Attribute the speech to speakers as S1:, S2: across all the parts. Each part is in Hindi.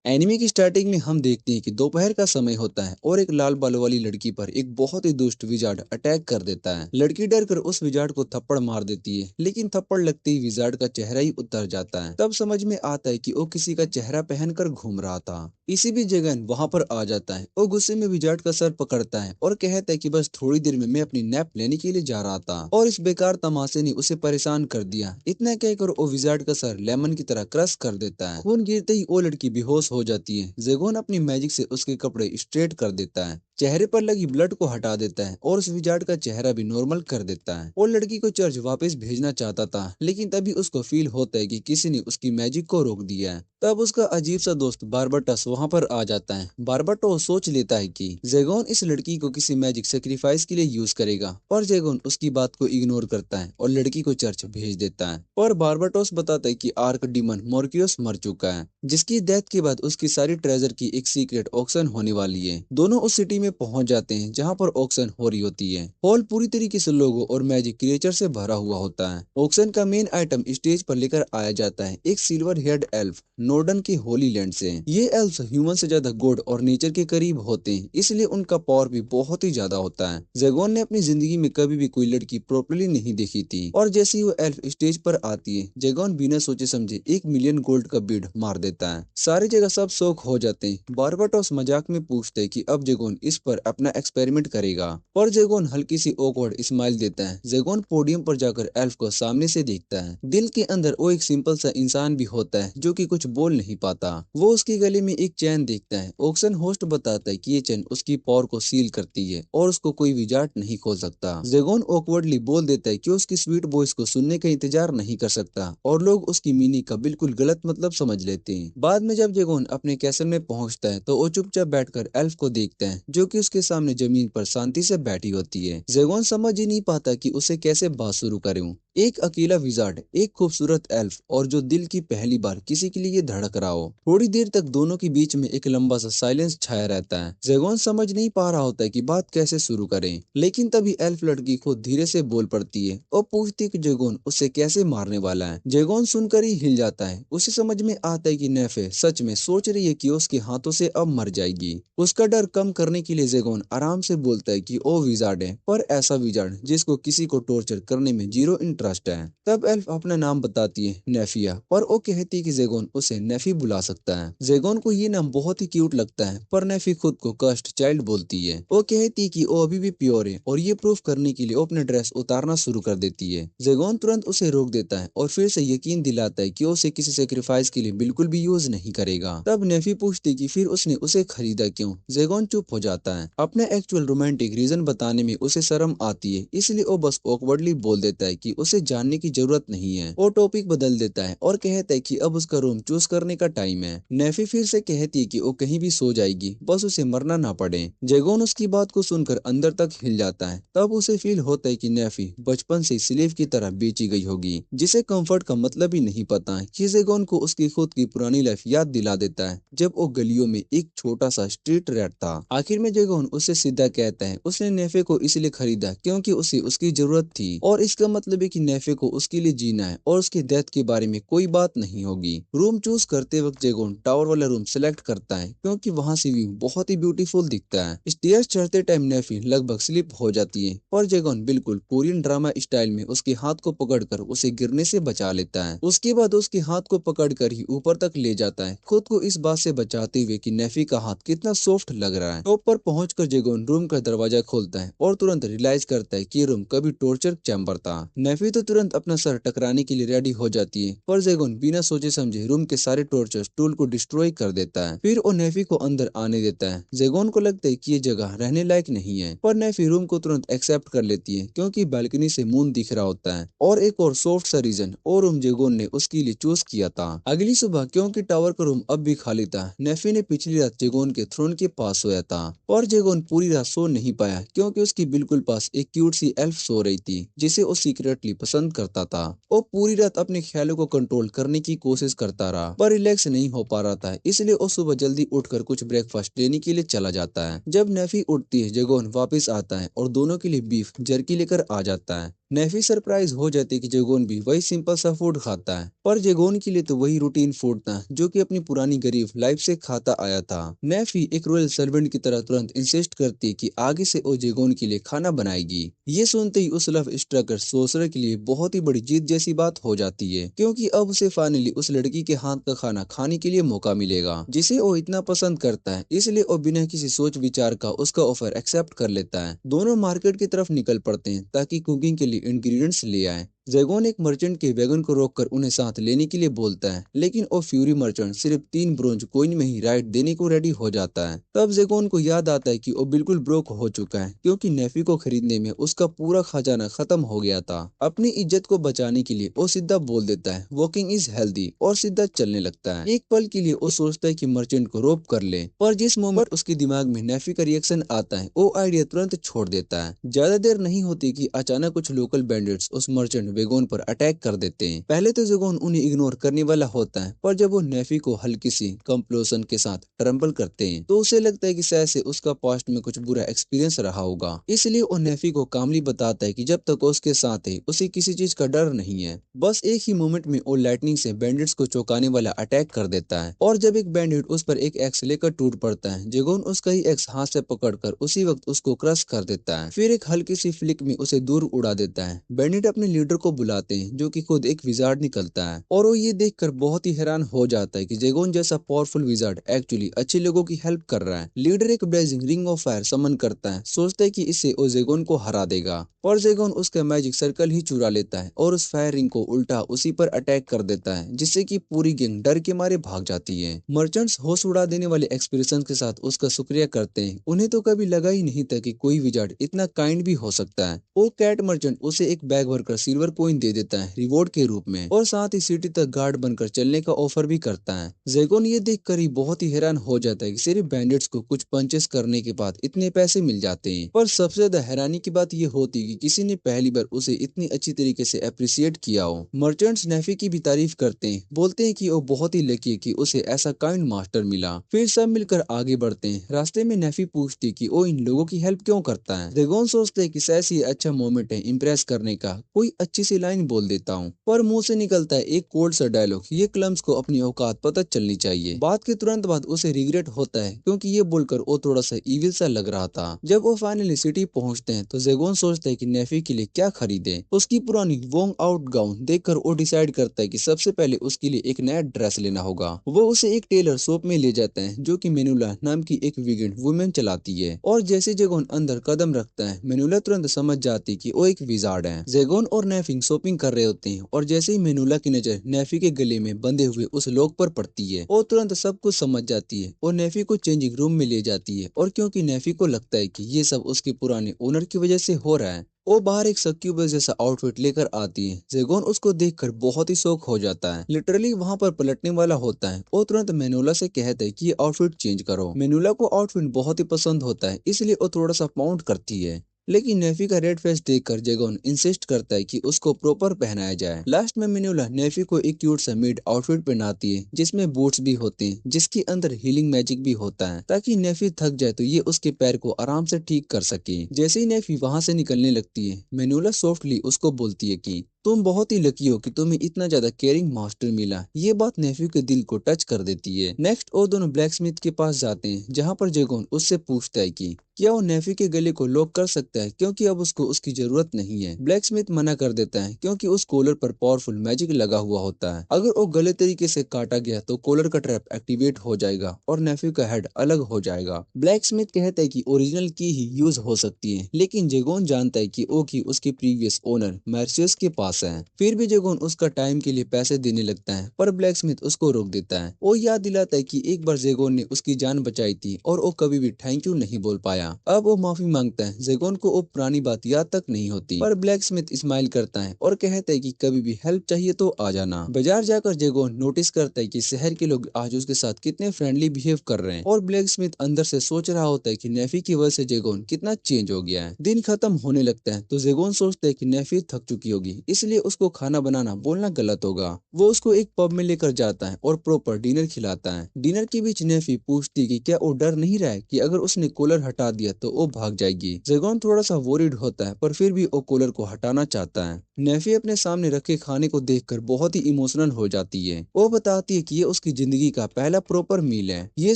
S1: एनिमे की स्टार्टिंग में हम देखते हैं कि दोपहर का समय होता है और एक लाल बालों वाली लड़की पर एक बहुत ही दुष्ट विजार्ड अटैक कर देता है। लड़की डर कर उस विजार्ड को थप्पड़ मार देती है, लेकिन थप्पड़ लगते ही विजार्ड का चेहरा ही उतर जाता है। तब समझ में आता है कि वो किसी का चेहरा पहनकर घूम रहा था। इसी भी जगह वहां पर आ जाता है। वो गुस्से में विजार्ड का सर पकड़ता है और कहता है कि बस थोड़ी देर में मैं अपनी नैप लेने के लिए जा रहा था और इस बेकार तमाशे ने उसे परेशान कर दिया। इतना कहकर वो विजार्ड का सर लेमन की तरह क्रश कर देता है। खून गिरते ही वो लड़की बेहोश हो जाती है। जेगोन अपनी मैजिक से उसके कपड़े स्ट्रेट कर देता है, चेहरे पर लगी ब्लड को हटा देता है और उस विजार्ड का चेहरा भी नॉर्मल कर देता है। वो लड़की को चर्च वापस भेजना चाहता था, लेकिन तभी उसको फील होता है कि किसी ने उसकी मैजिक को रोक दिया है। तब उसका अजीब सा दोस्त बारबटस वहां पर आ जाता है। बारबटो सोच लेता है कि जेगोन इस लड़की को किसी मैजिक सेक्रीफाइस के लिए यूज करेगा, और जेगोन उसकी बात को इग्नोर करता है और लड़की को चर्च भेज देता है। पर बारबटोस बताता है कि आर्क डीमन मोर्कियोस मर चुका है, जिसकी डेथ के बाद उसकी सारी ट्रेजर की एक सीक्रेट ऑक्शन होने वाली है। दोनों उस सिटी में पहुंच जाते हैं जहां पर ऑक्शन हो रही होती है। हॉल पूरी तरीके से लोगों और मैजिक क्रिएचर से भरा हुआ होता है। ऑक्शन का मेन आइटम स्टेज पर लेकर आया जाता है एक सिल्वर हेयर्ड एल्फ नॉर्डन के होली लैंड से। ये एल्फ ह्यूमन से ज्यादा गॉड और नेचर के करीब होते हैं, इसलिए उनका पावर भी बहुत ही ज्यादा होता है। जेगोन ने अपनी जिंदगी में कभी भी कोई लड़की प्रॉपर्ली नहीं देखी थी, और जैसे ही वो एल्फ स्टेज पर आती है, जेगोन बिना सोचे समझे 1 मिलियन गोल्ड का बिड मार देता है। सारी जगह सब शौक हो जाते हैं। बारबाटोस मजाक में पूछते हैं कि अब जेगोन इस पर अपना एक्सपेरिमेंट करेगा, पर जेगोन हल्की सी ऑकवर्ड स्माइल देता है। जेगोन पोडियम पर जाकर एल्फ को सामने से देखता है। दिल के अंदर वो एक सिंपल सा इंसान भी होता है जो कि कुछ बोल नहीं पाता। वो उसके गले में एक चैन देखता है। ऑक्शन होस्ट बताता है कि ये चैन उसकी पावर को सील करती है और उसको कोई विजार्ड नहीं खोल सकता। जेगोन ऑकवर्डली बोल देता है कि उसकी स्वीट वॉइस को सुनने का इंतजार नहीं कर सकता, और लोग उसकी मीनिंग का बिल्कुल गलत मतलब समझ लेते हैं। बाद में जब जेगोन अपने कैसल में पहुंचता है तो वो चुपचाप बैठकर एल्फ को देखता है, जो कि उसके सामने जमीन पर शांति से बैठी होती है। जेगोन समझ ही नहीं पाता कि उसे कैसे बात शुरू करूं। एक अकेला विजार्ड, एक खूबसूरत एल्फ, और जो दिल की पहली बार किसी के लिए धड़क रहा हो। थोड़ी देर तक दोनों के बीच में एक लंबा सा साइलेंस छाया रहता है। जेगोन समझ नहीं पा रहा होता है कि बात कैसे शुरू करें, लेकिन तभी एल्फ लड़की खुद धीरे से बोल पड़ती है और पूछती है कि जेगोन उसे कैसे मारने वाला है। जेगोन सुनकर ही हिल जाता है। उसे समझ में आता है कि नेफे सच में सोच रही है कि उसके हाथों से अब मर जाएगी। उसका डर कम करने के लिए जेगोन आराम से बोलता है कि वो विजार्ड है, पर ऐसा विजार्ड जिसको किसी को टॉर्चर करने में जीरो इंटरेस्ट है। तब एल्फ अपना नाम बताती है, नेफिया, और वो कहती है कि जेगोन उसे नेफी बुला सकता है। जेगोन को ये नाम बहुत ही क्यूट लगता है, पर नेफी खुद को कस्ट चाइल्ड बोलती है। वो कहती है कि वो अभी भी प्योर है, और ये प्रूफ करने के लिए वो अपने ड्रेस उतारना शुरू कर देती है। जेगोन तुरंत उसे रोक देता है और फिर से यकीन दिलाता है कि वो उसे किसी सेक्रीफाइस के लिए बिल्कुल भी यूज नहीं करेगा। तब नेफी पूछती कि फिर उसने उसे खरीदा क्यों। जेगोन चुप हो जाता है। अपने एक्चुअल रोमांटिक रीजन बताने में उसे शर्म आती है, इसलिए वो बस ऑकवर्डली बोल देता है कि उसे जानने की जरूरत नहीं है। वो टॉपिक बदल देता है और कहता है कि अब उसका रूम चूज करने का टाइम है। नेफी फिर से कहती है कि वो कहीं भी सो जाएगी, बस उसे मरना ना पड़े। जेगोन उसकी बात को सुनकर अंदर तक हिल जाता है। तब उसे फील होता है कि नेफी बचपन से स्लेव की तरह बेची गई होगी, जिसे कंफर्ट का मतलब ही नहीं पता है। कि जेगोन को उसकी खुद की पुरानी लाइफ याद दिला देता है, जब वो गलियों में एक छोटा सा स्ट्रीट रैट था। आखिर में जेगोन उससे सीधा कहता है उसने नेफे को इसलिए खरीदा क्योंकि उसे उसकी जरूरत थी, और इसका मतलब है कि नेफे को उसके लिए जीना है और उसकी डेथ के बारे में कोई बात नहीं होगी। रूम चूज करते वक्त जेगोन टावर वाला रूम सिलेक्ट करता है, क्योंकि वहां से व्यू बहुत ही ब्यूटीफुल दिखता है। स्टेयर्स चढ़ते टाइम नेफी लगभग स्लिप हो जाती है, पर जेगोन बिल्कुल कोरियन ड्रामा स्टाइल में उसके हाथ को पकड़कर उसे गिरने से बचा लेता है। उसके बाद उसके हाथ को पकड़कर ही ऊपर तक ले जाता है, खुद को इस बात से बचाते हुए कि नेफी का हाथ कितना सॉफ्ट लग रहा है। टॉप पर पहुंचकर जेगोन रूम का दरवाजा खोलता है और तुरंत रियलाइज करता है कि रूम कभी टॉर्चर चैम्बर था। नेफी तो तुरंत अपना सर टकराने के लिए रेडी हो जाती है, पर जेगोन बिना सोचे समझे रूम के सारे टॉर्चर टूल को डिस्ट्रॉय कर देता है। फिर वो नेफी को अंदर आने देता है। जेगोन को लगता है कि ये जगह रहने लायक नहीं है, पर नेफी रूम को तुरंत एक्सेप्ट कर लेती है, क्योंकि बालकनी से मून दिख रहा होता है। और एक और सॉफ्ट सा रीजन और रूम जेगोन ने उसके लिए चूज किया था। अगली सुबह क्योंकि टावर का रूम अब भी खाली था, नेफी ने पिछली रात जेगोन के थ्रोन के पास सोया था। और जेगोन पूरी रात सो नहीं पाया क्योंकि उसकी बिल्कुल पास एक क्यूट सी एल्फ सो रही थी जिसे वो सीक्रेटली पसंद करता था। वो पूरी रात अपने ख्यालों को कंट्रोल करने की कोशिश करता रहा पर रिलैक्स नहीं हो पा रहा था, इसलिए वो सुबह जल्दी उठकर कुछ ब्रेकफास्ट लेने के लिए चला जाता है। जब नेफी उठती है जेगोन वापस आता है और दोनों के लिए बीफ जर्की लेकर आ जाता है। नेफी सरप्राइज हो जाती है कि जेगोन भी वही सिंपल सा फूड खाता है पर जेगोन के लिए तो वही रूटीन फूड था जो कि अपनी पुरानी गरीब लाइफ से खाता आया था। नेफी एक रॉयल सर्वेंट की तरह तुरंत इंसिस्ट करती है कि आगे से वो जेगोन के लिए खाना बनाएगी। ये सुनते ही उस लव स्ट्रकर सोसर के लिए बहुत ही बड़ी जीत जैसी बात हो जाती है क्योंकि अब उसे फाइनली उस लड़की के हाथ का खाना खाने के लिए मौका मिलेगा जिसे वो इतना पसंद करता है, इसलिए वो बिना किसी सोच विचार का उसका ऑफर एक्सेप्ट कर लेता है। दोनों मार्केट की तरफ निकल पड़ते हैं ताकि कुकिंग के लिए इंग्रेडिएंट्स ले आए। जैगोन एक मर्चेंट के वैगन को रोककर उन्हें साथ लेने के लिए बोलता है लेकिन वो फ्यूरी मर्चेंट सिर्फ 3 ब्रोंज कॉइन में ही राइड देने को रेडी हो जाता है। तब जैगोन को याद आता है कि वो बिल्कुल ब्रोक हो चुका है क्योंकि नेफी को खरीदने में उसका पूरा खजाना खत्म हो गया था। अपनी इज्जत को बचाने के लिए वो सीधा बोल देता है वॉकिंग इज हेल्दी और सीधा चलने लगता है। एक पल के लिए वो सोचता है कि मर्चेंट को रोप कर ले पर जिस मोमेंट उसके दिमाग में नेफी का रिएक्शन आता है वो आइडिया तुरंत छोड़ देता है। ज्यादा देर नहीं होती कि अचानक कुछ लोकल बैंडिट्स उस मर्चेंट वेगोन पर अटैक कर देते हैं। पहले तो जेगोन उन्हें इग्नोर करने वाला होता है पर जब वो नेफी को हल्की सी कंप्लोजन के साथ ट्रम्बल करते हैं तो उसे लगता है कि शायद से उसका पास्ट में कुछ बुरा एक्सपीरियंस रहा होगा, इसलिए वो नेफी को कामली बताता है कि जब तक वो उसके साथ है उसे किसी चीज का डर नहीं है। बस एक ही मोमेंट में वो लाइटनिंग से बैंडिट्स को चौंकाने वाला अटैक कर देता है और जब एक बैंडिट उस पर एक एक्स लेकर टूट पड़ता है जेगोन उसका ही एक्स हाथ से पकड़कर उसी वक्त उसको क्रश कर देता है, फिर एक हल्की सी फ्लिक में उसे दूर उड़ा देता है। बैंडिट अपने लीडर को बुलाते हैं जो कि खुद एक विजार्ड निकलता है और वो ये देखकर बहुत ही हैरान हो जाता है कि जेगोन जैसा पावरफुल विजार्ड एक्चुअली अच्छे लोगों की हेल्प कर रहा है। लीडर एक ब्लेजिंग रिंग ऑफ फायर समन करता है, सोचता है कि इससे वो जेगोन को हरा देगा पर जेगोन उसका मैजिक सर्कल ही चुरा लेता है और उस फायर रिंग को उल्टा उसी पर अटैक कर देता है जिससे कि पूरी गैंग डर के मारे भाग जाती है। मर्चेंट्स होश उड़ा देने वाले एक्सप्रेशन के साथ उसका शुक्रिया करते हैं, उन्हें तो कभी लगा ही नहीं था कि कोई विजार्ड इतना काइंड भी हो सकता है। वो कैट मर्चेंट उसे एक बैग भरकर सिल्वर कॉइन दे देता है रिवॉर्ड के रूप में और साथ ही सिटी तक गार्ड बनकर चलने का ऑफर भी करता है। जेगोन ये देखकर ही बहुत ही हैरान हो जाता है कि सिर्फ बैंडिट्स को कुछ पंचेस करने के बाद इतने पैसे मिल जाते हैं। पर सबसे ज्यादा हैरानी की बात ये होती है कि किसी ने पहली बार उसे इतनी अच्छी तरीके से अप्रिशिएट किया हो। मर्चेंट्स नेफी की भी तारीफ करते हैं, बोलते हैं कि वो बहुत ही लकी है कि उसे ऐसा काइंड मास्टर मिला। फिर सब मिलकर आगे बढ़ते हैं। रास्ते में नेफी पूछती कि वो इन लोगों की हेल्प क्यों करता है। जेगोन सोचते है कि शायद ये अच्छा मोमेंट है इम्प्रेस करने का, कोई अच्छी सी लाइन बोल देता हूँ, पर मुंह से निकलता है एक कोल्ड सा डायलॉग, ये क्लम्स को अपनी औकात पता चलनी चाहिए। बात के तुरंत बाद उसे रिग्रेट होता है क्योंकि ये बोलकर वो थोड़ा सा इविल सा लग रहा था। जब वो फाइनली सिटी पहुंचते हैं तो जेगोन सोचता है कि नेफी के लिए क्या खरीदे। उसकी पुरानी वोंग आउट गाउन देखकर वो डिसाइड करता है कि सबसे पहले उसके लिए एक नया ड्रेस लेना होगा। वो उसे एक टेलर शॉप में ले जाता है जो कि मेनुला नाम की एक वीगन वुमेन चलाती है और जैसे जेगोन अंदर कदम रखता है मेनुला तुरंत समझ जाती है कि वो एक विजार्ड है। जेगोन और नेफी शॉपिंग कर रहे होते हैं और जैसे ही मेनुला की नजर नेफी के गले में बंधे हुए उस लॉक पर पड़ती है वो तुरंत सब कुछ समझ जाती है और नेफी को चेंजिंग रूम में ले जाती है और क्योंकि नेफी को लगता है कि ये सब उसके पुराने ओनर की वजह से हो रहा है वो बाहर एक सक्यूबस जैसा आउटफिट लेकर आती है। जेगोन उसको देखकर बहुत ही शौक हो जाता है, लिटरली वहां पर पलटने वाला होता है। वो तुरंत मेनुला से कहता है कि ये आउटफिट चेंज करो। मेनुला को आउटफिट बहुत ही पसंद होता है इसलिए वो थोड़ा सा पाउंड करती है, लेकिन नेफी का रेड फेस देखकर जेगोन इंसिस्ट करता है कि उसको प्रॉपर पहनाया जाए। लास्ट में मेनुला नेफी को एक क्यूट सा मिड आउटफिट पहनाती है जिसमें बूट्स भी होते हैं जिसके अंदर हीलिंग मैजिक भी होता है ताकि नेफी थक जाए तो ये उसके पैर को आराम से ठीक कर सके। जैसे ही नेफी वहां से निकलने लगती है मेनुला सॉफ्टली उसको बोलती है कि तुम बहुत ही लकी हो कि तुम्हें इतना ज्यादा केयरिंग मास्टर मिला। ये बात नेफी के दिल को टच कर देती है। नेक्स्ट वो दोनों ब्लैक स्मिथ के पास जाते हैं जहाँ पर जेगोन उससे पूछता है कि क्या वो नेफी के गले को लॉक कर सकता है क्योंकि अब उसको उसकी जरूरत नहीं है। ब्लैक स्मिथ मना कर देता है क्योंकि उस कॉलर पर पावरफुल मैजिक लगा हुआ होता है, अगर वो गलत तरीके से काटा गया तो कॉलर का ट्रैप एक्टिवेट हो जाएगा और नेफी का हेड अलग हो जाएगा। ब्लैक स्मिथ कहता है कि ओरिजिनल की ही यूज हो सकती है, लेकिन जेगोन जानता है कि वो की उसके प्रीवियस ओनर मैर्सियस के पास बॉस है। फिर भी जेगोन उसका टाइम के लिए पैसे देने लगता है, पर ब्लैक स्मिथ उसको रोक देता है। वो याद दिलाता है कि एक बार जेगोन ने उसकी जान बचाई थी और वो कभी भी थैंक यू नहीं बोल पाया। अब वो माफी मांगता है। जेगोन को वो पुरानी बात याद तक नहीं होती, पर ब्लैक स्मिथ स्माइल करता है और कहता है कि कभी भी हेल्प चाहिए तो आ जाना। बाजार जाकर जेगोन नोटिस करता है कि शहर के लोग आज उसके साथ कितने फ्रेंडली बिहेव कर रहे हैं, और ब्लैक स्मिथ अंदर से सोच रहा होता है कि नेफी की वजह से जेगोन कितना चेंज हो गया है। दिन खत्म होने लगता है तो जेगोन सोचता है कि नेफी थक चुकी होगी, इसलिए उसको खाना बनाना बोलना गलत होगा। वो उसको एक पब में लेकर जाता है और प्रॉपर डिनर खिलाता है। डिनर के बीच नेफी पूछती है कि क्या वो डर नहीं रहा है कि अगर उसने कॉलर हटा दिया तो वो भाग जाएगी। जेगोन थोड़ा सा वोरिड होता है, पर फिर भी वो कॉलर को हटाना चाहता है। नेफी अपने सामने रखे खाने को देखकर बहुत ही इमोशनल हो जाती है। वो बताती है कि ये उसकी जिंदगी का पहला प्रॉपर मील है। ये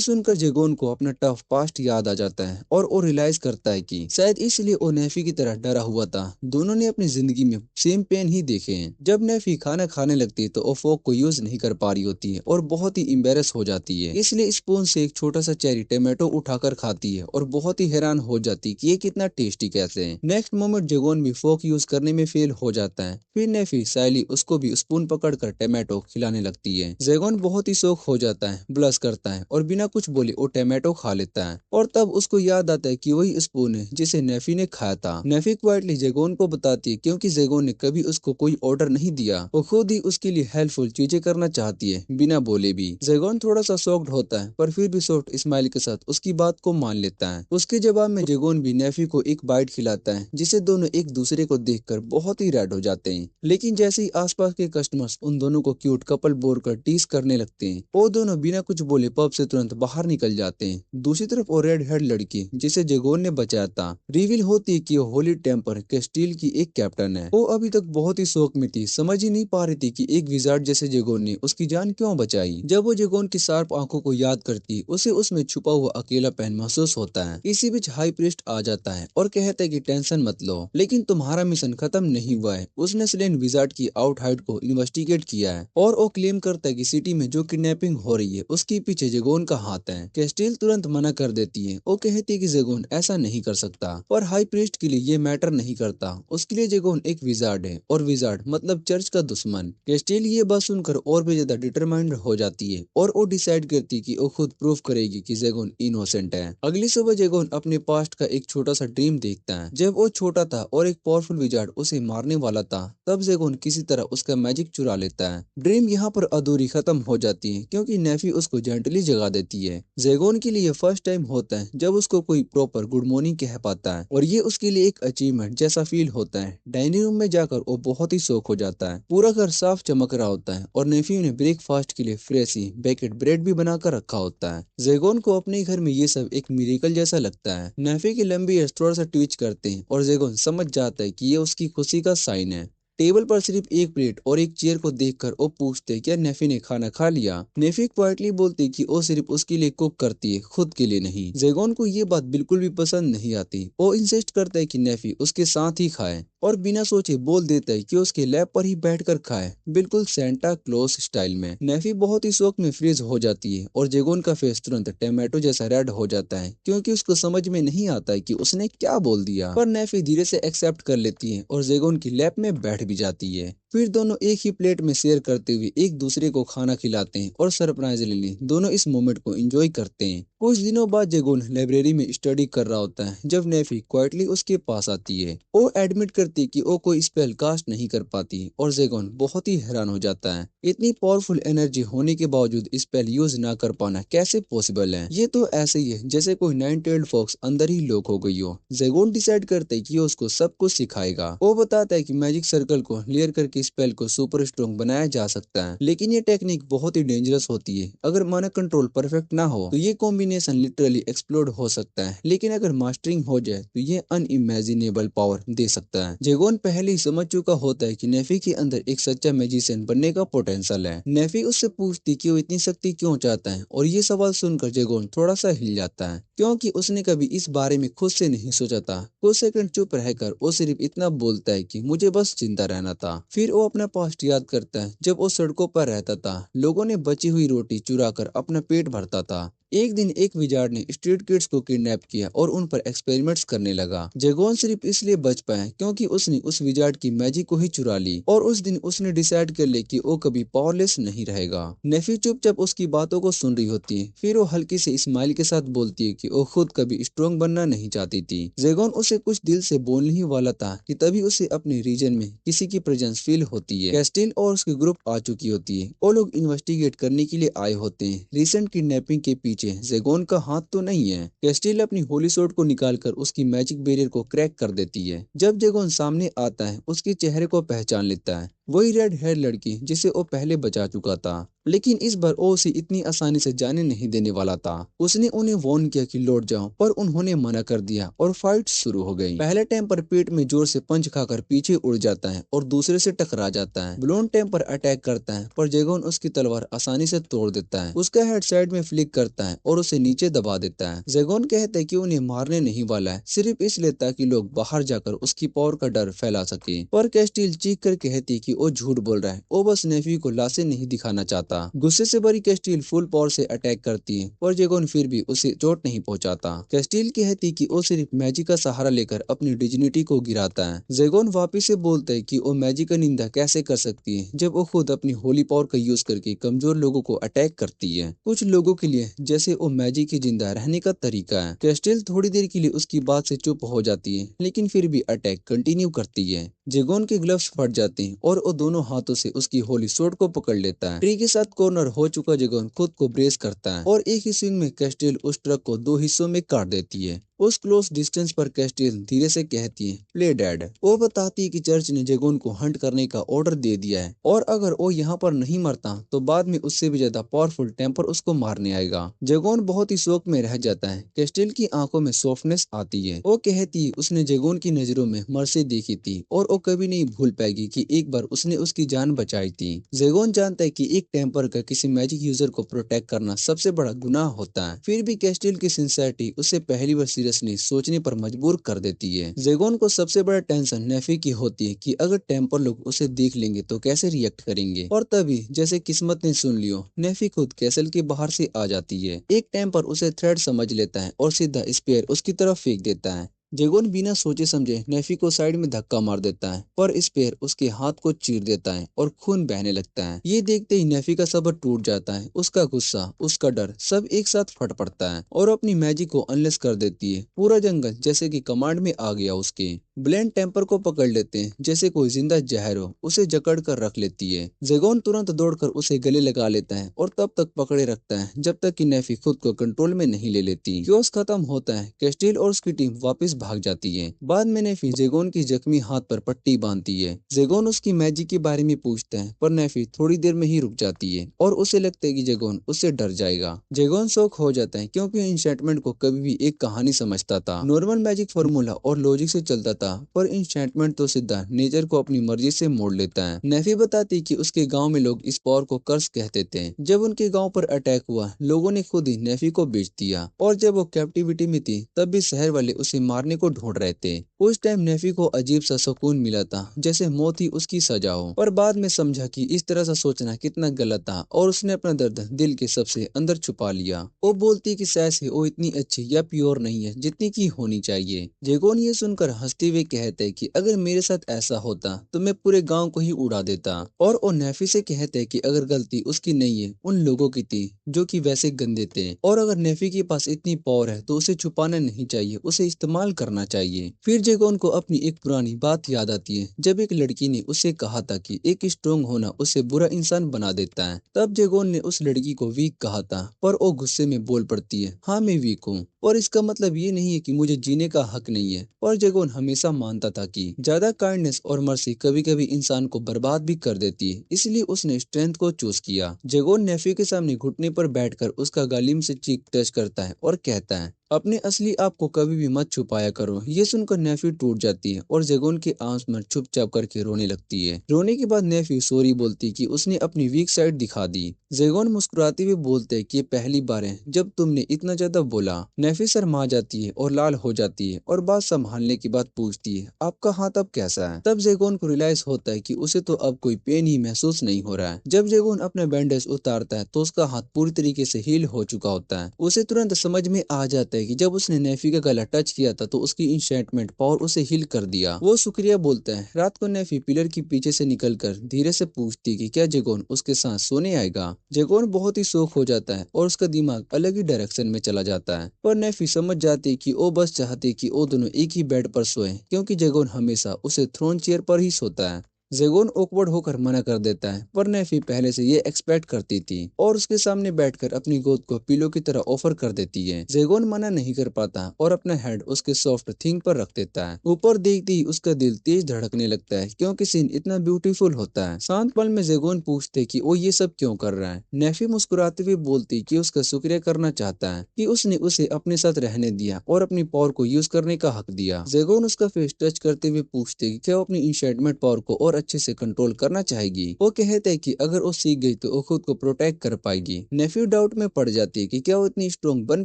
S1: सुनकर जेगोन को अपना टफ पास्ट याद आ जाता है और वो रियलाइज करता है कि शायद इसलिए वो नेफी की तरह डरा हुआ था। दोनों ने अपनी जिंदगी में सेम पेन ही देखे हैं। जब नेफी खाना खाने लगती है तो वो फोक को यूज नहीं कर पा रही होती है और बहुत ही एम्बेरस हो जाती है, इसलिए स्पून से एक छोटा सा चेरी टमाटो उठाकर खाती है और बहुत ही हैरान हो जाती है कि ये कितना टेस्टी कैसे है। नेक्स्ट मोमेंट जेगोन भी फोक यूज करने में फेल हो जाता है। फिर नेफी साइली उसको भी स्पून पकड़कर टमाटो खिलाने लगती है। जेगोन बहुत ही शौक हो जाता है, ब्लश करता है और बिना कुछ बोले वो टमाटो खा लेता है, और तब उसको याद आता है कि वही स्पून है जिसे नेफी ने खाया था। नेफी क्वाइटली जेगोन को बताती है क्योंकि जेगोन ने कभी उसको कोई ऑर्डर नहीं दिया, वो खुद ही उसके लिए हेल्पफुल चीजें करना चाहती है बिना बोले भी। जेगोन थोड़ा सा शॉक्ड होता है, पर फिर भी सॉफ्ट स्माइल के साथ उसकी बात को मान लेता है। उसके जवाब में जेगोन भी नेफी को एक बाइट खिलाता है, जिसे दोनों एक दूसरे को देखकर बहुत ही रेड हो जाते हैं। लेकिन जैसे ही आसपास के कस्टमर्स उन दोनों को क्यूट कपल बोलकर टीज करने लगते हैं, वो दोनों बिना कुछ बोले पब से तुरंत बाहर निकल जाते हैं। दूसरी तरफ वो रेड हेड लड़की जिसे जेगोन ने बचाया था रिवील होती है कि वो होली टेम्पर कैस्टिल की एक कैप्टन है। वो अभी तक बहुत ही शौक में थी, समझ ही नहीं पा रही थी कि एक विजार्ड जैसे जेगोन ने उसकी जान क्यों बचाई। जब वो जेगोन की शार्प आंखों को याद करती, उसे उसमें छुपा हुआ अकेलापन महसूस होता है। इसी बीच हाई प्रीस्ट आ जाता है और कहता है कि टेंशन मत लो, लेकिन तुम्हारा मिशन खत्म नहीं हुआ है। उसने स्लेन विजार्ड की आउट हाइड को इन्वेस्टिगेट किया है और वो क्लेम करता है कि सिटी में जो किडनैपिंग हो रही है उसके पीछे जेगोन का हाथ है। कैस्टिल तुरंत मना कर देती है। वो कहती है कि जेगोन ऐसा नहीं कर सकता, पर हाई प्रीस्ट के लिए ये मैटर नहीं करता। उसके लिए जेगोन एक विजार्ड है और विजार्ड मतलब चर्च का दुश्मन। कैस्टिल ये बात सुनकर और भी ज्यादा डिटरमाइंड हो जाती है और वो डिसाइड करती है कि वो खुद प्रूफ करेगी कि जेगोन इनोसेंट है। अगली सुबह जेगोन अपने पास्ट का एक छोटा सा ड्रीम देखता है। जब वो छोटा था और एक पावरफुल विजार्ड उसे मारने वाला था, तब जेगोन किसी तरह उसका मैजिक चुरा लेता है। ड्रीम यहाँ पर अधूरी खत्म हो जाती है क्योंकि नेफी उसको जेंटली जगा देती है। जेगोन के लिए फर्स्ट टाइम होता है जब उसको कोई प्रॉपर गुड मॉर्निंग कह पाता है, और ये उसके लिए एक अचीवमेंट जैसा फील होता है। डाइनिंग रूम में जाकर वो बहुत ही शौक हो जाता है। पूरा घर साफ चमक रहा होता है और नेफी ने ब्रेकफास्ट के लिए फ्रेश ही बेकेड ब्रेड भी बनाकर रखा होता है। जेगोन को अपने घर में ये सब एक मिरेकल जैसा लगता है। नेफी की लंबी एज थोड़ा सा ट्विच करते हैं और जेगोन समझ जाता है कि ये उसकी खुशी का साइन है। टेबल पर सिर्फ एक प्लेट और एक चेयर को देखकर वो पूछते क्या नेफी ने खाना खा लिया। नेफी क्वाइटली बोलती कि वो सिर्फ उसके लिए कुक करती है, खुद के लिए नहीं। जेगोन को ये बात बिल्कुल भी पसंद नहीं आती। वो इंसिस्ट करता है कि नेफी उसके साथ ही खाए और बिना सोचे बोल देता है कि उसके लैब पर ही बैठकर खाए, बिल्कुल सेंटा क्लॉज स्टाइल में। नेफी बहुत ही शौक में फ्रीज हो जाती है और जेगोन का फेस तुरंत टमाटो जैसा रेड हो जाता है क्योंकि उसको समझ में नहीं आता है कि उसने क्या बोल दिया। पर नेफी धीरे से एक्सेप्ट कर लेती है और जेगोन की लैब में बैठ भी जाती है। फिर दोनों एक ही प्लेट में शेयर करते हुए एक दूसरे को खाना खिलाते हैं और सरप्राइजली दोनों इस मोमेंट को एंजॉय करते हैं। कुछ दिनों बाद जेगोन लाइब्रेरी में स्टडी कर रहा होता है जब नेफी क्वाइटली उसके पास आती है। वो एडमिट करती कि वो कोई स्पेल कास्ट नहीं कर पाती और जेगोन बहुत ही हैरान हो जाता है। इतनी पावरफुल एनर्जी होने के बावजूद स्पेल यूज ना कर पाना कैसे पॉसिबल है। ये तो ऐसे ही है जैसे कोई 9-tailed फॉक्स अंदर ही लॉक हो गई हो। जेगोन डिसाइड करता है कि वो उसको सब कुछ सिखाएगा। वो बताता है कि मैजिक सर्कल को लेयर करके स्पेल को सुपर स्ट्रॉन्ग बनाया जा सकता है, लेकिन ये टेक्निक बहुत ही डेंजरस होती है। अगर माना कंट्रोल परफेक्ट ना हो तो ये कॉम्बिनेशन लिटरली एक्सप्लोड हो सकता है, लेकिन अगर मास्टरिंग हो जाए तो ये अनइमेजिनेबल पावर दे सकता है। जेगोन पहले ही समझ चुका होता है कि नेफी के अंदर एक सच्चा मैजिशियन बनने का पोटेंशियल है। नेफी उससे पूछती कि वो इतनी शक्ति क्यों चाहता है, और ये सवाल सुनकर जेगोन थोड़ा सा हिल जाता है क्योंकि उसने कभी इस बारे में खुद से नहीं सोचा था। कुछ सेकंड चुप रहकर वो सिर्फ इतना बोलता है कि मुझे बस चिंता रहना था। फिर वो अपना पास्ट याद करता है जब वो सड़कों पर रहता था, लोगों ने बची हुई रोटी चुरा कर अपना पेट भरता था, एक दिन एक विजार्ड ने स्ट्रीट किड्स को किडनैप किया और उन पर एक्सपेरिमेंट्स करने लगा। जैगोन सिर्फ इसलिए बच पाया क्योंकि उसने उस विजार्ड की मैजिक को ही चुरा ली और उस दिन उसने डिसाइड कर लिया कि वो कभी पावरलेस नहीं रहेगा। नेफी चुपचाप उसकी बातों को सुन रही होती है, फिर वो हल्की से स्माइल के साथ बोलती है कि वो खुद कभी स्ट्रॉन्ग बनना नहीं चाहती थी। जैगोन उसे कुछ दिल से बोलने ही वाला था कि तभी उसे अपने रीजन में किसी की प्रेजेंस फील होती है। कैस्टिल और उसकी ग्रुप आ चुकी होती है। वो लोग इन्वेस्टिगेट करने के लिए आए होते हैं। रिसेंट किडनैपिंग के पीछे जैगोन का हाथ तो नहीं है। कैस्टिल अपनी होली सोर्ड को निकालकर उसकी मैजिक बैरियर को क्रैक कर देती है। जब जैगोन सामने आता है उसके चेहरे को पहचान लेता है, वही रेड हेयर लड़की जिसे वो पहले बचा चुका था। लेकिन इस बार वो उसे इतनी आसानी से जाने नहीं देने वाला था। उसने उन्हें वार्न किया कि लौट जाओ, पर उन्होंने मना कर दिया और फाइट शुरू हो गई। पहला टेम्पर पेट में जोर से पंच खाकर पीछे उड़ जाता है और दूसरे से टकरा जाता है। ब्लोन टेम्पर अटैक करता है पर जैगोन उसकी तलवार आसानी से तोड़ देता है। उसका हेड साइड में फ्लिक करता है और उसे नीचे दबा देता है। जैगोन कहता है कि उन्हें मारने नहीं वाला है, सिर्फ इसलिए ताकि लोग बाहर जाकर उसकी पावर का डर फैला सके। पर कैस्टिल चीख कर कहती कि वो झूठ बोल रहा है, वो बस नेफी को लाशें नहीं दिखाना चाहता। गुस्से से भरी कैस्टिल फुल पावर से अटैक करती है पर जैगोन फिर भी उसे चोट नहीं पहुंचाता। कैस्टिल कहती कि वो सिर्फ मैजिक का सहारा लेकर अपनी डिग्निटी को गिराता है। जैगोन वापिस से बोलता है कि वो मैजिक का निंदा कैसे कर सकती है जब वो खुद अपनी होली पावर का यूज करके कमजोर लोगों को अटैक करती है। कुछ लोगों के लिए जैसे वो मैजिक की जिंदा रहने का तरीका है। कैस्टिल थोड़ी देर के लिए उसकी बात से चुप हो जाती है लेकिन फिर भी अटैक कंटिन्यू करती है। जैगोन के ग्लव्स फट जाते हैं और वो दोनों हाथों से उसकी होली सोर्ड को पकड़ लेता है। ट्री के साथ कॉर्नर हो चुका जैगोन खुद को ब्रेस करता है और एक ही स्विंग में कैस्टिल उस ट्रक को दो हिस्सों में काट देती है। उस क्लोज डिस्टेंस पर कैस्टिल धीरे से कहती है, प्ले डैड। वो बताती है कि चर्च ने जैगोन को हंट करने का ऑर्डर दे दिया है और अगर वो यहाँ पर नहीं मरता तो बाद में उससे भी ज्यादा पावरफुल टेम्पर उसको मारने आएगा। जैगोन बहुत ही शौक में रह जाता है। कैस्टिल की आंखों में सॉफ्टनेस आती है। वो कहती है उसने जैगोन की नजरों में मर्सी देखी थी और वो कभी नहीं भूल पाएगी कि एक बार उसने उसकी जान बचाई थी। जैगोन जानता है कि एक टेम्पर का किसी मैजिक यूजर को प्रोटेक्ट करना सबसे बड़ा गुनाह होता है। फिर भी कैस्टिल की सिंसियरिटी उसे पहली बार सीरियसली सोचने पर मजबूर कर देती है। जैगोन को सबसे बड़ा टेंशन नेफी की होती है कि अगर टेम्पर लोग उसे देख लेंगे तो कैसे रिएक्ट करेंगे। और तभी जैसे किस्मत ने सुन लियो, नेफी खुद कैसल के बाहर से आ जाती है। एक टेम्पर उसे थ्रेट समझ लेता है और सीधा स्पेयर उसकी तरफ फेंक देता है। जैगोन बिना सोचे समझे नेफी को साइड में धक्का मार देता है पर स्पेयर उसके हाथ को चीर देता है और खून बहने लगता है। ये देखते ही नेफी का सब्र टूट जाता है। उसका गुस्सा, उसका डर सब एक साथ फट पड़ता है और अपनी मैजिक को अनलेस कर देती है। पूरा जंगल जैसे कि कमांड में आ गया उसके। ब्लेंड टेम्पर को पकड़ लेते हैं जैसे कोई जिंदा जहर हो, उसे जकड़ कर रख लेती है। जैगोन तुरंत दौड़कर उसे गले लगा लेता है और तब तक पकड़े रखता है जब तक कि नेफी खुद को कंट्रोल में नहीं ले लेती। क्योस खत्म होता है। कैस्टिल और उसकी टीम वापस भाग जाती है। बाद में नेफी जैगोन की जख्मी हाथ पर पट्टी बांधती है। जैगोन उसकी मैजिक के बारे में पूछता है पर नेफी थोड़ी देर में ही रुक जाती है और उसे लगता है कि जैगोन उससे डर जाएगा। जैगोन शॉक हो जाता है क्योंकि एन्चेंटमेंट को कभी भी एक कहानी समझता था, नॉर्मल मैजिक फॉर्मूला और लॉजिक से चलता था, पर एन्चेंटमेंट तो सीधा नेचर को अपनी मर्जी से मोड़ लेता है। नेफी बताती कि उसके गांव में लोग इस पावर को कर्स कहते थे। जब उनके गांव पर अटैक हुआ लोगों ने खुद ही नेफी को बेच दिया और जब वो कैप्टिविटी में थी तब भी शहर वाले उसे मारने को ढूंढ रहे थे। उस टाइम नेफी को अजीब सा सुकून मिला था जैसे मौत ही उसकी सजा हो, पर बाद में समझा कि इस तरह से सोचना कितना गलत था और उसने अपना दर्द दिल के सबसे अंदर छुपा लिया। वो बोलती कि शायद से वो इतनी अच्छी या प्योर नहीं है जितनी की होनी चाहिए। जैगोन ये सुनकर हंसते हुए कहते हैं कि अगर मेरे साथ ऐसा होता तो मैं पूरे गांव को ही उड़ा देता। और वो नेफी से कहते हैं कि अगर गलती उसकी नहीं है उन लोगों की थी जो कि वैसे गंदे थे और अगर नेफी के पास इतनी पावर है तो उसे छुपाना नहीं चाहिए, उसे इस्तेमाल करना चाहिए। फिर जैगोन को अपनी एक पुरानी बात याद आती है जब एक लड़की ने उसे कहा था कि एक स्ट्रोंग होना उसे बुरा इंसान बना देता है। तब जैगोन ने उस लड़की को वीक कहा था पर वो गुस्से में बोल पड़ती है, हाँ मैं वीक हूँ और इसका मतलब ये नहीं है कि मुझे जीने का हक नहीं है। पर जैगोन हमेशा मानता था कि ज्यादा काइंडनेस और मर्सी कभी कभी इंसान को बर्बाद भी कर देती है, इसलिए उसने स्ट्रेंथ को चूज किया। जैगोन नेफी के सामने घुटने पर बैठकर उसका गालिम से चीक टच करता है और कहता है, अपने असली आप को कभी भी मत छुपाया करो। ये सुनकर नेफी टूट जाती है और जैगोन के आर्म्स में चुपचाप करके रोने लगती है। रोने के बाद नेफी सॉरी बोलती कि उसने अपनी वीक साइड दिखा दी। जैगोन मुस्कुराते हुए बोलते कि ये पहली बार है जब तुमने इतना ज्यादा बोला। नेफी शर्मा जाती है और लाल हो जाती है और बात संभालने की बात पूछती है, आपका हाथ अब कैसा है? तब जेगोन को रियलाइज होता है कि उसे तो अब कोई पेन ही महसूस नहीं हो रहा है। जब जेगोन अपने बैंडेज उतारता है तो उसका हाथ पूरी तरीके से हील हो चुका होता है। उसे तुरंत समझ में आ जाता है कि जब उसने नेफी का गला टच किया था तो उसकी इंशेंटमेंट पावर उसे हील कर दिया। वो शुक्रिया बोलता है। रात को नेफी पिलर की पीछे से निकलकर धीरे से पूछती है कि क्या जेगोन उसके साथ सोने आएगा। जेगोन बहुत ही शौक हो जाता है और उसका दिमाग अलग ही डायरेक्शन में चला जाता है, पर नेफी समझ जाती है कि वो बस चाहती है कि वो दोनों एक ही बेड पर सोएं, क्योंकि जेगोन हमेशा उसे थ्रोन चेयर पर ही सोता है। जेगोन ऑकवर्ड होकर मना कर देता है, पर नेफी पहले से ये एक्सपेक्ट करती थी और उसके सामने बैठकर अपनी गोद को पिलो की तरह ऑफर कर देती है। जेगोन मना नहीं कर पाता और अपना हेड उसके सॉफ्ट थिंग पर रख देता है। ऊपर देखते ही उसका दिल तेज धड़कने लगता है, क्योंकि सीन इतना ब्यूटीफुल होता है। शांत पल में जेगोन पूछते कि वो ये सब क्यों कर रहा है। नेफी मुस्कुराते हुए बोलती कि उसका शुक्रिया करना चाहता है कि उसने उसे अपने साथ रहने दिया और अपनी पावर को यूज करने का हक दिया। जेगोन उसका फेस टच करते हुए पूछते कि क्या वो अपनी इंशेंटमेंट पावर को और अच्छे से कंट्रोल करना चाहेगी। वो कहते हैं कि अगर वो सीख गई तो वो खुद को प्रोटेक्ट कर पाएगी। नेफ्यू डाउट में पड़ जाती है कि क्या वो इतनी स्ट्रॉन्ग बन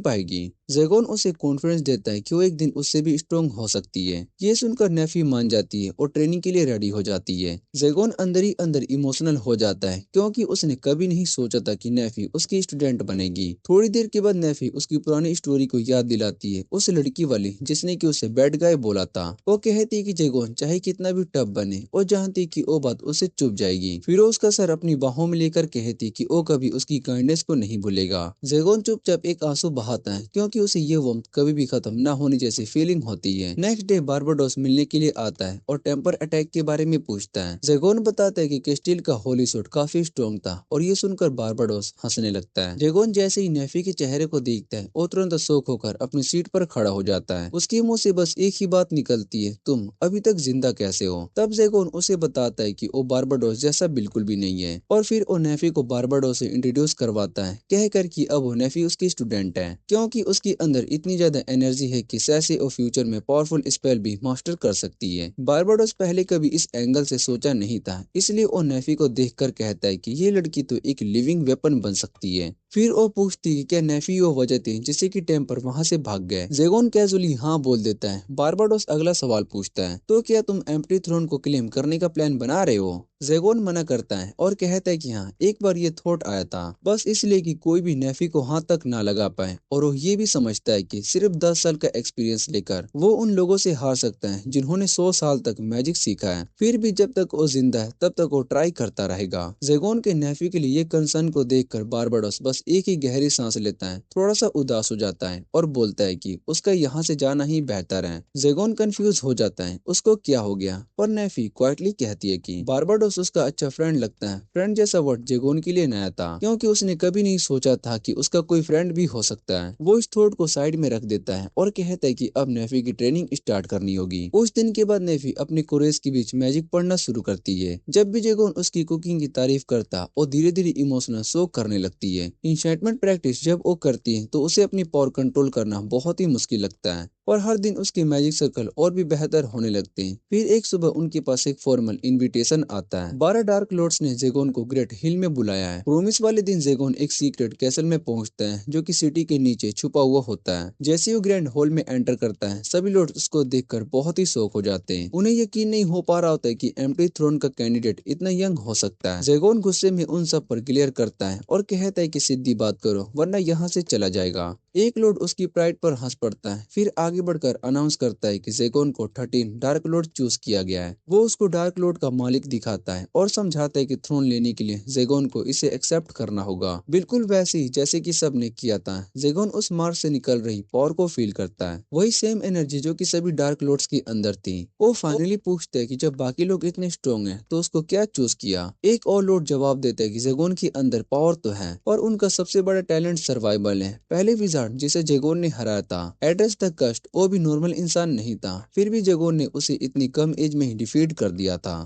S1: पाएगी। जेगोन उसे कॉन्फिडेंस देता है कि वो एक दिन उससे भी स्ट्रॉन्ग हो सकती है। ये सुनकर नेफी मान जाती है और ट्रेनिंग के लिए रेडी हो जाती है। जेगोन अंदर ही अंदर इमोशनल हो जाता है, क्योंकि उसने कभी नहीं सोचा था कि नेफी उसकी स्टूडेंट बनेगी। थोड़ी देर के बाद नेफी उसकी पुरानी स्टोरी को याद दिलाती है, उस लड़की वाली जिसने कि उसे बैड गाय बोला था। वो कहती है कि जेगोन चाहे कितना भी टफ बने, वो जानती कि वो बात उसे चुप जाएगी। फिर उसका सर अपनी बाहों में लेकर कहती कि वो कभी उसकी काइंडनेस को नहीं भूलेगा। जेगोन चुपचाप एक आंसू बहाता है, क्योंकि उसे ये वम्त कभी भी खत्म न होने जैसी फीलिंग होती है। नेक्स्ट डे बारबाडोस मिलने के लिए आता है और टेम्पर अटैक के बारे में पूछता है। जेगोन बताता है कि कैस्टिल का होली सूट काफी स्ट्रॉन्ग था और ये सुनकर बारबाडोस हंसने लगता है। जेगोन जैसे ही नेफी के चेहरे को देखता है वो तुरंत शौक होकर अपनी सीट पर खड़ा हो जाता है। उसके मुंह से बस एक ही बात निकलती है, तुम अभी तक जिंदा कैसे हो? तब जेगोन उसे बताता है कि वो बारबाडोस जैसा बिल्कुल भी नहीं है और फिर वो नेफी को बारबाडोस से इंट्रोड्यूस करवाता है, कहकर कि अब वो नेफी उसकी स्टूडेंट है, क्योंकि उसके अंदर इतनी ज्यादा एनर्जी है कि सैसे वो फ्यूचर में पावरफुल स्पेल भी मास्टर कर सकती है। बारबाडोस पहले कभी इस एंगल से सोचा नहीं था, इसलिए वो नेफी को देखकर कहता है कि ये लड़की तो एक लिविंग वेपन बन सकती है। फिर वो पूछती कि क्या नेफी वो वजह थी जिससे कि टेम्पर वहां से भाग गए। जेगोन कैजुअली हाँ बोल देता है। बारबाडोस अगला सवाल पूछता है, तो क्या तुम एम्प्टी थ्रोन को क्लेम करने का प्लान बना रहे हो? जेगोन मना करता है और कहता है कि हाँ, एक बार ये थॉट आया था, बस इसलिए कि कोई भी नेफी को हाथ तक ना लगा पाए, और वो ये भी समझता है कि सिर्फ 10 साल का एक्सपीरियंस लेकर वो उन लोगों से हार सकता है जिन्होंने 100 साल तक मैजिक सीखा है। फिर भी जब तक वो जिंदा है तब तक वो ट्राई करता रहेगा। जेगोन के नेफी के लिए ये कंसर्न को देखकर बारबाडोस बस एक ही गहरी सांस लेता है, थोड़ा सा उदास हो जाता है और बोलता है कि उसका यहाँ से जाना ही बेहतर है। जेगोन कंफ्यूज हो जाता है, उसको क्या हो गया, पर नेफी क्वाइटली कहती है कि बारबाडोस उसका अच्छा फ्रेंड लगता है। फ्रेंड जैसा वर्ड जेगोन के लिए नया था, क्योंकि उसने कभी नहीं सोचा था कि उसका कोई फ्रेंड भी हो सकता है। वो इस थॉट को साइड में रख देता है और कहता है कि अब नेफी की ट्रेनिंग स्टार्ट करनी होगी। उस दिन के बाद नेफी अपने कोरेस के बीच मैजिक पढ़ना शुरू करती है। जब भी जेगोन उसकी कुकिंग की तारीफ करता और धीरे धीरे इमोशनल शोक करने लगती है। इंशेंटमेंट प्रैक्टिस जब वो करती है तो उसे अपनी पावर कंट्रोल करना बहुत ही मुश्किल लगता है, और हर दिन उसके मैजिक सर्कल और भी बेहतर होने लगते हैं। फिर एक सुबह उनके पास एक फॉर्मल इनविटेशन आता है। 12 डार्क लॉर्ड्स ने जेगोन को ग्रेट हिल में बुलाया है। प्रोमिस वाले दिन जेगोन एक सीक्रेट कैसल में पहुंचता है, जो कि सिटी के नीचे छुपा हुआ होता है। जैसे वो ग्रैंड हॉल में एंटर करता है, सभी लॉर्ड्स उसको देखकर बहुत ही शौक हो जाते हैं। उन्हें यकीन नहीं हो पा रहा होता है कि एम्प्टी थ्रोन का कैंडिडेट इतना यंग हो सकता है। जेगोन गुस्से में उन सब पर क्लियर करता है और कहता है कि सीधी बात करो वरना यहाँ से चला जाएगा। एक लॉर्ड उसकी प्राइड पर हंस पड़ता है, फिर आगे बढ़कर अनाउंस करता है कि जेगोन को 13 डार्क लॉर्ड चूज किया गया है। वो उसको डार्क लॉर्ड का मालिक दिखाता है और समझाता है कि थ्रोन लेने के लिए जेगोन को इसे एक्सेप्ट करना होगा, बिल्कुल वैसे ही जैसे कि सबने किया था। जेगोन उस मार्ग से निकल रही पावर को फील करता है, वही सेम एनर्जी जो कि सभी डार्क लॉर्ड्स के अंदर थी। वो फाइनली पूछता है कि जब बाकी लोग इतने स्ट्रॉन्ग हैं तो उसको क्या चूज किया। एक और लॉर्ड जवाब देता है कि जेगोन के अंदर पावर तो है, और उनका सबसे बड़ा टैलेंट सर्वाइवल है। पहले विजार्ड जिसे जेगोन ने हराया था, एड्रेस द कस्ट, वो भी नॉर्मल इंसान नहीं था, फिर भी जेगोन ने उसे इतनी कम एज में ही डिफीट कर दिया था।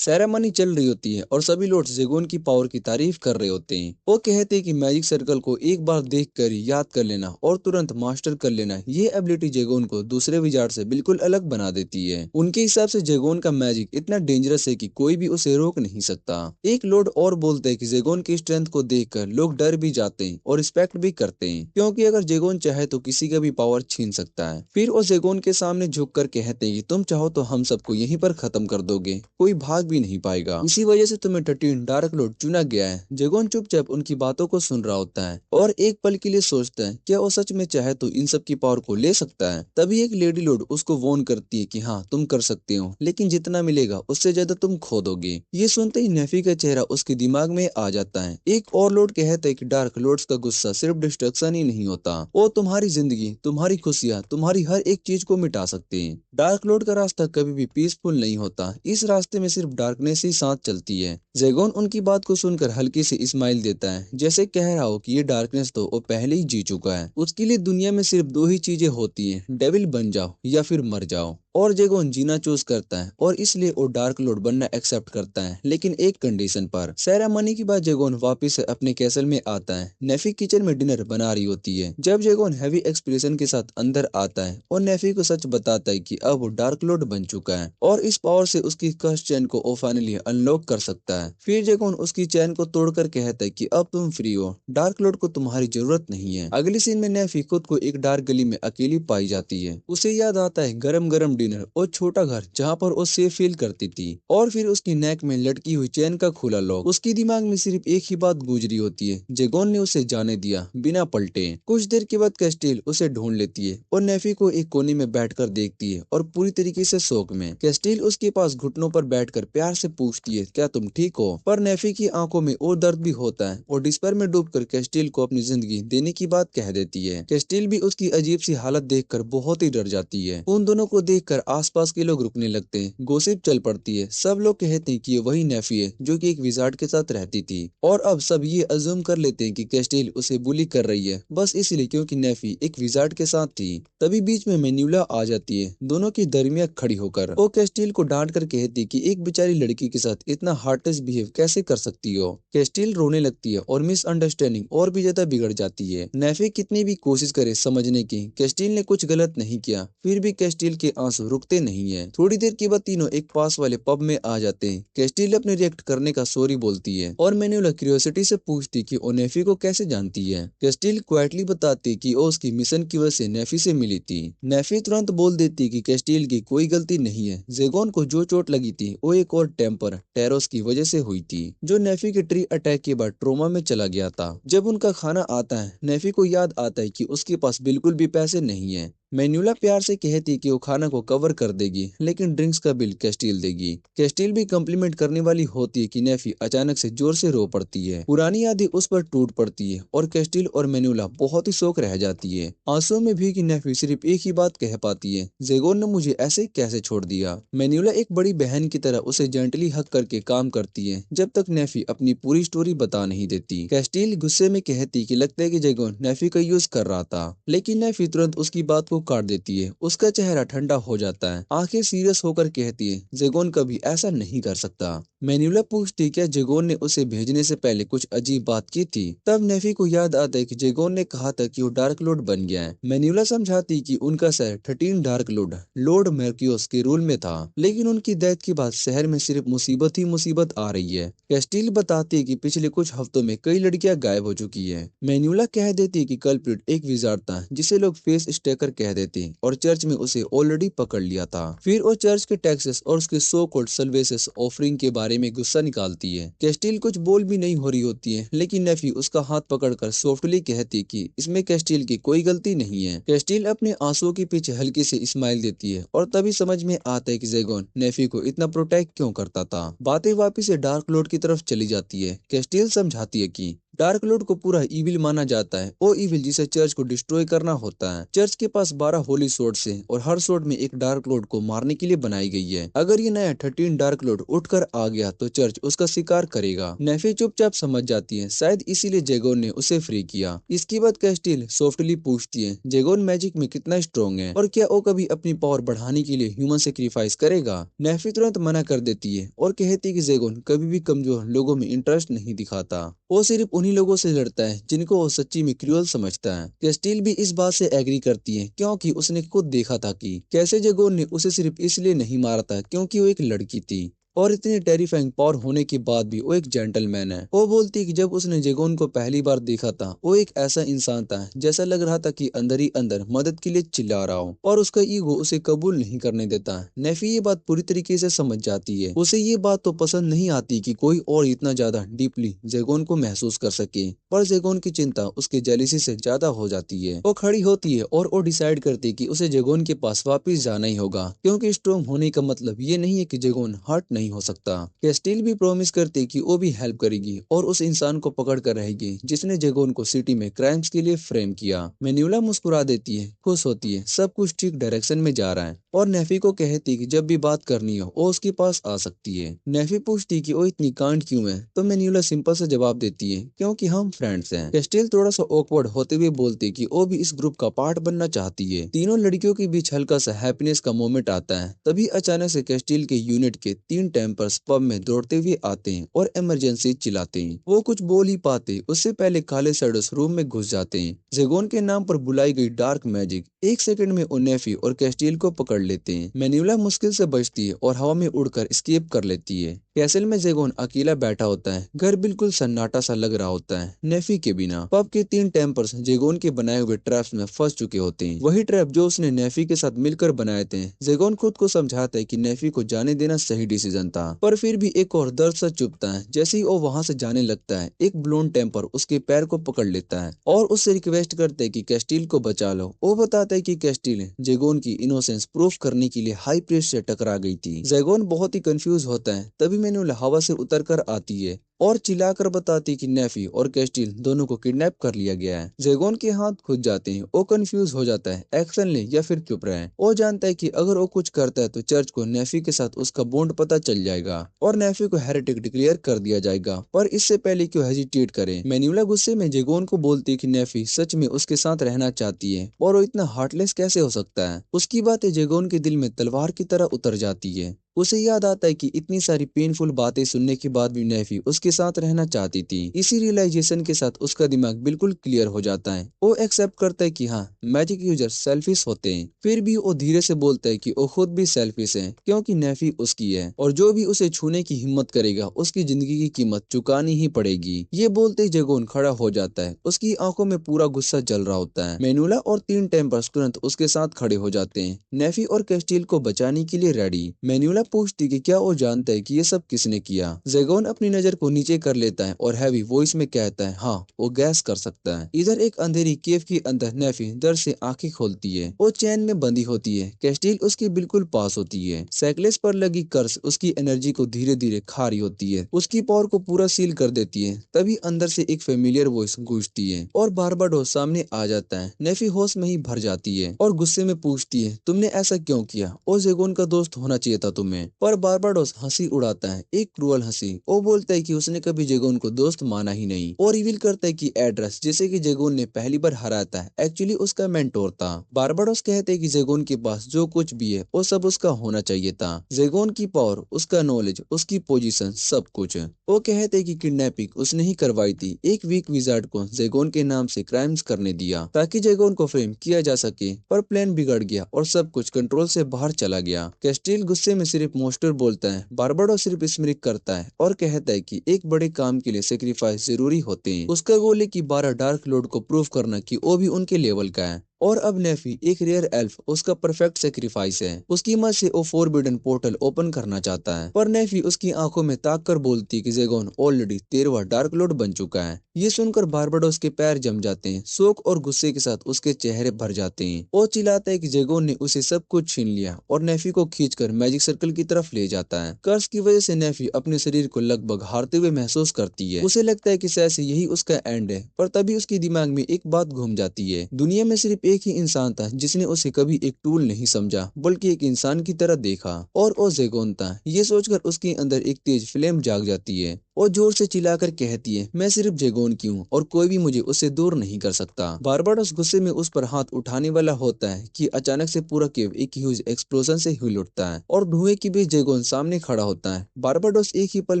S1: सेरेमनी चल रही होती है और सभी लॉर्ड्स जेगोन की पावर की तारीफ कर रहे होते हैं। वो कहते हैं कि मैजिक सर्कल को एक बार देखकर याद कर लेना और तुरंत मास्टर कर लेना, ये एबिलिटी जेगोन को दूसरे विजार्ड से बिल्कुल अलग बना देती है। उनके हिसाब से जेगोन का मैजिक इतना डेंजरस है कि कोई भी उसे रोक नहीं सकता। एक लॉर्ड और बोलते हैं कि जेगोन की स्ट्रेंथ को देखकर लोग डर भी जाते हैं और रिस्पेक्ट भी करते हैं, क्योंकि अगर जेगोन चाहे तो किसी का भी पावर छीन सकता है। फिर वो जेगोन के सामने झुक कर कहते हैं कि तुम चाहो तो हम सबको यहीं पर खत्म कर दोगे, कोई भाग भी नहीं पाएगा। इसी वजह से तुम्हें 13 डार्क लॉर्ड चुना गया है। जेगोन चुपचाप उनकी बातों को सुन रहा होता है और एक पल के लिए सोचता है क्या वो सच में चाहे तो इन सब की पावर को ले सकता है। तभी एक लेडी लॉर्ड उसको वार्न करती है कि हाँ तुम कर सकते हो, लेकिन जितना मिलेगा उससे ज्यादा तुम खो दोगे। ये सुनते ही नेफी का चेहरा उसके दिमाग में आ जाता है। एक और लॉर्ड कहता है कि डार्क लॉर्ड्स का गुस्सा सिर्फ डिस्ट्रक्शन ही नहीं होता, वो तुम्हारी जिंदगी, तुम्हारी खुशियाँ, तुम्हारी हर एक चीज को मिटा सकते हैं। डार्क लॉर्ड का रास्ता कभी भी पीसफुल नहीं होता, इस रास्ते में सिर्फ डार्कनेस ही साथ चलती है। जेगोन उनकी बात को सुनकर हल्की से स्माइल देता है, जैसे कह रहा हो कि ये डार्कनेस तो वो पहले ही जी चुका है। उसके लिए दुनिया में सिर्फ दो ही चीजें होती हैं, डेविल बन जाओ या फिर मर जाओ। और जेगोन जीना चूज करता है और इसलिए वो डार्क लॉर्ड बनना एक्सेप्ट करता है, लेकिन एक कंडीशन पर। सेरेमनी के बाद जेगोन वापस अपने कैसल में आता है। नेफी किचन में डिनर बना रही होती है। जब जेगोन हैवी एक्सप्रेशन के साथ अंदर आता है और नेफी को सच बताता है कि अब वो डार्क लॉर्ड बन चुका है और इस पावर से उसकी कर्स चैन को वो फाइनली अनलॉक कर सकता है। फिर जेगोन उसकी चैन को तोड़कर कहता है कि अब तुम फ्री हो, डार्क लॉर्ड को तुम्हारी जरूरत नहीं है। अगले सीन में नेफी खुद को एक डार्क गली में अकेली पाई जाती है। उसे याद आता है गरम गरम डिनर और छोटा घर जहाँ पर वो सेफ फील करती थी, और फिर उसकी नेक में लटकी हुई चैन का खुला लॉक। उसकी दिमाग में सिर्फ एक ही बात गूंज रही होती है, जेगोन ने उसे जाने दिया बिना पलटे। कुछ देर के बाद कैस्टिल उसे ढूंढ लेती है और नेफी को एक कोने में बैठकर देखती है और पूरी तरीके से शौक में। कैस्टिल उसके पास घुटनों पर बैठकर प्यार से पूछती है क्या तुम ठीक हो, पर नेफी की आंखों में और दर्द भी होता है और डिस्पेयर में डूबकर कैस्टिल को अपनी जिंदगी देने की बात कह देती है। कैस्टिल भी उसकी अजीब सी हालत देखकर बहुत ही डर जाती है। उन दोनों को देखकर आसपास के लोग रुकने लगते हैं, गॉसिप चल पड़ती है। सब लोग कहते हैं कि ये वही नेफी है जो कि एक विजार्ड के साथ रहती थी, और अब सब ये अज्यूम कर लेते हैं कि कैस्टिल उसे बुली कर रही है बस इसलिए क्योंकि नेफी एक विजार्ड के साथ थी। तभी बीच में मेन्यूला आ जाती है, दोनों की दरमिया खड़ी होकर वो कैस्टिल को डांट कर कहती कि एक बेचारी लड़की के साथ इतना हार्टलेस बिहेव कैसे कर सकती हो। कैस्टिल रोने लगती है और मिसअंडरस्टैंडिंग और भी ज्यादा बिगड़ जाती है। नेफी कितनी भी कोशिश करे समझने की कैस्टिल ने कुछ गलत नहीं किया, फिर भी कैस्टिल के आंसू रुकते नहीं है। थोड़ी देर के बाद तीनों एक पास वाले पब में आ जाते हैं। कैस्टिल अपने रिएक्ट करने का सॉरी बोलती है और मेन्यूला क्यूरियोसिटी से पूछती कि वो नेफी को कैसे जानती है। कैस्टिल क्वाइटली बताती कि वो उसकी मिशन की वजह से नेफी से मिली थी। नेफी तुरंत बोल देती कि कैस्टिल की कोई गलती नहीं है, जेगोन को जो चोट लगी थी वो एक और टेम्पर टेरोस की वजह से हुई थी, जो नेफी के ट्री अटैक के बाद ट्रोमा में चला गया था। जब उनका खाना आता है नेफी को याद आता है कि उसके पास बिल्कुल भी पैसे नहीं है। मेन्यूला प्यार से कहती कि वो खाना को कवर कर देगी, लेकिन ड्रिंक्स का बिल कैस्टिल देगी। कैस्टिल भी कम्प्लीमेंट करने वाली होती है कि नेफी अचानक से जोर से रो पड़ती है। पुरानी यादें उस पर टूट पड़ती है और कैस्टिल और मेन्यूला बहुत ही शौक रह जाती है। आंसू में भीगी नेफी सिर्फ एक ही बात कह पाती है, जेगोन ने मुझे ऐसे कैसे छोड़ दिया। मेन्यूला एक बड़ी बहन की तरह उसे जेंटली हक करके काम करती है जब तक नेफी अपनी पूरी स्टोरी बता नहीं देती। कैस्टिल गुस्से में कहती कि लगता है कि जेगोन नेफी का यूज कर रहा था, लेकिन नेफी तुरंत उसकी बात को काट देती है। उसका चेहरा ठंडा हो जाता है, आंखें सीरियस होकर कहती है जेगोन कभी ऐसा नहीं कर सकता। मेन्यूला पूछती क्या जेगोन ने उसे भेजने से पहले कुछ अजीब बात की थी। तब नेफी को याद आता है कि जेगोन ने कहा था कि वो डार्क लॉर्ड बन गया है। मेन्यूला समझाती कि उनका शहर 13 डार्क लॉर्ड मर्क्यूस के रूल में था, लेकिन उनकी डेथ के बाद शहर में सिर्फ मुसीबत ही मुसीबत आ रही है। कैस्टिल बताती है कि पिछले कुछ हफ्तों में कई लड़कियां गायब हो चुकी है। मेन्यूला कह देती है कि कल्प्रिट एक विजार्ड था जिसे लोग फेस स्टेकर कह देते और चर्च में उसे ऑलरेडी पकड़ लिया था। फिर वो चर्च के टैक्सेस और उसके सो कॉल्ड सर्विसेज ऑफरिंग के बारे में गुस्सा निकालती है। कैस्टिल कुछ बोल भी नहीं हो रही होती है, लेकिन नेफी उसका हाथ पकड़कर सॉफ्टली कहती कि इसमें कैस्टिल की कोई गलती नहीं है। कैस्टिल अपने आंसुओं के पीछे हल्की से स्माइल देती है और तभी समझ में आता है कि जेगोन नेफी को इतना प्रोटेक्ट क्यों करता था। बातें वापिस से डार्क लॉर्ड की तरफ चली जाती है। कैस्टिल समझाती है कि डार्क लॉर्ड को पूरा इविल माना जाता है, वो इविल जिसे चर्च को डिस्ट्रॉय करना होता है। चर्च के पास 12 होली सोर्ड्स हैं और हर सोर्ड में एक डार्क लॉर्ड को मारने के लिए बनाई गई है। अगर ये नया 13 डार्क लॉर्ड उठकर आ गया तो चर्च उसका शिकार करेगा। नेफी चुपचाप समझ जाती है, शायद इसीलिए जेगोन ने उसे फ्री किया। इसके बाद कैस्टिल सॉफ्टली पूछती है जेगोन मैजिक में कितना स्ट्रॉन्ग है और क्या वो कभी अपनी पावर बढ़ाने के लिए ह्यूमन सेक्रीफाइस करेगा। नेफी तुरंत मना कर देती है और कहती है कि जेगोन कभी भी कमजोर लोगों में इंटरेस्ट नहीं दिखाता, वो सिर्फ उन्हीं लोगों से लड़ता है जिनको वो सच्ची में क्रूअल समझता है। कैस्टिल भी इस बात से एग्री करती है क्योंकि उसने खुद देखा था कि कैसे जेगोन ने उसे सिर्फ इसलिए नहीं मारा था क्योंकि वो एक लड़की थी और इतनी टेरिफाइंग पावर होने के बाद भी वो एक जेंटलमैन है। वो बोलती कि जब उसने जेगोन को पहली बार देखा था वो एक ऐसा इंसान था जैसा लग रहा था कि अंदर ही अंदर मदद के लिए चिल्ला रहा हो और उसका ईगो उसे कबूल नहीं करने देता। नेफी ये बात पूरी तरीके से समझ जाती है। उसे ये बात तो पसंद नहीं आती कि कोई और इतना ज्यादा डीपली जेगोन को महसूस कर सके, पर जेगोन की चिंता उसके जेलिसी से ज्यादा हो जाती है। वो खड़ी होती है और वो डिसाइड करती कि उसे जेगोन के पास वापिस जाना ही होगा क्योंकि स्ट्रॉन्ग होने का मतलब ये नहीं है कि जेगोन हर्ट नहीं हो सकता। कैस्टिल भी प्रॉमिस करती कि वो भी हेल्प करेगी और उस इंसान को पकड़ कर रहेगी जिसने जेगोन को सिटी में क्राइम्स के लिए फ्रेम किया। मेन्यूला मुस्कुरा देती है, खुश होती है, सब कुछ ठीक डायरेक्शन में जा रहा है और नेफी को कहती कि जब भी बात करनी हो वो उसके पास आ सकती है। नेफी पूछती कि वो इतनी कांड क्यों है तो मेन्यूला सिंपल से जवाब देती है क्योंकि हम फ्रेंड्स हैं। कैस्टिल थोड़ा सा ऑकवर्ड होते हुए बोलती कि वो भी इस ग्रुप का पार्ट बनना चाहती है। तीनों लड़कियों के बीच हल्का सा हैप्पीनेस का मोमेंट आता है। तभी अचानक से कैस्टिल के यूनिट के 3 टेम्पर्स पब में दौड़ते हुए आते हैं और इमरजेंसी चिल्लाते हैं। वो कुछ बोल ही पाते उससे पहले काले शैडोस रूम में घुस जाते हैं। जेगोन के नाम पर बुलाई गई डार्क मैजिक एक सेकंड में नेफी और कैस्टिल को पकड़ लेते हैं। मेन्यूला मुश्किल से बचती है और हवा में उड़कर एस्केप कर लेती है। कैसल में जेगोन अकेला बैठा होता है। घर बिल्कुल सन्नाटा सा लग रहा होता है नेफी के बिना। पब के 3 टेम्पर्स जेगोन के बनाए हुए ट्रैप्स में फंस चुके होते हैं, वही ट्रैप जो उसने नेफी के साथ मिलकर बनाए थे। जेगोन खुद को समझाता है कि नेफी को जाने देना सही डिसीजन था, पर फिर भी एक और दर्द सा चुभता है। जैसे ही वो वहां से जाने लगता है एक ब्लोन टेम्पर उसके पैर को पकड़ लेता है और उससे रिक्वेस्ट करते है कि कैस्टिल को बचा लो। वो बताता है कि कैस्टिल जेगोन की इनोसेंस प्रूफ करने के लिए हाई प्रीस्ट से टकरा गई थी। जेगोन बहुत ही कंफ्यूज होता है। तभी मेन्यूला हवा से उतर कर आती है और चिल्लाकर बताती कि नेफी और कैस्टिल दोनों को किडनैप कर लिया गया है। जेगोन के हाथ खुद जाते हैं। वो कंफ्यूज हो जाता है, एक्शन ले या फिर चुप रहे। वो जानता है कि अगर वो कुछ करता है तो चर्च को नेफी के साथ उसका बॉन्ड पता चल जाएगा और नेफी को हेरेटिक डिक्लेयर कर दिया जाएगा। पर इससे पहले क्यों हेजिटेट करे। मेन्यूला गुस्से में जेगोन को बोलती है कि नेफी सच में उसके साथ रहना चाहती है और वो इतना हार्टलेस कैसे हो सकता है। उसकी बातें जेगोन के दिल में तलवार की तरह उतर जाती है। उसे याद आता है कि इतनी सारी पेनफुल बातें सुनने के बाद भी नेफी उसके साथ रहना चाहती थी। इसी रियलाइजेशन के साथ उसका दिमाग बिल्कुल क्लियर हो जाता है। वो एक्सेप्ट करता है कि हाँ, मैजिक यूजर सेल्फिश होते हैं। फिर भी वो धीरे से बोलता है कि वो खुद भी सेल्फिश है क्योंकि नेफी उसकी है और जो भी उसे छूने की हिम्मत करेगा उसकी जिंदगी की कीमत चुकानी ही पड़ेगी। ये बोलते ही जेगोन खड़ा हो जाता है। उसकी आंखों में पूरा गुस्सा जल रहा होता है। मेनुला और 3 टेम्पर्स तुरंत उसके साथ खड़े हो जाते हैं, नेफी और कैस्टिल को बचाने के लिए रेडी। मेन्यूला पूछती कि क्या वो जानता है कि ये सब किसने किया। जेगोन अपनी नजर को नीचे कर लेता है और हैवी वॉइस में कहता है हाँ, वो गैस कर सकता है। इधर एक अंधेरी केव के अंदर नेफी दर्द से आंखें खोलती है। वो चैन में बंधी होती है। कैस्टिल उसके बिल्कुल पास होती है। सैकलेस पर लगी कर्स उसकी एनर्जी को धीरे धीरे खा रही होती है, उसकी पावर को पूरा सील कर देती है। तभी अंदर से एक फेमिलियर वॉइस गूंजती है और बारबाडोस सामने आ जाता है। नेफी होश में ही भर जाती है और गुस्से में पूछती है तुमने ऐसा क्यों किया, और जेगोन का दोस्त होना चाहिए था तुम्हें। पर बारबाडोस हंसी उड़ाता है, एक क्रूअल हंसी। वो बोलता है कि उसने कभी जेगोन को दोस्त माना ही नहीं और रिवील करता है कि एड्रेस जिसे कि जेगोन ने पहली बार हराया था एक्चुअली उसका मेंटोर था। बारबाडोस कहते हैं कि जेगोन के पास जो कुछ भी है वो सब उसका होना चाहिए था। जेगोन की पावर, उसका नॉलेज, उसकी पोजीशन, सब कुछ। वो कहते हैं कि किडनैपिंग उसने ही करवाई थी। एक वीक विजार्ड को जेगोन के नाम से क्राइम्स करने दिया ताकि जेगोन को फ्रेम किया जा सके, पर प्लान बिगड़ गया और सब कुछ कंट्रोल से बाहर चला गया। कैस्टिल गुस्से में सिर्फ मोस्टर बोलता है। बारबाडो सिर्फ स्मृत करता है और कहता है कि एक बड़े काम के लिए सेक्रीफाइस जरूरी होते हैं। उसका गोल है कि 12 डार्क लॉर्ड को प्रूव करना कि वो भी उनके लेवल का है और अब नेफी एक रेयर एल्फ उसका परफेक्ट सेक्रीफाइस है। उसकी मदद से वो फोरबिडन पोर्टल ओपन करना चाहता है, पर नेफी उसकी आंखों में ताक कर बोलती है कि जेगोन ऑलरेडी 13वां डार्क लॉर्ड बन चुका है। ये सुनकर बारबाडोस के पैर जम जाते हैं, शोक और गुस्से के साथ उसके चेहरे भर जाते हैं। वो चिल्लाता है कि जेगोन ने उसे सब कुछ छीन लिया और नेफी को खींचकर मैजिक सर्कल की तरफ ले जाता है। कर्स की वजह से नेफी अपने शरीर को लगभग हारते हुए महसूस करती है। उसे लगता है कि शायद से यही उसका एंड है, पर तभी उसके दिमाग में एक बात घूम जाती है। दुनिया में सिर्फ एक ही इंसान था जिसने उसे कभी एक टूल नहीं समझा बल्कि एक इंसान की तरह देखा, और वो जेगोन था। ये सोचकर उसके अंदर एक तेज फ्लेम जाग जाती है और जोर से चिल्लाकर कहती है, मैं सिर्फ जेगोन की हूँ और कोई भी मुझे उससे दूर नहीं कर सकता। बारबाडोस गुस्से में उस पर हाथ उठाने वाला होता है कि अचानक से पूरा केव एक ह्यूज एक्सप्लोजन से हिल उठता है और धुएं के बीच जेगोन सामने खड़ा होता है। बारबाडोस एक ही पल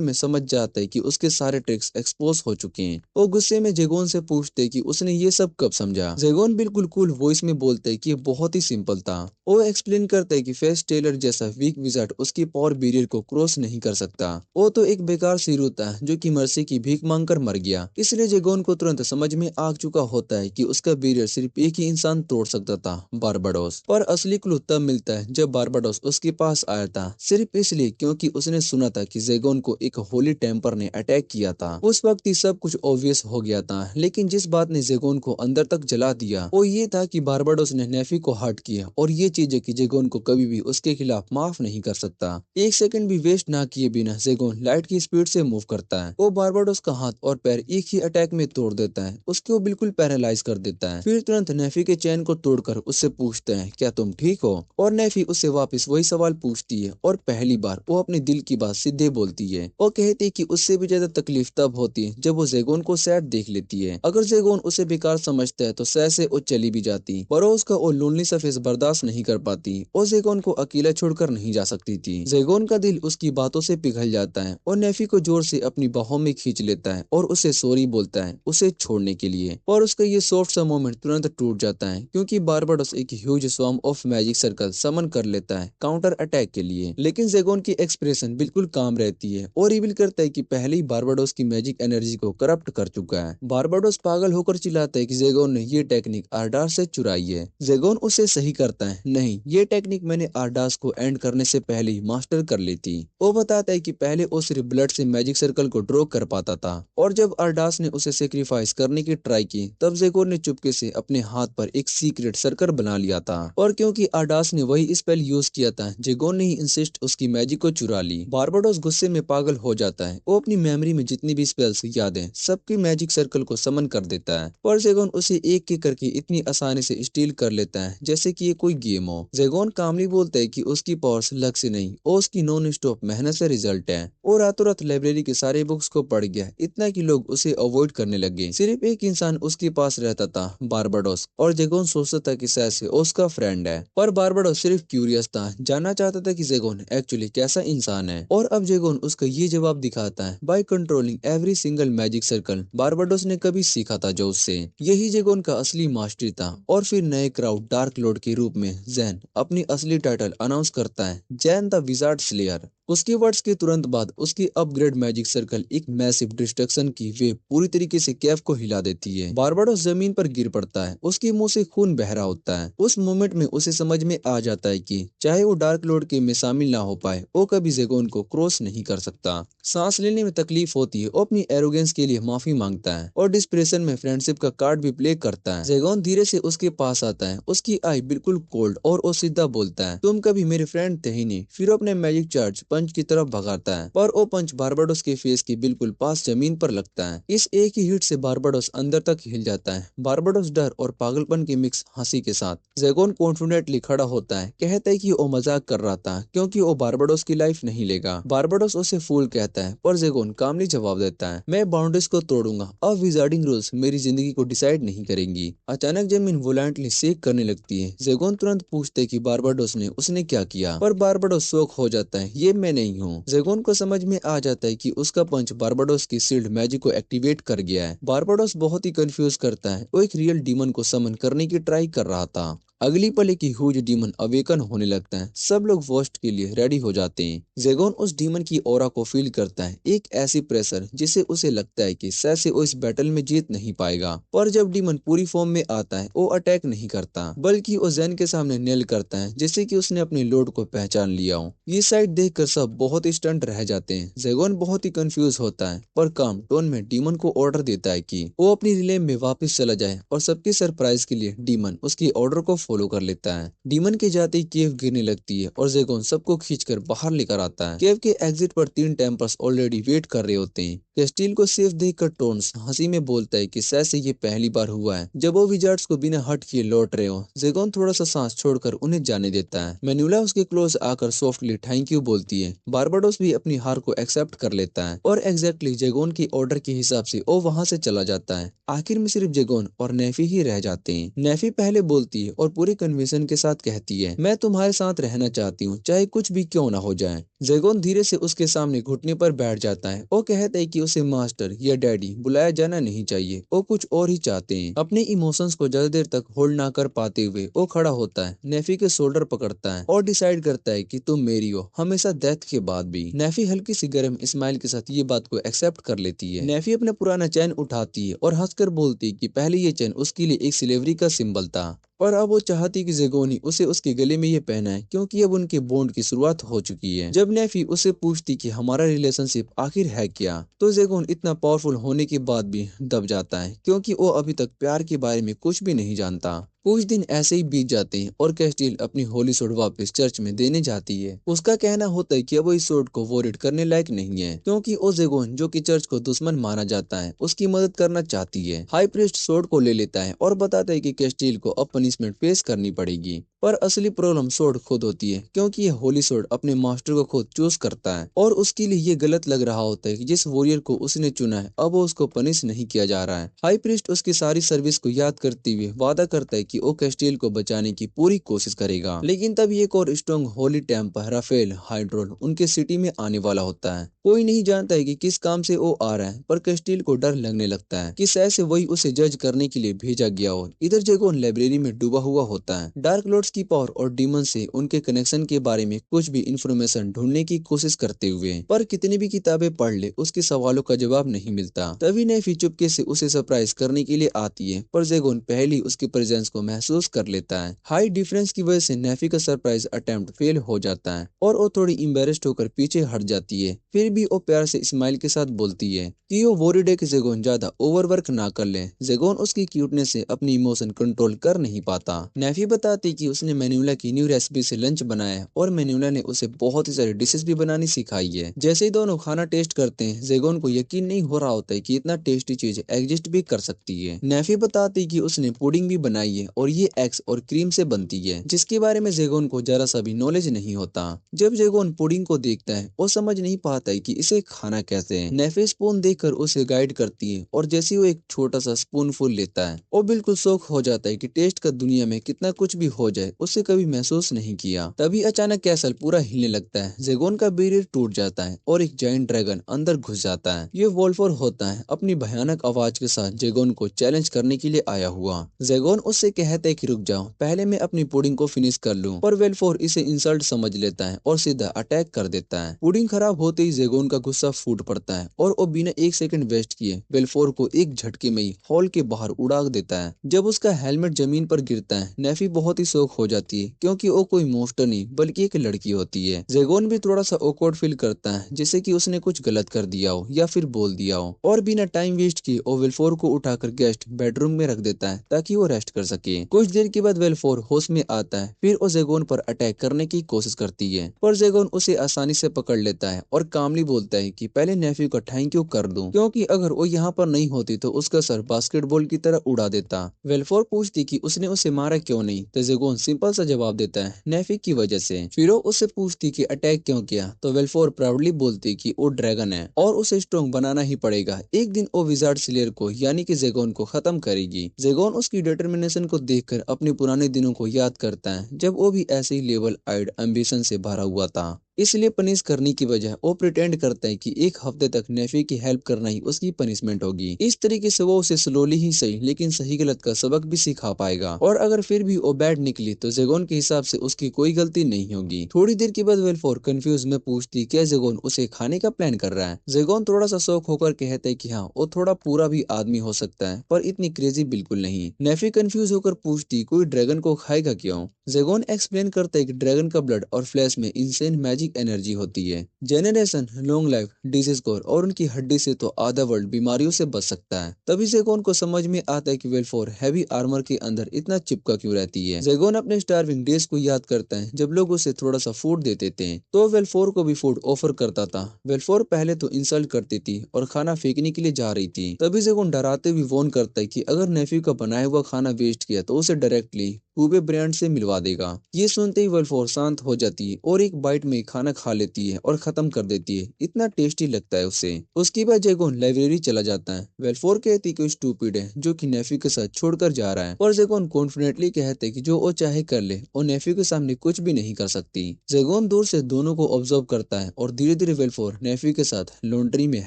S1: में समझ जाता है कि उसके सारे ट्रिक्स एक्सपोज हो चुके हैं। वो गुस्से में जेगोन से पूछते कि उसने ये सब कब समझा। जेगोन बिल्कुल कूल वॉइस में बोलता है कि ये बहुत ही सिंपल था। वो एक्सप्लेन करता है कि फेस टेलर जैसा वीक विजार्ड उसकी पावर बैरियर को क्रॉस नहीं कर सकता। वो तो एक बेकार सीरू था जो कि मर्सी की भीख मांगकर मर गया। इसलिए जेगोन को तुरंत समझ में आ चुका होता है कि उसका बैरियर सिर्फ एक ही इंसान तोड़ सकता था, बारबाडोस। पर असली क्लू तब मिलता है जब बारबाडोस उसके पास आया था, सिर्फ इसलिए क्योंकि उसने सुना था कि जेगोन को एक होली टेम्पर ने अटैक किया था। उस वक्त ही सब कुछ ऑब्वियस हो गया था, लेकिन जिस बात ने जेगोन को अंदर तक जला दिया वो ये था कि बारबाडोस ने नेफी को हर्ट किया, और ये चीज है कि जेगोन को कभी भी उसके खिलाफ माफ नहीं कर सकता। एक सेकंड भी वेस्ट ना किए बिना जेगोन लाइट की स्पीड से मूव करता है। वो बारबाडोस का हाथ और पैर एक ही अटैक में तोड़ देता है, उसको बिल्कुल पैरालाइज कर देता है। फिर तुरंत नेफी के चैन को तोड़कर उससे पूछता है, क्या तुम ठीक हो? और नेफी उससे वापस वही सवाल पूछती है, और पहली बार वो अपने दिल की बात सीधे बोलती है। वो कहती है कि उससे भी ज्यादा तकलीफ तब होती है जब वो जेगोन को सैड देख लेती है। अगर जेगोन उसे बेकार समझता है तो शायद से वो चली भी जाती, पर वो उसका वो लोनली सा फेस बर्दाश्त नहीं कर पाती और जेगोन को अकेला छोड़कर नहीं जा सकती थी। जेगोन का दिल उसकी बातों से पिघल जाता है और नेफी को जोर से अपनी बाहों में खींच लेता है और उसे सॉरी बोलता है उसे छोड़ने के लिए। और उसका ये सॉफ्ट सा मोमेंट तुरंत टूट जाता है क्योंकि बारबाडोस एक huge swarm of magic circle summon कर लेता है काउंटर अटैक के लिए। लेकिन जेगोन की एक्सप्रेशन बिल्कुल काम रहती है और रिवील करता है कि पहले ही बारबाडोस की मैजिक एनर्जी को करप्ट कर चुका है। बारबाडोस पागल होकर चिल्लाता है कि जेगोन ने ये टेक्निक आर्डास से चुराई है। जेगोन उसे सही करता है, नहीं, ये टेक्निक मैंने आर्डास को एंड करने से पहले ही मास्टर कर ली थी। वो बताता है कि पहले वो सिर्फ ब्लड से मैजिक सर्कल को ड्रॉ कर पाता था, और जब आर्डास ने उसे सेक्रीफाइस करने की ट्राई की तब जेगोन ने चुपके से अपने हाथ पर एक सीक्रेट सर्कल बना लिया था। और क्योंकि आर्डास ने वही स्पेल यूज किया था, जेगोन ने ही इंसिस्ट उसकी मैजिक को चुरा ली। बारबाडोस गुस्से में पागल हो जाता है। वो अपनी मेमोरी में जितनी भी स्पेल्स याद है सबकी मैजिक सर्कल को समन कर देता है, पर जेगोन उसे एक एक करके इतनी आसानी से स्टील कर लेता है जैसे कि ये कोई गेम हो। जेगोन कामली बोलता है कि उसकी पावर्स लक से नहीं और उसकी नॉन स्टॉप मेहनत से रिजल्ट है। और रातों रात लाइब्रेरी के सारे बुक्स को पढ़ गया, इतना कि लोग उसे अवॉइड करने लगे। सिर्फ एक इंसान उसके पास रहता था, बारबाडोस, और जेगोन सोचता था कि शायद से उसका फ्रेंड है। पर बारबाडोस सिर्फ क्यूरियस था, जानना चाहता था कि जेगोन एक्चुअली कैसा इंसान है। और अब जेगोन उसका ये जवाब दिखाता है, by controlling every single magic circle Barbados ने कभी सीखा था जो उससे। यही जेगोन का असली मास्टर था। और फिर नए क्राउड डार्क लॉर्ड के रूप में जैन अपनी असली टाइटल अनाउंस करता है, जैन द विजार्ड स्लेयर। उसके वर्ड्स के तुरंत बाद उसकी अपग्रेड मैजिक सर्कल एक मैसिव डिस्ट्रक्शन की वेव पूरी तरीके से केव को हिला देती है। बारबाडोस जमीन पर गिर पड़ता है, उसके मुंह से खून बह रहा होता है। उस मोमेंट में उसे समझ में आ जाता है कि चाहे वो डार्क लॉर्ड के में शामिल ना हो पाए, वो कभी जेगोन को क्रॉस नहीं कर सकता। सांस लेने में तकलीफ होती है, वो अपनी एरोगेंस के लिए माफी मांगता है और डिस्प्रेशन में फ्रेंडशिप का कार्ड भी प्ले करता है। जेगोन धीरे से उसके पास आता है, उसकी आई बिल्कुल कोल्ड, और वो सीधा बोलता है, तुम कभी मेरे फ्रेंड थे ही नहीं। फिर अपने मैजिक चार्ज पंच की तरफ भगाता है, पर वो पंच बारबाडोस के फेस के बिल्कुल पास जमीन पर लगता है। इस एक ही हिट से बारबाडोस अंदर तक हिल जाता है। बारबाडोस डर और पागलपन की मिक्स हंसी के साथ जेगोन कॉन्फिडेंटली खड़ा होता है, कहता है कि वो मजाक कर रहा था क्योंकि वो बारबाडोस की लाइफ नहीं लेगा। बारबाडोस उसे फूल कहता है, पर जेगोन कामली जवाब देता है, मैं बाउंड्रीज को तोड़ूंगा, अब विजार्डिंग रूल्स मेरी जिंदगी को डिसाइड नहीं करेंगी। अचानक जमीन वोलेंटली शेक करने लगती है। जेगोन तुरंत पूछते कि बारबाडोस ने उसने क्या किया, पर बारबाडोस शॉक हो जाता है, ये मैं नहीं हूँ। जेगोन को समझ में आ जाता है कि उसका पंच बारबाडोस की शील्ड मैजिक को एक्टिवेट कर गया है। बारबाडोस बहुत ही कंफ्यूज करता है, वो एक रियल डीमन को समन करने की ट्राई कर रहा था। अगली पल एक ह्यूज डीमन अवेकन होने लगता है। सब लोग वॉस्ट के लिए रेडी हो जाते हैं। जेगोन उस डीमन की ऑरा को फील करता है, एक ऐसी प्रेशर जिसे उसे लगता है कि शायद से वो इस बैटल में जीत नहीं पाएगा। पर जब डीमन पूरी फॉर्म में आता है, वो अटैक नहीं करता, बल्कि वो जैन के सामने नेल करता है, जैसे कि उसने अपने लोड को पहचान लिया हो। ये साइड देखकर सब बहुत ही स्टंट रह जाते हैं। जेगोन बहुत ही कंफ्यूज होता है, पर काम टोन में डीमन को ऑर्डर देता है कि वो अपनी रिले में वापस चला जाए, और सबकी सरप्राइज के लिए डीमन उसकी ऑर्डर को फॉलो कर लेता है। डीमन के जाते ही केव गिरने लगती है और जेगोन सबको खींचकर बाहर लेकर आता है। केव के एग्जिट पर 3 टेम्पर्स ऑलरेडी वेट कर रहे होते हैं। कैस्टिल को सेफ देखकर टोन्स हंसी में बोलता है कि शायद से ये पहली बार हुआ है जब वो विजार्ड्स को बिना हट किए लौट रहे हो। जेगोन थोड़ा सा सांस छोड़कर उन्हें जाने देता है। मेनुला उसके क्लोज आकर सॉफ्टली थैंक यू बोलती है। बारबाडोस भी अपनी हार को एक्सेप्ट कर लेता है और एग्जैक्टली जेगोन की ऑर्डर के हिसाब से वो वहां से चला जाता है। आखिर में सिर्फ जेगोन और नेफी ही रह जाते हैं। नेफी पहले बोलती है और पूरी कन्विंसन के साथ कहती है, मैं तुम्हारे साथ रहना चाहती हूँ, चाहे कुछ भी क्यों ना हो जाए। जेगोन धीरे से उसके सामने घुटने पर बैठ जाता है। वो कहता है कि उसे मास्टर या डैडी बुलाया जाना नहीं चाहिए, वो कुछ और ही चाहते हैं। अपने इमोशंस को ज्यादा देर तक होल्ड ना कर पाते हुए वो खड़ा होता है, नेफी के शोल्डर पकड़ता है और डिसाइड करता है कि तुम मेरी हो, हमेशा डेथ के बाद भी। नेफी हल्की सी गर्म स्माइल के साथ ये बात को एक्सेप्ट कर लेती है। नेफी अपना पुराना चैन उठाती है और हंसकर बोलती है कि पहले ये चैन उसके लिए एक स्लेवरी का सिंबल था, पर अब वो चाहती कि जेगोनी उसे उसके गले में ये पहनाए, क्योंकि अब उनके बॉन्ड की शुरुआत हो चुकी है। जब नेफी उसे पूछती कि हमारा रिलेशनशिप आखिर है क्या, तो जेगोन इतना पावरफुल होने के बाद भी दब जाता है, क्योंकि वो अभी तक प्यार के बारे में कुछ भी नहीं जानता। कुछ दिन ऐसे ही बीत जाते हैं और कैस्टिल अपनी होली सोड वापस चर्च में देने जाती है। उसका कहना होता है कि अब इस सोड को वोरिड करने लायक नहीं है, क्योंकि ओजेगोन जो कि चर्च को दुश्मन माना जाता है उसकी मदद करना चाहती है। हाई प्रीस्ट सोड को ले लेता है और बताता है कि कैस्टिल को अब पनिशमेंट फेस करनी पड़ेगी। पर असली प्रॉब्लम सोड खुद होती है, क्योंकि ये होली सोड अपने मास्टर को खुद चूज करता है और उसके लिए ये गलत लग रहा होता है कि जिस वॉरियर को उसने चुना है अब वो उसको पनिश नहीं किया जा रहा है। हाई प्रीस्ट उसकी सारी सर्विस को याद करते हुए वादा करता है कि वो कैस्टिल को बचाने की पूरी कोशिश करेगा। लेकिन तब एक और स्ट्रॉन्ग होली टेम्पर राफेल हाइड्रोल उनके सिटी में आने वाला होता है। कोई नहीं जानता है कि किस काम से वो आ रहा है, पर कैस्टिल को डर लगने लगता है कि शायद से वही उसे जज करने के लिए भेजा गया हो। इधर जेगोन लाइब्रेरी में डूबा हुआ होता है, डार्क लॉर्ड्स की पावर और डीमन से उनके कनेक्शन के बारे में कुछ भी इंफॉर्मेशन ढूंढने की कोशिश करते हुए, पर कितनी भी किताबें पढ़ ले उसके सवालों का जवाब नहीं मिलता। तभी नेफी चुपके से उसे सरप्राइज करने के लिए आती है, पर जेगोन पहले ही उसके प्रेजेंस को महसूस कर लेता है। हाई डिफरेंस की वजह से नेफी का सरप्राइज अटेम्प्ट फेल हो जाता है और वो थोड़ी एम्बेरेस्ड होकर पीछे हट जाती है। फिर भी वो प्यार से स्माइल के साथ बोलती है कि वो वोरिड है कि जेगोन ज्यादा ओवरवर्क ना कर ले। जेगोन उसकी क्यूटनेस से अपनी इमोशन कंट्रोल कर नहीं पाता। नेफी बताती कि उसने मेनुला की न्यू रेसिपी से लंच बनाया है और मेनुला ने उसे बहुत ही सारी डिशेस भी बनानी सिखाई है। जैसे ही दोनों खाना टेस्ट करते हैं, जेगोन को यकीन नहीं हो रहा होता है कि इतना टेस्टी चीज एग्जिस्ट भी कर सकती है। नेफी बताती कि उसने पुडिंग भी बनाई है और ये एग्स और क्रीम से बनती है, जिसके बारे में जेगोन को जरा सा भी नॉलेज नहीं होता। जब जेगोन पुडिंग को देखता है वो समझ नहीं पाता है कि इसे खाना कैसे है। नेफी स्पून देखकर उसे गाइड करती है और जैसे वो एक छोटा सा स्पून फुल लेता है वो बिल्कुल शौक हो जाता है कि टेस्ट का दुनिया में कितना कुछ भी हो जाए उसे कभी महसूस नहीं किया। तभी अचानक कैसल पूरा हिलने लगता है, जेगोन का बैरियर टूट जाता है और एक जायंट ड्रैगन अंदर घुस जाता है। ये वोल्फोर होता है, अपनी भयानक आवाज के साथ जेगोन को चैलेंज करने के लिए आया हुआ। जेगोन उससे कहता है कि रुक जाओ, पहले मैं अपनी पुडिंग को फिनिश कर लूं, पर वेलफोर इसे इंसल्ट समझ लेता है और सीधा अटैक कर देता है। पुडिंग खराब होते ही जेगोन का गुस्सा फूट पड़ता है और वो बिना एक सेकंड वेस्ट किए वेलफोर को एक झटके में ही हॉल के बाहर उड़ा देता है। जब उसका हेलमेट जमीन पर गिरता है, नेफी बहुत ही शौक हो जाती है, क्योंकि वो कोई मॉन्स्टर नहीं बल्कि एक लड़की होती है। जेगोन भी थोड़ा सा ऑकवर्ड फील करता है, जैसे कि उसने कुछ गलत कर दिया हो या फिर बोल दिया हो, और बिना टाइम वेस्ट किए वो वेलफोर को उठाकर गेस्ट बेडरूम में रख देता है ताकि वो रेस्ट कर सके। कुछ देर के बाद वेलफोर होश में आता है, फिर वो जेगोन पर अटैक करने की कोशिश करती है, पर जेगोन उसे आसानी से पकड़ लेता है और कामली बोलता है कि पहले नेफ्यू का थैंक यू कर दूं, क्योंकि अगर वो यहाँ पर नहीं होती तो उसका सर बास्केटबॉल की तरह उड़ा देता। वेलफोर पूछती कि उसने उसे मारा क्यों नहीं, तो जेगोन सिंपल सा जवाब देता है, नेफी की वजह से। फिर वो उससे पूछती कि अटैक क्यों किया, तो वेलफोर प्राउडली बोलती कि वो ड्रैगन है और उसे स्ट्रॉन्ग बनाना ही पड़ेगा। एक दिन वो विजार्ड स्लेयर को यानी कि जेगोन को खत्म करेगी। जेगोन उसकी डिटर्मिनेशन को देखकर अपने पुराने दिनों को याद करता है, जब वो भी ऐसे ही लेवल आइड एम्बिशन से भरा हुआ था। इसलिए पनिश करने की बजाय वो प्रिटेंड करता है कि एक हफ्ते तक नेफी की हेल्प करना ही उसकी पनिशमेंट होगी। इस तरीके से वो उसे स्लोली ही सही लेकिन सही गलत का सबक भी सिखा पाएगा, और अगर फिर भी वो बैड निकली तो जेगोन के हिसाब से उसकी कोई गलती नहीं होगी। थोड़ी देर के बाद वेल्फोर कंफ्यूज में पूछती क्या जेगोन उसे खाने का प्लान कर रहा है। जेगोन थोड़ा सा शौक होकर कहता है कि हाँ, वो थोड़ा पूरा भी आदमी हो सकता है पर इतनी क्रेजी बिल्कुल नहीं। नेफी कंफ्यूज होकर पूछती कोई ड्रैगन को खाएगा क्यों। जेगोन एक्सप्लेन करता है कि ड्रैगन का ब्लड और फ्लैश में इंसेन मैजिक एनर्जी होती है। Generation, long life, disease core और उनकी हड्डी से तो आधा वर्ल्ड बीमारियों से बच सकता है। तभी जेगोन को समझ में आता है कि वेल्फोर हैवी आर्मर के अंदर इतना चिपका क्यों रहती है। जेगोन अपने स्टार्विंग डेज को याद करता है जब लोग उसे थोड़ा सा फूड देते थे तो वेल्फोर को भी फूड ऑफर करता था। वेल्फोर पहले तो इंसल्ट करती थी और खाना फेंकने के लिए जा रही थी। तभी जेगोन डराते हुए वॉर्न करता है कि अगर नेफ्यू का बनाया हुआ खाना वेस्ट किया तो उसे डायरेक्टली पूबे ब्रांड से मिलवा देगा। ये सुनते ही वेल्फोर शांत हो जाती है और एक बाइट में खाना खा लेती है और खत्म कर देती है। इतना टेस्टी लगता है उसे। उसके बाद जेगोन लाइब्रेरी चला जाता है। वेल्फोर कहती कि स्टूपिड है जो कि नेफ्यू के साथ छोड़कर जा रहा है, और जेगोन कॉन्फिडेंटली कहते कि जो वो चाहे कर ले और नेफ्यू के सामने कुछ भी नहीं कर सकती। जेगोन दूर से दोनों को ऑब्जर्व करता है और धीरे धीरे वेल्फोर नेफ्यू के साथ लॉन्ड्री में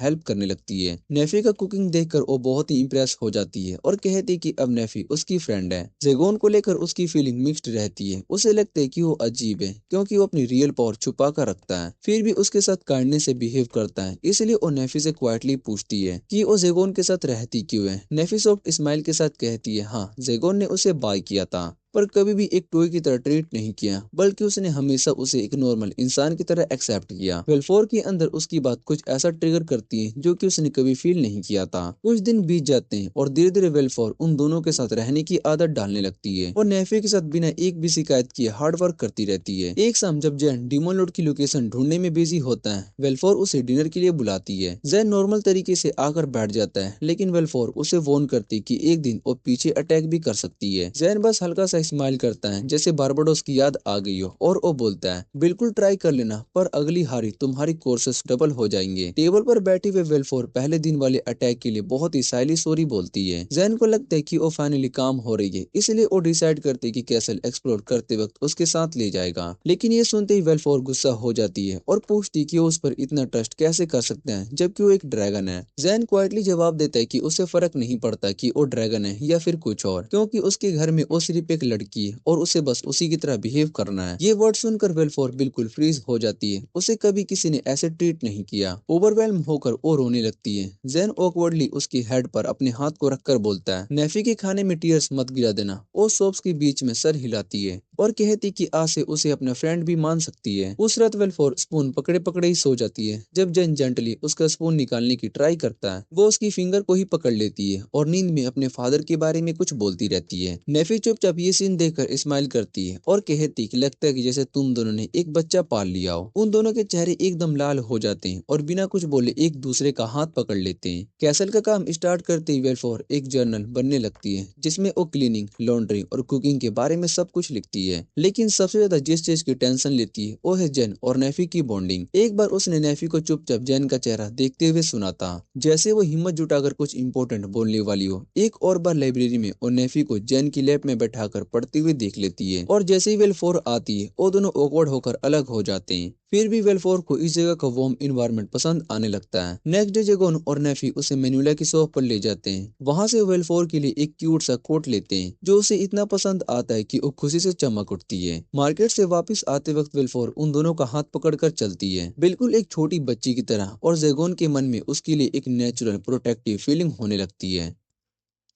S1: हेल्प करने लगती है। नेफ्यू का कुकिंग देखकर वो बहुत ही इंप्रेस हो जाती है और कहती कि अब नेफ्यू उसकी फ्रेंड है। जेगोन को लेकर उसकी फीलिंग मिक्स्ड रहती है। उसे लगता है कि वो अजीब है क्योंकि वो अपनी रियल पावर छुपा कर रखता है, फिर भी उसके साथ काइंडनेस से बिहेव करता है। इसलिए वो नेफी से क्वाइटली पूछती है कि वो जेगोन के साथ रहती क्यों है। नेफी सॉफ्ट स्माइल के साथ कहती है हाँ, जेगोन ने उसे बाय किया था पर कभी भी एक टॉय की तरह ट्रीट नहीं किया, बल्कि उसने हमेशा उसे एक नॉर्मल इंसान की तरह एक्सेप्ट किया। वेल्फोर के अंदर उसकी बात कुछ ऐसा ट्रिगर करती है जो कि उसने कभी फील नहीं किया था। कुछ दिन बीत जाते हैं और धीरे धीरे वेल्फोर उन दोनों के साथ रहने की आदत डालने लगती है और नेफे के साथ बिना एक भी शिकायत किए हार्ड वर्क करती रहती है। एक शाम जब जैन डीमन लॉर्ड की लोकेशन ढूंढने में बिजी होता है, वेल्फोर उसे डिनर के लिए बुलाती है। जैन नॉर्मल तरीके से आकर बैठ जाता है लेकिन वेल्फोर उसे वॉर्न करती कि एक दिन वो पीछे अटैक भी कर सकती है। जैन बस हल्का सा स्माइल करता है जैसे बारबाडोस की याद आ गई हो और वो बोलता है बिल्कुल ट्राई कर लेना, पर अगली हारी तुम्हारी कोर्सेस डबल हो जाएंगे। टेबल पर बैठी हुए वेल्फोर पहले दिन वाले अटैक के लिए बहुत ही साइली सॉरी बोलती है। जैन को लगता है कि वो फाइनली काम हो रही है, इसलिए वो डिसाइड करते कि कैसल एक्सप्लोर करते वक्त उसके साथ ले जाएगा। लेकिन ये सुनते ही वेल्फोर गुस्सा हो जाती है और पूछती कि वो उस पर इतना ट्रस्ट कैसे कर सकते हैं जबकि वो एक ड्रैगन है। जैन क्वाइटली जवाब देता है कि उसे फर्क नहीं पड़ता कि वो ड्रैगन है या फिर कुछ और, क्योंकि उसके घर में वो सिर्फ एक लड़की है और उसे बस उसी की तरह बिहेव करना है। ये वर्ड सुनकर वेल्फोर बिल्कुल फ्रीज हो जाती है। उसे कभी किसी ने ऐसे ट्रीट नहीं किया। ओवरवेल्म होकर वो रोने लगती है। जैन ऑकवर्डली उसकी हेड पर अपने हाथ को रखकर बोलता है नेफी के खाने में टीयर्स मत गिरा देना। वो सोप्स के बीच में सर हिलाती है और कहती कि आज से उसे अपना फ्रेंड भी मान सकती है। उस रात वेल्फोर स्पून पकड़े पकड़े ही सो जाती है। जब जैन जेंटली उसका स्पून निकालने की ट्राई करता है, वो उसकी फिंगर को ही पकड़ लेती है और नींद में अपने फादर के बारे में कुछ बोलती रहती है। नेफी चुपचाप ये सीन देखकर स्माइल करती है और कहती कि लगता है कि जैसे तुम दोनों ने एक बच्चा पाल लिया हो। उन दोनों के चेहरे एकदम लाल हो जाते हैं और बिना कुछ बोले एक दूसरे का हाथ पकड़ लेते हैं। कैसल का काम स्टार्ट करते ही वेल्फोर एक जर्नल बनने लगती है जिसमें वो क्लीनिंग, लॉन्ड्री और कुकिंग के बारे में सब कुछ लिखती है। लेकिन सबसे ज्यादा जिस चीज की टेंशन लेती है वो है जैन और नेफी की बॉन्डिंग। एक बार उसने नेफी को चुपचाप जैन का चेहरा देखते हुए सुना था, जैसे वो हिम्मत जुटाकर कुछ इंपॉर्टेंट बोलने वाली हो। एक और बार लाइब्रेरी में वो नेफी को जैन की लैब में बैठाकर पढ़ते हुए देख लेती है और जैसे ही वेल्फोर आती है वो दोनों ऑकवर्ड होकर अलग हो जाते हैं। फिर भी वेल्फोर को इस जगह का वार्म इन्वायरमेंट पसंद आने लगता है। नेक्स्ट डे जेगोन और नेफी उसे मेनुला की शॉप पर ले जाते हैं। वहां से वेल्फोर के लिए एक क्यूट सा कोट लेते हैं जो उसे इतना पसंद आता है कि वो खुशी से चमक उठती है। मार्केट से वापस आते वक्त वेल्फोर उन दोनों का हाथ पकड़कर चलती है, बिल्कुल एक छोटी बच्ची की तरह, और जेगोन के मन में उसके लिए एक नेचुरल प्रोटेक्टिव फीलिंग होने लगती है।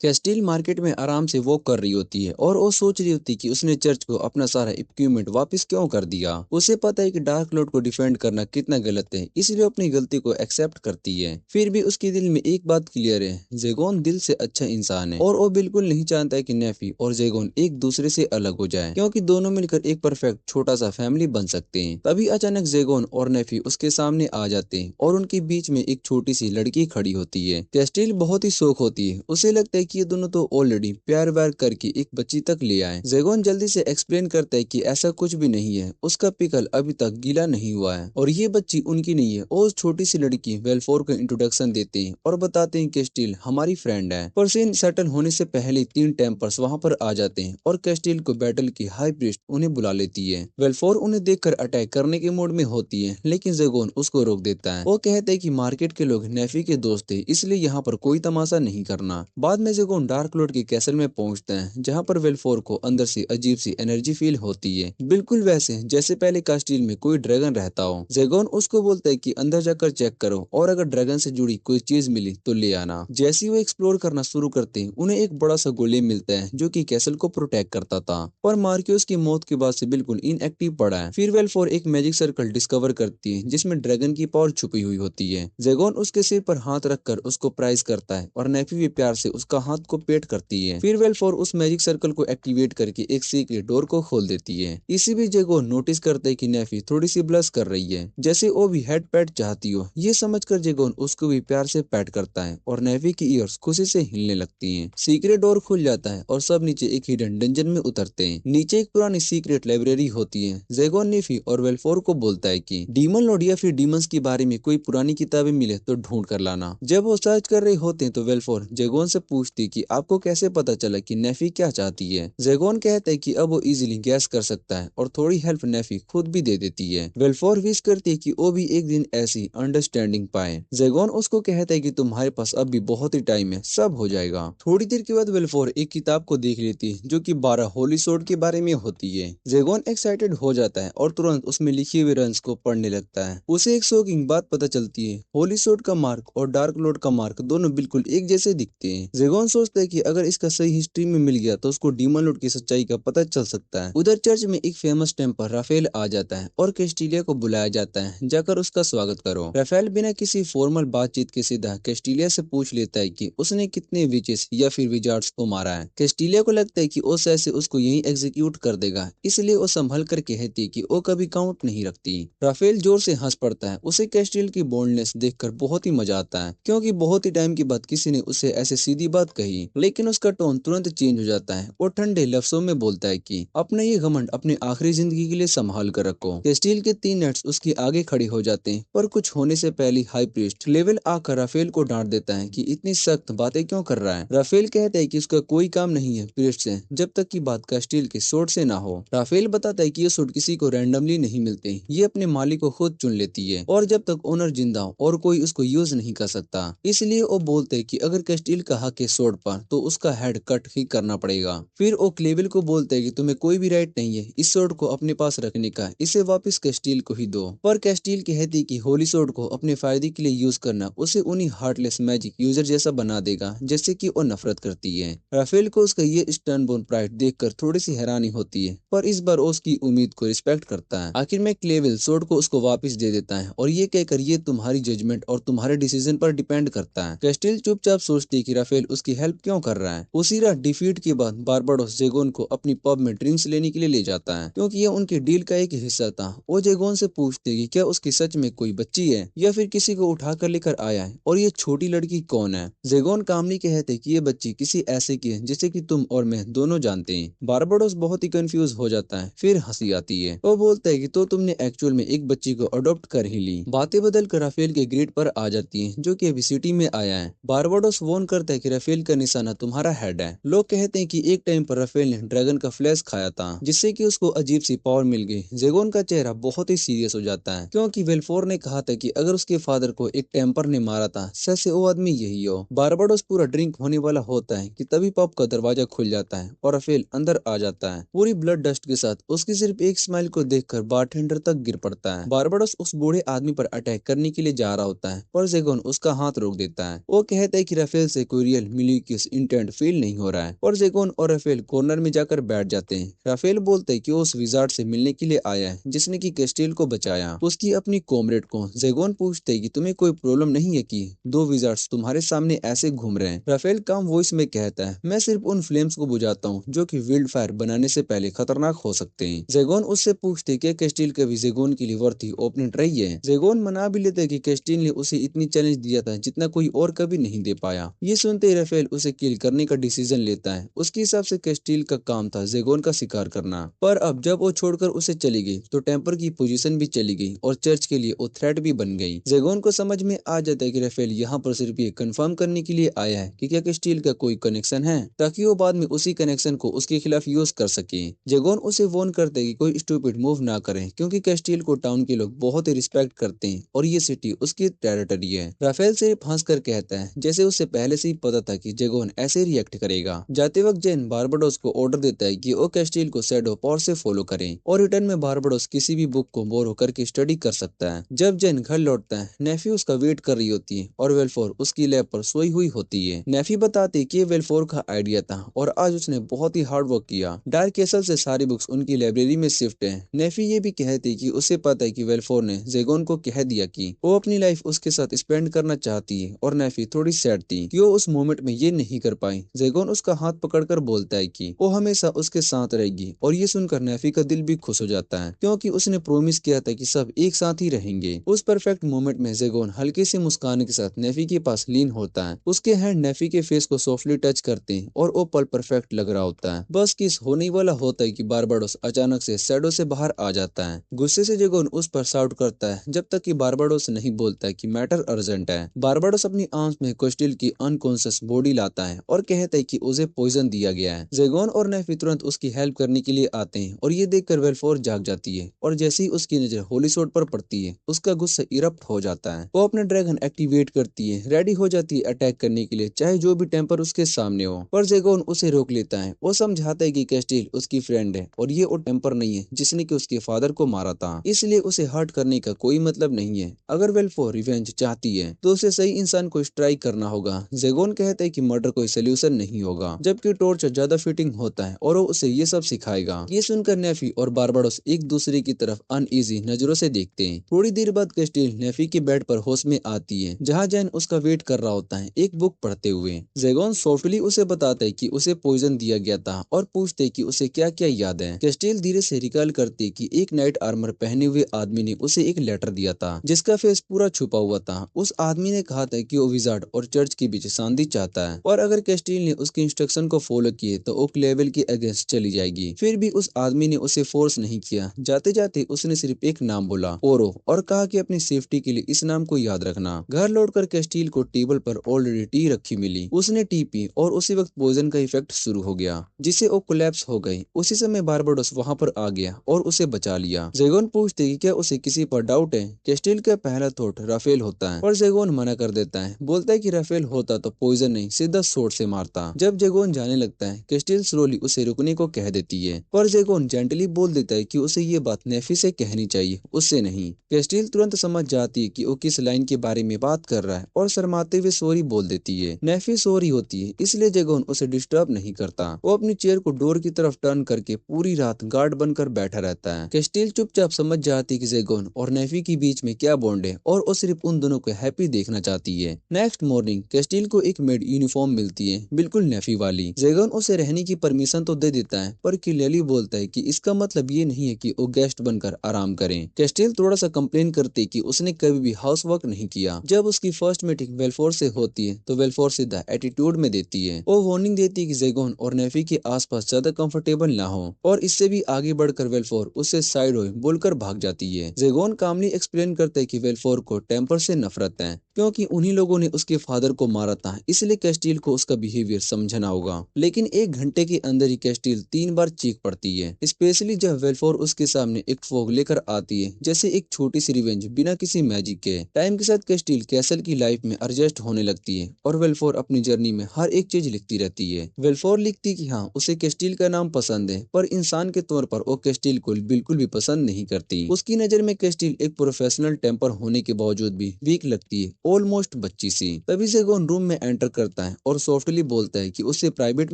S1: कैस्टिल मार्केट में आराम से वॉक कर रही होती है और वो सोच रही होती कि उसने चर्च को अपना सारा इक्विपमेंट वापस क्यों कर दिया। उसे पता है कि डार्क लॉर्ड को डिफेंड करना कितना गलत है, इसलिए अपनी गलती को एक्सेप्ट करती है। फिर भी उसके दिल में एक बात क्लियर है, जेगोन दिल से अच्छा इंसान है और वो बिल्कुल नहीं चाहता है कि नेफी और जेगोन एक दूसरे से अलग हो जाए, क्योंकि दोनों मिलकर एक परफेक्ट छोटा सा फैमिली बन सकते हैं। तभी अचानक जेगोन और नेफी उसके सामने आ जाते हैं और उनके बीच में एक छोटी सी लड़की खड़ी होती है। कैस्टिल बहुत ही शौक होती है। उसे लगता है कि ये दोनों तो ऑलरेडी प्यार व्यार करके एक बच्ची तक ले आए। जेगोन जल्दी से एक्सप्लेन करता है कि ऐसा कुछ भी नहीं है, उसका पिकल अभी तक गीला नहीं हुआ है और ये बच्ची उनकी नहीं है। और छोटी सी लड़की वेलफोर को इंट्रोडक्शन देते हैं और बताते हैं कि कैस्टिल हमारी फ्रेंड है। पर सीन सेटल होने से पहले 3 टेम्पर्स वहाँ पर आ जाते हैं और कैस्टिल को बैटल की हाई प्रीस्ट उन्हें बुला लेती है। वेलफोर उन्हें देखकर अटैक करने के मूड में होती है, लेकिन जेगोन उसको रोक देता है। वो कहते हैं कि मार्केट के लोग नेफी के दोस्त थे, इसलिए यहाँ पर कोई तमाशा नहीं करना। बाद में जेगोन डार्क लॉर्ड के कैसल में पहुंचता है, जहाँ पर वेलफोर को अंदर से अजीब सी एनर्जी फील होती है, बिल्कुल वैसे जैसे पहले कास्टिल में कोई ड्रैगन रहता हो। जेगोन उसको बोलता है कि अंदर जाकर चेक करो और अगर ड्रैगन से जुड़ी कोई चीज मिली तो ले आना। जैसे ही वो एक्सप्लोर करना शुरू करते हैं, उन्हें एक बड़ा सा गोलेम मिलता है जो कि कैसल को प्रोटेक्ट करता था और मार्क्यूस की मौत के बाद से बिल्कुल इनएक्टिव पड़ा है। फिर वेलफोर एक मैजिक सर्कल डिस्कवर करती है जिसमें ड्रैगन की पावर छुपी हुई होती है। जेगोन उसके सिर पर हाथ रखकर उसको प्राइज करता है और नेफी भी प्यार से उसका हाथ को पेट करती है। फिर वेलफोर उस मैजिक सर्कल को एक्टिवेट करके एक सीक्रेट डोर को खोल देती है। इसी बीच जेगोन नोटिस करता है कि नेफी थोड़ी सी ब्लश कर रही है, जैसे वो भी हेड पैट चाहती हो। ये समझकर जेगोन उसको भी प्यार से पैट करता है और नेफी की ईयर्स खुशी से हिलने लगती हैं। सीक्रेट डोर खुल जाता है और सब नीचे एक हिडन डंजन में उतरते हैं। नीचे एक पुरानी सीक्रेट लाइब्रेरी होती है। जेगोन नेफी और वेलफोर को बोलता है कि डीमन लॉर्ड या फिर डीमंस के बारे में कोई पुरानी किताबें मिले तो ढूंढ कर लाना। जब वो सर्च कर रहे होते हैं तो वेलफोर जेगोन से पूछती कि आपको कैसे पता चला कि नेफी क्या चाहती है। जेगोन कहता है कि अब वो इजीली गैस कर सकता है और थोड़ी हेल्प नेफी खुद भी दे देती है। वेलफोर विश करती है कि वो भी एक दिन ऐसी अंडरस्टैंडिंग पाए। जेगोन उसको कहता है कि तुम्हारे पास अब भी बहुत ही टाइम है, सब हो जाएगा। थोड़ी देर के बाद वेलफोर एक किताब को देख लेती है जो कि 12 होली सोर्ड के बारे में होती है। जेगोन एक्साइटेड हो जाता है और तुरंत उसमें लिखी हुई रन्स को पढ़ने लगता है। उसे एक शॉकिंग बात पता चलती है, होली सोर्ड का मार्क और डार्क लॉर्ड का मार्क दोनों बिल्कुल एक जैसे दिखते हैं। जेगोन सोचता है कि अगर इसका सही हिस्ट्री में मिल गया तो उसको डीमन लॉर्ड की सच्चाई का पता चल सकता है। उधर चर्च में एक फेमस टेम्पर राफेल आ जाता है और कैस्टिलिया को बुलाया जाता है, जाकर उसका स्वागत करो। राफेल बिना किसी फॉर्मल बातचीत के सीधा कैस्टिलिया से पूछ लेता है कि उसने कितने विचेस या फिर विजार्ड्स को मारा है। कैस्टिलिया को लगता है कि वो से उसको यहीं एग्जीक्यूट कर देगा, इसलिए वो संभल कर कहती है कि वो कभी काउंट नहीं रखती। राफेल जोर से हंस पड़ता है। उसे कैस्टिल की बोल्डनेस देखकर बहुत ही मजा आता है, क्योंकि बहुत ही टाइम के बाद किसी ने उसे ऐसे सीधी बात कही। लेकिन उसका टोन तुरंत चेंज हो जाता है। वो ठंडे लफ्जों में बोलता है कि अपना ये घमंड अपने आखिरी जिंदगी के लिए संभाल कर रखो। कैस्टिल के 3 नट्स उसके आगे खड़े हो जाते हैं, पर कुछ होने से पहले हाई प्रीस्ट लेवल आकर राफेल को डांट देता है कि इतनी सख्त बातें क्यों कर रहा है। राफेल कहता है कि उसका कोई काम नहीं है प्रीस्ट से, जब तक की बात कैस्टिल के सोर्ड से ना हो। राफेल बताता है कि ये सूट किसी को रैंडमली नहीं मिलते, ये अपने मालिक को खुद चुन लेती है और जब तक ओनर जिंदा हो और कोई उसको यूज नहीं कर सकता। इसलिए वो बोलते हैं कि अगर कैस्टिल का हक है सोर्ड पर तो उसका हेड कट ही करना पड़ेगा। फिर वो क्लेवेल को बोलते हैं कि तुम्हें कोई भी राइट नहीं है इस सोर्ड को अपने पास रखने का, इसे वापस कैस्टिल को ही दो। पर कैस्टिल कहती है कि होली सोर्ड को अपने फायदे के लिए यूज करना उसे उन्हीं हार्टलेस मैजिक यूजर जैसा बना देगा जैसे कि वो नफरत करती है। राफेल को उसका ये स्टर्नबोर्न प्राइड देखकर थोड़ी सी हैरानी होती है, पर इस बार उसकी उम्मीद को रिस्पेक्ट करता है। आखिर में क्लेवेल सोर्ड को उसको वापस दे देता है और ये कहकर ये तुम्हारी जजमेंट और तुम्हारे डिसीजन पर डिपेंड करता है। कैस्टिल चुपचाप सोचती है कि राफेल उसकी हेल्प क्यों कर रहा है। उसी रात डिफीट के बाद बारबाडोस जेगोन को अपनी पब में ड्रिंक्स लेने के लिए ले जाता है, क्योंकि ये उनकी डील का एक हिस्सा था। वो जेगोन से पूछते कि क्या उसकी सच में कोई बच्ची है या फिर किसी को उठा कर लेकर आया है और ये छोटी लड़की कौन है। जेगोन कामली कहते कि ये बच्ची किसी ऐसे की है जिसे कि तुम और मैं दोनों जानते हैं। बारबाडोस बहुत ही कंफ्यूज हो जाता है, फिर हंसी आती है। वो बोलता है कि तो तुमने एक्चुअल में एक बच्ची को अडॉप्ट कर ही ली। बातें बदल कर राफेल के ग्रेड पर आ जाती हैं, जो कि अभी सिटी में आया है। बारबाडोस वॉर्न करता है कि राफेल का निशाना तुम्हारा हेड है। लोग कहते हैं कि एक टाइम पर राफेल ने ड्रैगन का फ्लैश खाया था, जिससे कि उसको अजीब सी पावर मिल गई। जेगोन का चेहरा बहुत ही सीरियस हो जाता है, क्योंकि वेलफोर ने कहा था कि अगर उसके फादर को एक टेम्पर ने मारा था सच से वो आदमी यही हो। बारबाडोस पूरा ड्रिंक होने वाला होता है कि तभी पब का दरवाजा खुल जाता है और राफेल अंदर आ जाता है पूरी ब्लड डस्ट के साथ। उसकी सिर्फ एक स्माइल को देखकर बारटेंडर तक गिर पड़ता है। बारबाडोस उस बूढ़े आदमी पर अटैक करने के लिए जा रहा होता है, पर जेगोन उसका हाथ रोक देता है। वो कहता है कि राफेल से कोई रियल मिलीकियस इंटेंट फील नहीं हो रहा है, और जेगोन और राफेल कॉर्नर में जाकर बैठ जाते हैं। राफेल बोलते है कि वो उस विजार्ड से मिलने के लिए आया है जिसने की कैस्टिल को बचाया, उसकी अपनी कॉमरेड को। जेगोन पूछते है कि तुम्हें कोई प्रॉब्लम नहीं है कि 2 विजार्ड्स तुम्हारे सामने ऐसे घूम रहे हैं। राफेल काम वॉइस में कहता है मैं सिर्फ उन फ्लेम्स को बुझाता हूँ जो कि विल्ड फायर बनाने से पहले खतरनाक हो सकते हैं। जेगोन उससे पूछते कि कैस्टिल कभी जेगोन के लिए वर्थी ओपोनेंट रही है। जेगोन मना भी लेते कि कैस्टिल ने उसे इतनी चैलेंज दिया था जितना कोई और कभी नहीं दे पाया। ये सुनते ही राफेल राफेल उसे किल करने का डिसीजन लेता है। उसके हिसाब से कैस्टिल का काम था जेगोन का शिकार करना, पर अब जब वो छोड़कर उसे चली गई तो टेम्पर की पोजीशन भी चली गई और चर्च के लिए वो थ्रेट भी बन गई। जेगोन को समझ में आ जाता है कि राफेल यहाँ पर सिर्फ ये कंफर्म करने के लिए आया है कि क्या कैस्टिल का कोई कनेक्शन है, ताकि वो बाद में उसी कनेक्शन को उसके खिलाफ यूज कर सके। जेगोन उसे वॉर्न करते हैं कि कोई स्टूपिड मूव ना करे, क्योंकि कैस्टिल को टाउन के लोग बहुत ही रिस्पेक्ट करते हैं और ये सिटी उसकी टेरिटरी है। राफेल सिर्फ हंस कर कहता है, जैसे उसे पहले से ही पता था कि जेगोन ऐसे रिएक्ट करेगा। जाते वक्त जेन बारबाडोस को ऑर्डर देता है कि वो कैस्टिल को शैडो पावर से फॉलो करें और रिटर्न में बारबाडोस किसी भी बुक को बोरो करके स्टडी कर सकता है। जब जेन घर लौटता है, नेफी उसका वेट कर रही होती है और वेलफोर उसकी लैब पर सोई हुई होती है। नेफी बताती है कि ये वेलफोर का आइडिया था और आज उसने बहुत ही हार्ड वर्क किया। डार्क कैसल से सारी बुक्स उनकी लाइब्रेरी में शिफ्ट है। नेफी ये भी कहती कि उसे पता है कि वेलफोर ने जेगोन को कह दिया कि वो अपनी लाइफ उसके साथ स्पेंड करना चाहती है और नेफी थोड़ी सैड थी कि वो उस मोमेंट में ये नहीं कर पाई। जेगोन उसका हाथ पकड़कर बोलता है कि वो हमेशा उसके साथ रहेगी और ये सुनकर नेफी का दिल भी खुश हो जाता है, क्योंकि उसने प्रॉमिस किया था कि सब एक साथ ही रहेंगे। उस परफेक्ट मोमेंट में जेगोन हल्के से मुस्कान के साथ नेफी के पास लीन होता है। उसके हैंड नेफी के फेस को सॉफ्टली टच करते हैं और वो पल परफेक्ट लग रहा होता है। बस किस होने वाला होता है कि बारबाडोस अचानक से शैडो से बाहर आ जाता है। गुस्से से जेगोन उस पर शाउट करता है जब तक कि बारबाडोस नहीं बोलता है कि मैटर अर्जेंट है। बारबाडोस अपनी आर्म्स में कैस्टिल की अनकॉन्शियस बॉडी लाता है और कहता है कि उसे पॉइजन दिया गया है। जेगोन और नेफी तुरंत उसकी हेल्प करने के लिए आते हैं और ये देखकर वेलफोर जाग जाती है और जैसे ही उसकी नजर होली सोड पर पड़ती है, उसका गुस्सा इरप्ट हो जाता है। वो अपना ड्रैगन एक्टिवेट करती है, रेडी हो जाती है अटैक करने के लिए, चाहे जो भी टेम्पर उसके सामने हो। पर जेगोन उसे रोक लेता है। वो समझाता है कि कैस्टिल उसकी फ्रेंड है और ये वो टेम्पर नहीं है जिसने कि उसके फादर को मारा था, इसलिए उसे हर्ट करने का कोई मतलब नहीं है। अगर वेलफोर रिवेंज चाहती है तो उसे सही इंसान को स्ट्राइक करना होगा। जेगोन कहता है कि मर्डर कोई सोल्यूशन नहीं होगा, जबकि टॉर्चर ज्यादा फिटिंग होता है और वो उसे ये सब सिखाएगा। ये सुनकर नेफी और बारबाडोस एक दूसरे की तरफ अनईजी नजरों से देखते हैं। थोड़ी देर बाद कैस्टिल नेफी के बेड पर होश में आती है, जहाँ जैन उसका वेट कर रहा होता है एक बुक पढ़ते हुए। जेगोन सॉफ्टली उसे बताता है कि उसे पॉइजन दिया गया था और पूछते है कि उसे क्या क्या याद है। कैस्टिल धीरे से रिकॉल करती है कि एक नाइट आर्मर पहने हुए आदमी ने उसे एक लेटर दिया था जिसका फेस पूरा छुपा हुआ था। उस आदमी ने कहा था कि वो विजार्ड और चर्च के बीच शांति चाहता है और अगर कैस्टिल ने उसके इंस्ट्रक्शन को फॉलो किए तो ओक लेवल के अगेंस्ट चली जाएगी। फिर भी उस आदमी ने उसे फोर्स नहीं किया। जाते जाते उसने सिर्फ एक नाम बोला, ओरो, और कहा कि अपनी सेफ्टी के लिए इस नाम को याद रखना। घर लौटकर कैस्टिल को टेबल पर ऑलरेडी टी रखी मिली। उसने टी पी और उसी वक्त पॉइजन का इफेक्ट शुरू हो गया, जिससे वो कोलैप्स हो गई। उसी समय बारबाडोस वहां पर आ गया और उसे बचा लिया। जेगोन पूछते कि क्या उसे किसी पर डाउट है। कैस्टिल का पहला थॉट राफेल होता है, पर जेगोन मना कर देता है। बोलता है कि राफेल होता तो पॉइजन नहीं सीधा सोर्ड से मारता। जब जेगोन जाने लगता है, कैस्टिल स्लोली उसे रुकने को कह देती है, पर जेगोन जेंटली बोल देता है कि उसे ये बात नेफी से कहनी चाहिए, उससे नहीं। कैस्टिल तुरंत समझ जाती है कि वो किस लाइन के बारे में बात कर रहा है और शर्माते हुए सॉरी बोल देती है। नेफी सॉरी होती है, इसलिए जेगोन उसे डिस्टर्ब नहीं करता। वो अपनी चेयर को डोर की तरफ टर्न करके पूरी रात गार्ड बनकर बैठा रहता है। कैस्टिल चुपचाप समझ जाती है कि जेगोन और नेफी के बीच में क्या बॉन्ड है और वो सिर्फ उन दोनों को हैप्पी देखना चाहती है। नेक्स्ट मॉर्निंग कैस्टिल को एक मेड यूनिफॉर्म मिलती है, बिल्कुल नेफी वाली। जेगोन उसे रहने की परमिशन तो दे देता है, पर क्लियरली बोलता है कि इसका मतलब ये नहीं है कि वो गेस्ट बनकर आराम करें। कैस्टिल थोड़ा सा कंप्लेन करती है कि उसने कभी भी हाउस वर्क नहीं किया। जब उसकी फर्स्ट मीटिंग वेलफोर से होती है तो वेलफोर सीधा एटीट्यूड में देती है। वो वार्निंग देती है कि जेगोन और नेफी के आसपास ज्यादा कंफर्टेबल ना हो, और इससे भी आगे बढ़कर वेलफोर उससे साइड हो बोलकर भाग जाती है। जेगोन कामली एक्सप्लेन करता है कि वेलफोर को टेम्पर से नफरत है, क्योंकि उन्हीं लोगों ने उसके फादर को मारा था, इसलिए कैस्टिल को उसका बिहेवियर समझना होगा। लेकिन एक घंटे के अंदर ही कैस्टिल 3 बार चीख पड़ती है, स्पेशली जब वेलफोर उसके सामने एक फोग लेकर आती है, जैसे एक छोटी सी रिवेंज बिना किसी मैजिक के। टाइम के साथ कैस्टिल कैसल की लाइफ में एडजस्ट होने लगती है और वेलफोर अपनी जर्नी में हर एक चीज लिखती रहती है। वेलफोर लिखती कि हाँ, उसे कैस्टिल का नाम पसंद है, पर इंसान के तौर पर वो कैस्टिल को बिल्कुल भी पसंद नहीं करती। उसकी नजर में कैस्टिल एक प्रोफेशनल टेम्पर होने के बावजूद भी वीक लगती है, ऑलमोस्ट बच्ची सी। तभी जेगोन रूम में एंटर करता है और सॉफ्टली बोलता है कि उससे प्राइवेट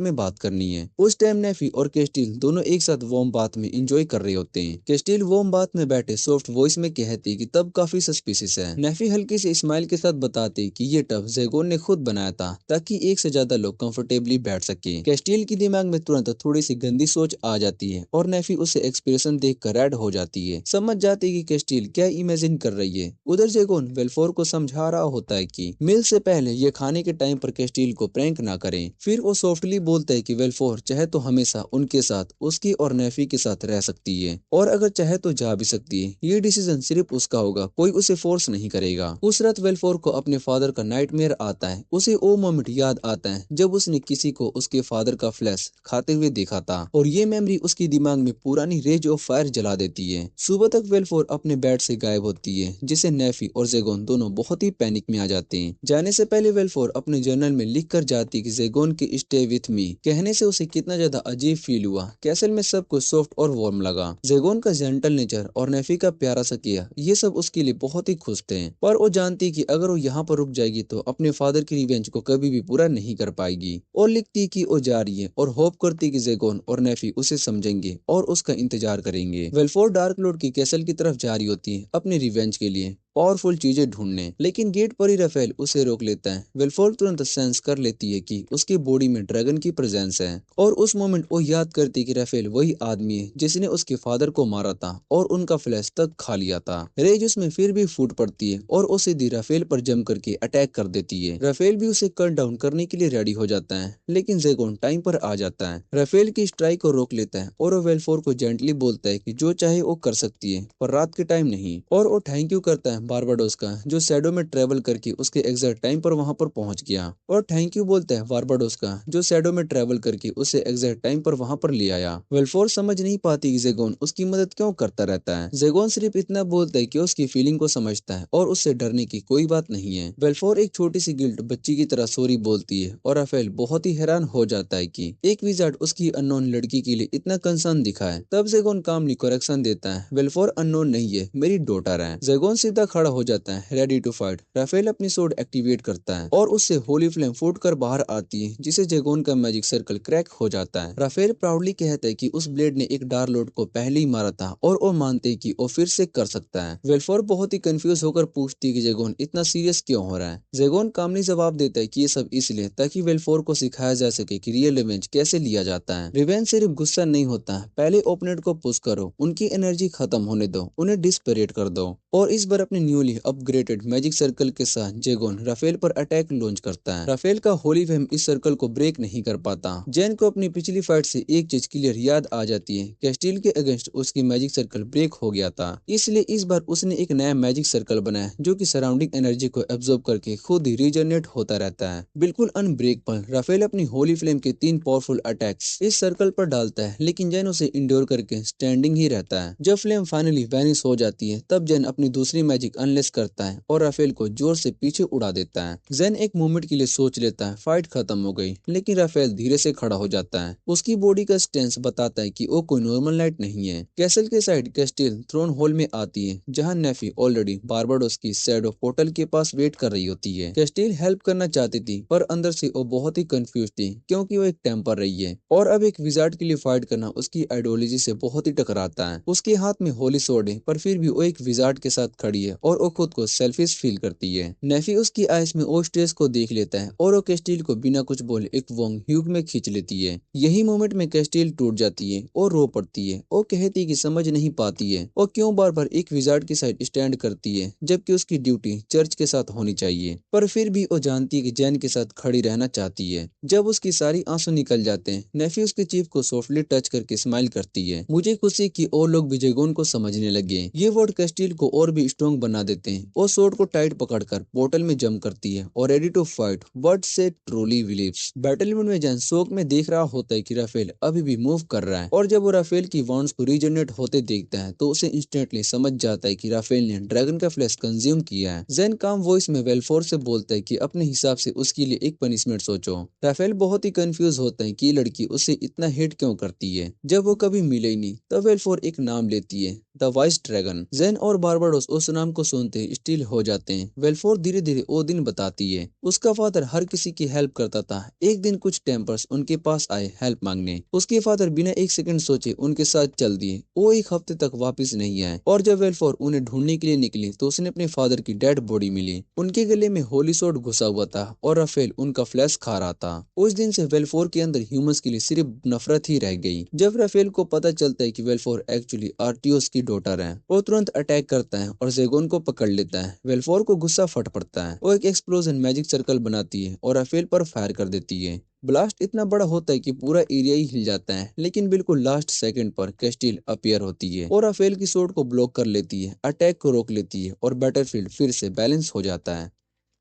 S1: में बात करनी है। उस टाइम नेफी और कैस्टिल दोनों एक साथ वार्म बाथ में एंजॉय कर रहे होते हैं। कैस्टिल वार्म बाथ में बैठे सॉफ्ट वॉइस में कहती है कि तब काफी सस्पिशियस है। नेफी हल्की से स्माइल के साथ बताती कि ये टब जेगोन ने खुद बनाया था ताकि एक से ज्यादा लोग कंफर्टेबली बैठ सके। कैस्टिल की दिमाग में तुरंत थोड़ी सी गंदी सोच आ जाती है और नेफी उसे एक्सप्रेशन देख कर रेड हो जाती है। समझ जाती है कि कैस्टिल क्या इमेजिन कर रही है। उधर जेगोन वेलफोर को समझा रहा होता है कि मील से पहले ये खाने के टाइम पर कैस्टिल कैस्टिल को प्रैंक ना करें। फिर वो सॉफ्टली बोलता है कि वेल्फोर चाहे तो हमेशा उनके साथ, उसकी और नेफी के साथ रह सकती है और अगर चाहे तो जा भी सकती है। ये डिसीजन सिर्फ उसका होगा, कोई उसे फोर्स नहीं करेगा। उस रात वेल्फोर को अपने फादर का नाइटमेयर आता है। उसे वो मोमेंट याद आता है जब उसने किसी को उसके फादर का फ्लैश खाते हुए देखा था और ये मेमोरी उसकी दिमाग में पुरानी रेज ऑफ फायर जला देती है। सुबह तक वेल्फोर अपने बेड से गायब होती है, जिसे नेफी और जेगोन दोनों बहुत ही पैनिक में आ जाते हैं। जाने से पहले वेल्फोर अपने जर्नल में लिख कर जाती कि जेगोन की स्टे विथ मी कहने से उसे कितना ज्यादा अजीब फील हुआ। कैसल में सब कुछ सॉफ्ट और वार्म लगा। जेगोन का जेंटल नेचर और नेफी का प्यारा सा किया, ये सब उसके लिए बहुत ही खुश थे। पर वो जानती कि अगर वो यहाँ पर रुक जाएगी तो अपने फादर की रिवेंज को कभी भी पूरा नहीं कर पाएगी। और लिखती कि वो जा रही है और होप करती कि जेगोन और नेफी उसे समझेंगे और उसका इंतजार करेंगे। वेल्फोर डार्क लॉर्ड की कैसल की तरफ जा रही होती है अपनी रिवेंज के लिए, पावरफुल चीजें ढूंढने, लेकिन गेट पर ही राफेल उसे रोक लेता है। वेल्फोर तुरंत सेंस कर लेती है कि उसकी बॉडी में ड्रैगन की प्रेजेंस है और उस मोमेंट वो याद करती है कि राफेल वही आदमी है जिसने उसके फादर को मारा था और उनका फ्लैश तक खा लिया था। रेज उसमें फिर भी फूट पड़ती है और वो सीधी राफेल पर जम करके अटैक कर देती है। राफेल भी उसे कट डाउन करने के लिए रेडी हो जाता है, लेकिन जेगोन टाइम पर आ जाता है, राफेल की स्ट्राइक को रोक लेता है और वो वेल्फोर को जेंटली बोलता है कि जो चाहे वो कर सकती है पर रात के टाइम नहीं। और वो थैंक यू करता है बारबाडोस का, जो शैडो में ट्रेवल करके उसके एग्जैक्ट टाइम पर वहां पर पहुंच गया। और थैंक यू बोलता है बारबाडोस का, जो शैडो में ट्रेवल करके उसे एग्जैक्ट टाइम पर वहां पर ले आया। वेल्फोर समझ नहीं पाती कि जेगोन उसकी मदद क्यों करता रहता है। जेगोन सिर्फ इतना बोलता है कि उसकी फीलिंग को समझता है और उससे डरने की कोई बात नहीं है। वेल्फोर एक छोटी सी गिल्ट बच्ची की तरह सॉरी बोलती है और राफेल बहुत ही हैरान हो जाता है कि एक विजार्ड उसकी अननोन लड़की के लिए इतना कंसर्न दिखा है। तब जेगोन कामली करेक्शन देता है, वेल्फोर अननोन नहीं है, मेरी डॉटर है। जेगोन सीधा खड़ा हो जाता है रेडी टू फाइट। राफेल अपनी सोर्ड एक्टिवेट करता है और उससे होली फ्लेम फूट कर बाहर आती है, जिसे जेगोन का मैजिक सर्कल क्रैक हो जाता है। राफेल प्राउडली कहता है कि उस ब्लेड ने एक डार्क लॉर्ड को पहले ही मारा था और वो मानते हैं कि वो फिर से कर सकता है। वेल्फोर बहुत ही कंफ्यूज होकर पूछती है कि जेगोन इतना सीरियस क्यों हो रहा है। जेगोन कामली जवाब देता है कि ये सब इसलिए ताकि वेल्फोर को सिखाया जा सके कि रियल रिवेंज कैसे लिया जाता है। रिवेंज सिर्फ गुस्सा नहीं होता, पहले ओपोनेंट को पुश करो, उनकी एनर्जी खत्म होने दो, उन्हें डिस्परेट कर दो। और इस बार अपने न्यूली अपग्रेडेड मैजिक सर्कल के साथ जेगोन राफेल पर अटैक लॉन्च करता है। राफेल का होली फ्लेम इस सर्कल को ब्रेक नहीं कर पाता। जेन को अपनी पिछली फाइट से एक चीज क्लियर याद आ जाती है, कैस्टिल के अगेंस्ट उसकी मैजिक सर्कल ब्रेक हो गया था, इसलिए इस बार उसने एक नया मैजिक सर्कल बनाया जो कि सराउंडिंग एनर्जी को एब्जॉर्ब करके खुद ही रीजनरेट होता रहता है, बिल्कुल अनब्रेकेबल। राफेल अपनी होली फ्लेम के 3 पावरफुल अटैक्स इस सर्कल पर डालता है, लेकिन जेन उसे इंड्योर करके स्टैंडिंग ही रहता है। जब फ्लेम फाइनली वैनिश हो जाती है तब जेन अपनी दूसरी मैजिक अनलेस करता है और राफेल को जोर से पीछे उड़ा देता है। जेन एक मोमेंट के लिए सोच लेता है फाइट खत्म हो गई, लेकिन राफेल धीरे से खड़ा हो जाता है। उसकी बॉडी का स्टेंस बताता है कि वो कोई नॉर्मल नाइट नहीं है। कैसल के साइड कैस्टिल थ्रोन हॉल में आती है, जहां नेफी ऑलरेडी बारबाडोस की शैडो पोर्टल के पास वेट कर रही होती है। कैस्टिल हेल्प करना चाहती थी पर अंदर से वो बहुत ही कंफ्यूज थी, क्योंकि वो एक टेम्पर रही है और अब एक विजार्ड के लिए फाइट करना उसकी आइडियोलॉजी से बहुत ही टकराता है। उसके हाथ में होली सोर्ड है पर फिर भी वो एक विजार्ड के साथ खड़ी है और वो खुद को सेल्फिश फील करती है। नेफी उसकी आइस में ओ स्ट्रेस को देख लेता है और वो कैस्टिल को बिना कुछ बोले एक वोंग ह्यूग में खींच लेती है। यही मोमेंट में कैस्टिल टूट जाती है और रो पड़ती है। वो कहती है कि समझ नहीं पाती है और क्यों बार बार एक विजार्ड की साइड स्टैंड करती है जबकि उसकी ड्यूटी चर्च के साथ होनी चाहिए, पर फिर भी वो जानती है कि जैन के साथ खड़ी रहना चाहती है। जब उसकी सारी आंसू निकल जाते हैं, नेफी उसके चीफ को सॉफ्टली टच करके स्माइल करती है। मुझे खुशी कि और लोग भी जेगोन को समझने लगे। ये वर्ड कैस्टिल को और भी स्ट्रॉन्ग बना देते हैं। वो सोर्ड को टाइट पकड़कर पोर्टल में जंप करती है और रेडी टू फाइट व्हाट से ट्रूली बिलीव्स। बैटलमेंट में जैन शोक में देख रहा होता है कि राफेल अभी भी मूव कर रहा है और जब वो राफेल की वॉन्ड्स को रीजनरेट होते देखता है तो उसे इंस्टेंटली समझ जाता है कि राफेल ने ड्रैगन का फ्लैश कंज्यूम किया है। जैन काम वॉइस में वेल्फोर से बोलता है कि अपने हिसाब से उसके लिए एक पनिशमेंट सोचो। राफेल बहुत ही कंफ्यूज होता है कि लड़की उसे इतना हेट क्यों करती है जब वो कभी मिले ही नहीं। तब वेल्फोर एक नाम लेती है, द वाइस ड्रैगन। जेन और बारबाडोस उस नाम को सुनते ही स्टिल हो जाते हैं। वेल्फोर धीरे धीरे वो दिन बताती है। उसका फादर हर किसी की हेल्प करता था। एक दिन कुछ टेम्पर्स उनके पास आए हेल्प मांगने। उसके फादर बिना एक सेकंड सोचे उनके साथ चल दिए। वो एक हफ्ते तक वापस नहीं आए और जब वेल्फोर उन्हें ढूंढने के लिए निकली तो उसने अपने फादर की डेड बॉडी मिली। उनके गले में होली सोर्ड घुसा हुआ था और राफेल उनका फ्लैश खा रहा था। उस दिन से वेल्फोर के अंदर ह्यूमंस के लिए सिर्फ नफरत ही रह गई। जब राफेल को पता चलता है कि वेल्फोर एक्चुअली आर्टियोस की डॉटर है। वो तुरंत अटैक करता है और जेगोन को पकड़ लेता है। वेलफोर को गुस्सा फट पड़ता है। वो एक एक्सप्लोजन मैजिक सर्कल बनाती है और राफेल पर फायर कर देती है। ब्लास्ट इतना बड़ा होता है कि पूरा एरिया ही हिल जाता है, लेकिन बिल्कुल लास्ट सेकंड पर कैस्टिल अपीयर होती है और राफेल की शॉट को ब्लॉक कर लेती है, अटैक को रोक लेती है और बैटलफील्ड फिर से बैलेंस हो जाता है।